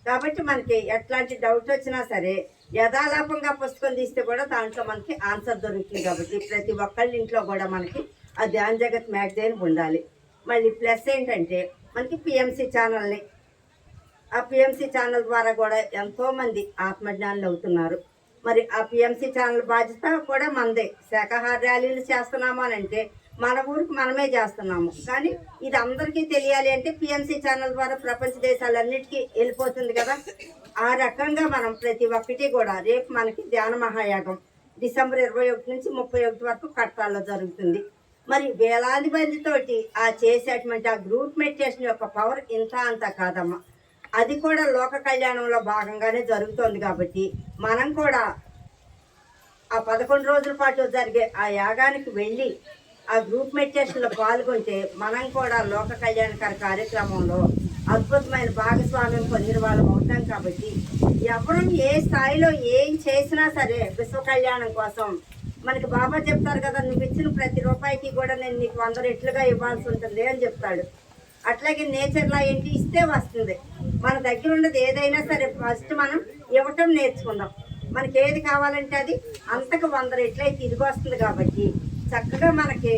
కాబట్టి మనకి ఎట్లాంటి డౌట్ వచ్చినా సరే యథాలాపంగా పుస్తకం తీస్తే కూడా దాంట్లో మనకి ఆన్సర్ దొరుకుతుంది. కాబట్టి ప్రతి ఒక్కళ్ళ ఇంట్లో కూడా మనకి ఆ ధ్యాన జగత్ మ్యాగజైన్ ఉండాలి. మళ్ళీ ప్లస్ ఏంటంటే మనకి పిఎంసి ఛానల్ని, ఆ పిఎంసి ఛానల్ ద్వారా కూడా ఎంతోమంది ఆత్మజ్ఞానులు అవుతున్నారు. మరి ఆ పిఎంసి ఛానల్ బాధ్యత కూడా మనదే. శాఖాహార ర్యాలీలు చేస్తున్నాము అని అంటే మన ఊరికి మనమే చేస్తున్నాము. కానీ ఇది అందరికీ తెలియాలి అంటే పిఎంసి ఛానల్ ద్వారా ప్రపంచ దేశాలన్నిటికీ వెళ్ళిపోతుంది కదా. ఆ రకంగా మనం ప్రతి ఒక్కటి కూడా రేపు మనకి ధ్యాన మహాయాగం డిసెంబర్ 21 నుంచి 31 వరకు కట్టాల్లో జరుగుతుంది. మరి వేలాది మందితోటి ఆ చేసేటువంటి ఆ గ్రూప్ మెడిటేషన్ యొక్క పవర్ ఇంత అంత కాదమ్మా. అది కూడా లోక కళ్యాణంలో భాగంగానే జరుగుతోంది. కాబట్టి మనం కూడా ఆ 11 రోజుల పాటు జరిగే ఆ యాగానికి వెళ్ళి ఆ గ్రూప్ మెడిటేషన్లో పాల్గొంటే మనం కూడా లోక కళ్యాణకర కార్యక్రమంలో అద్భుతమైన భాగస్వామ్యం పొందిన వాళ్ళం అవుతాం. కాబట్టి ఎవరు ఏ స్థాయిలో ఏం చేసినా సరే విశ్వ కళ్యాణం కోసం మనకి బాబా చెప్తారు కదా, నువ్వు ఇచ్చిన ప్రతి రూపాయికి కూడా నేను నీకు 100 రెట్లుగా ఇవ్వాల్సి ఉంటుంది అని చెప్తాడు. అట్లాగే నేచర్లో ఏంటి, ఇస్తే వస్తుంది. మన దగ్గర ఉన్నది ఏదైనా సరే ఫస్ట్ మనం ఇవ్వటం నేర్చుకుందాం. మనకి ఏది కావాలంటే అది అంతకు 100 రెట్లయి తిరిగి వస్తుంది. కాబట్టి చక్కగా మనకి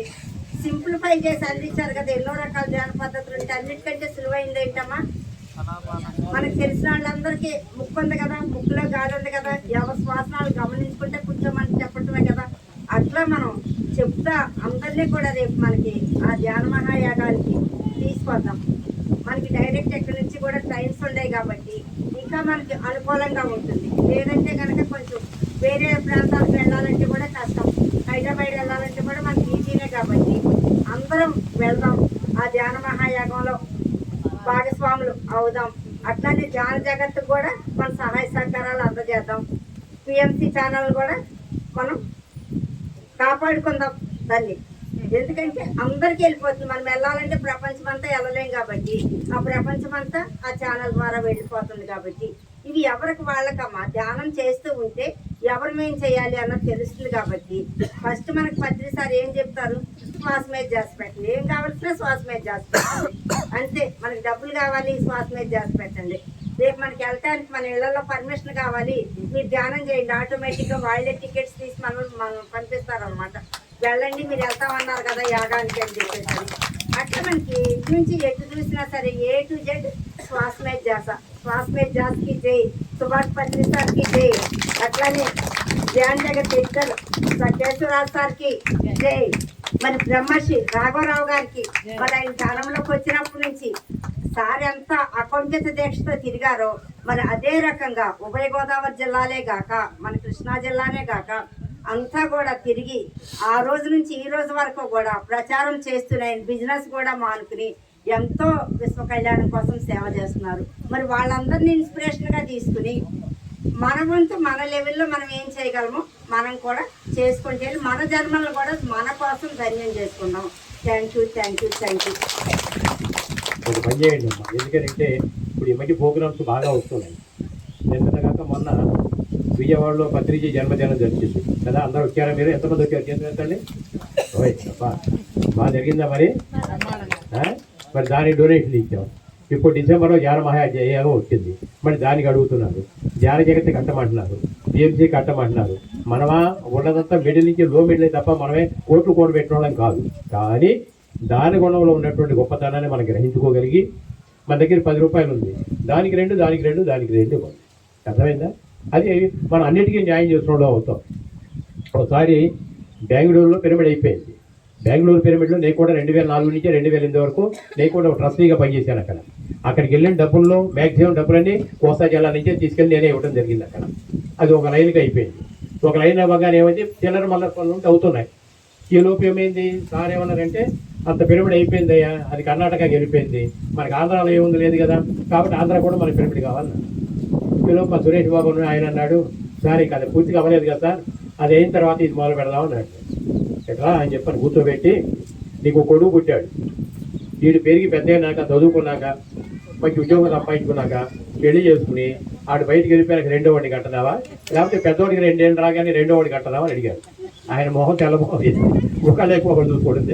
సింప్లిఫై చేసి అందించారు కదా. ఎన్నో రకాల ధ్యాన పద్ధతులు ఉంటే అన్నిటికంటే సులువైంది ఏంటమ్మా, మనకు తెలిసిన వాళ్ళందరికీ ముక్కు ఉంది కదా, ముక్కులో గాలి ఉంది కదా, ఎవరి శ్వాసనాలు గమనించుకుంటే కూర్చోమని చెప్పటమే కదా. అట్లా మనం చెప్తా అందరినీ కూడా రేపు మనకి ఆ ధ్యాన మహాయాగానికి తీసుకొద్దాం. మనకి డైరెక్ట్ ఎక్కడి నుంచి కూడా ట్రైన్స్ ఉన్నాయి కాబట్టి ఇంకా మనకి అనుకూలంగా ఉంటుంది. లేదంటే కనుక కొంచెం వేరే ప్రాంతాలకు వెళ్ళాలంటే కూడా కష్టం. హైదరాబాద్ వెళ్ళాలంటే కూడా మనకి ఈజీనే. కాబట్టి అందరం వెళ్దాం, ఆ ధ్యాన మహాయాగంలో భాగస్వాములు అవుదాం. అట్లానే ధ్యాన జగత్తు కూడా మన సహాయ సహకారాలు అందజేద్దాం. పిఎంసి ఛానల్ కూడా మనం కాపాడుకుందాం దాన్ని. ఎందుకంటే అందరికీ వెళ్ళిపోతుంది. మనం వెళ్ళాలంటే ప్రపంచం అంతా వెళ్ళలేం. కాబట్టి ఆ ప్రపంచం అంతా ఆ ఛానల్ ద్వారా వెళ్ళిపోతుంది. కాబట్టి ఇవి ఎవరికి వాళ్ళకమ్మా ధ్యానం చేస్తూ ఉంటే ఎవరిమేం చేయాలి అన్నది తెలుస్తుంది. కాబట్టి ఫస్ట్ మనకి పత్రిసారి ఏం చెప్తారు, శ్వాస మీద చేసి పెట్టండి. ఏం కావాల్సిన శ్వాస మీద చేసి పెట్టండి అంతే. మనకి డబ్బులు కావాలి, శ్వాస మీద చేసి పెట్టండి. రేపు మనకి వెళ్ళటానికి మన ఇళ్లలో పర్మిషన్ కావాలి, మీరు ధ్యానం చేయండి. ఆటోమేటిక్గా వాళ్ళే టికెట్స్ తీసి మనం పంపిస్తారనమాట. వెళ్ళండి మీరు వెళ్తామన్నారు కదా యాగానికి అని చెప్పేసి. అట్లా మనకి ఇటు నుంచి ఎటు చూసినా సరే A to Z శ్వాస మీద చేస, శ్వాస మీద జాస్కి జై, సుభాష్ పత్రిసార్కి జై. అట్లానే ధ్యాన జగత్ ఎడిటర్ కేశవరాజ్ సార్కి జై. మరి బ్రహ్మర్షి రాఘవరావు గారికి మరి ఆయన ధ్యానంలోకి వచ్చినప్పటి నుంచి సార్ ఎంత అకుంఠిత దీక్షతో తిరిగారో మరి అదే రకంగా ఉభయ గోదావరి జిల్లాలే గాక మన కృష్ణా జిల్లానే గాక అంతా కూడా తిరిగి ఆ రోజు నుంచి ఈ రోజు వరకు కూడా ప్రచారం చేస్తున్నాయి. బిజినెస్ కూడా మానుకుని ఎంతో విశ్వ కళ్యాణం కోసం సేవ చేస్తున్నారు. మరి వాళ్ళందరినీ ఇన్స్పిరేషన్గా తీసుకుని మన వంతు మన లెవెల్లో మనం ఏం చేయగలమో మనం కూడా చేసుకుంటే మన జన్మలను కూడా మన కోసం ధన్యం చేసుకుందాం. Thank you, thank you, thank you. ఒక పని చేయండి అమ్మా, ఎందుకంటే ఇప్పుడు ఈ మధ్య ప్రోగ్రామ్స్ బాగా వస్తున్నాయి. నిన్నగాక మొన్న విజయవాడలో పత్రిజీ జన్మదినం జరిగింది కదా, అందరూ వచ్చారా? మీరు ఎంతమంది వచ్చారు చేతులండి? బాగా జరిగిందా మరి? మరి దాని డొనేషన్ ఇచ్చాం. ఇప్పుడు డిసెంబర్లో ధ్యాన మహాయాగం వచ్చింది, మరి దానికి అడుగుతున్నారు. ధ్యాన జగత్తి కట్టమంటున్నారు, పిఎంసీ కట్టమంటున్నారు. మనమా ఉన్నదంతా మిడిల్ నుంచి లో మిడిల్ తప్ప మనమే కోట్లు కూడబెట్టుకోవడం కాదు. కానీ దాని గుణంలో ఉన్నటువంటి గొప్పతనాన్ని మనం గ్రహించుకోగలిగి మన దగ్గర 10 రూపాయలు ఉంది, దానికి 2, దానికి 2, దానికి 2 అర్థమైందా? అది మనం అన్నిటికీ న్యాయం చేసుకోవడం అవుతాం. ఒకసారి బెంగళూరులో పిరమిడ్ అయిపోయింది. బెంగళూరు పిరమిడ్లో నేను కూడా 2004 నుంచి 2008 వరకు నేను కూడా ఒక ట్రస్టీగా పనిచేశాను. అక్కడికి వెళ్ళిన డబ్బుల్లో మ్యాక్సిమం డబ్బులన్నీ కోస్తా జిల్లా నుంచే తీసుకెళ్ళి నేనే ఇవ్వడం జరిగింది. అక్కడ అది ఒక లైన్గా అయిపోయింది. ఒక లైన్ అవ్వగానే ఏమైంది, చిల్లర మల్లర పనులు ఉంటే అవుతున్నాయి. ఈ లోపు ఏమైంది, సార్ ఏమన్నారంటే అంత పిరమిడ్ అయిపోయిందయ్యా, అది కర్ణాటకకి వెళ్ళిపోయింది, మనకి ఆంధ్రాలో ఏముంది లేదు కదా, కాబట్టి ఆంధ్ర కూడా మనకి పిరమిడ్ కావాలన్నా. ఈలోపు మా సురేష్ బాబు ఆయన అన్నాడు, సార్ ఇక అది పూర్తిగా అవ్వలేదు కదా సార్, అది అయిన తర్వాత ఇది మొదలు పెడదాం అన్నాడు. ఎట్లా అని చెప్పని కూర్చోబెట్టి, నీకు కొడుకు పుట్టాడు, వీడు పెరిగి పెద్ద అయినాక చదువుకున్నాక మంచి ఉద్యోగం సంపాదించుకున్నాక పెళ్లి చేసుకుని ఆడు బయటికి వెళ్ళిపోయాక రెండో వాడిని కట్టదావా, లేకపోతే పెద్దోడికి 2 ఏళ్ళు రాగానే రెండో వాడిని కట్టదావా అని అడిగారు. ఆయన మొహం తెల్లమొహం ముఖాలు ఎక్కువ చూసుకోవడం.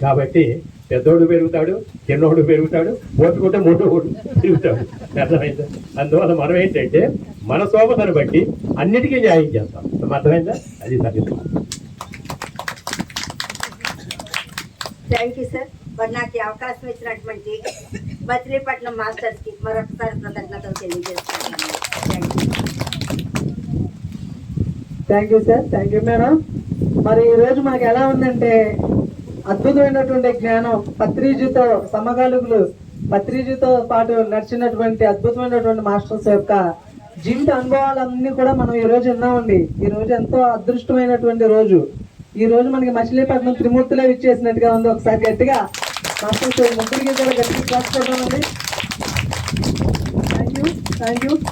కాబట్టి పెద్దోడు పెరుగుతాడు, చిన్నోడు పెరుగుతాడు, ఓటుకుంటే మూడోడు పెరుగుతాడు. అర్థమైందా? అందువల్ల మనం ఏంటంటే మన శోభతను బట్టి అన్నిటికీ న్యాయం చేస్తాం. అర్థమైందా? అది సంగతి. Thank you sir. మరి నాకు ఈ అవకాశం ఇచ్చినటువంటి మచిలీపట్నం మాస్టర్స్కి మరొకసారి కృతజ్ఞతలు తెలియజేస్తున్నాను. Thank you sir. Thank you madam. మరి ఈరోజు మనకి ఎలా ఉందంటే అద్భుతమైనటువంటి జ్ఞానం పత్రిజీతో సమకాలికులు పత్రిజీతో పాటు నడిచినటువంటి అద్భుతమైనటువంటి మాస్టర్స్ యొక్క జీవిత అనుభవాలన్నీ కూడా మనం ఈ రోజు విన్నామండి. ఈ రోజు ఎంతో అదృష్టమైనటువంటి రోజు. ఈ రోజు మనకి మచిలీపట్నం త్రిమూర్తులే ఇచ్చేసినట్టుగా ఉంది. ఒకసారి గట్టిగా మాస్టర్స్ ముగ్గురికి కూడా గట్టిగా క్లాస్ కొట్టామండి.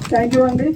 థ్యాంక్ యూ అండి.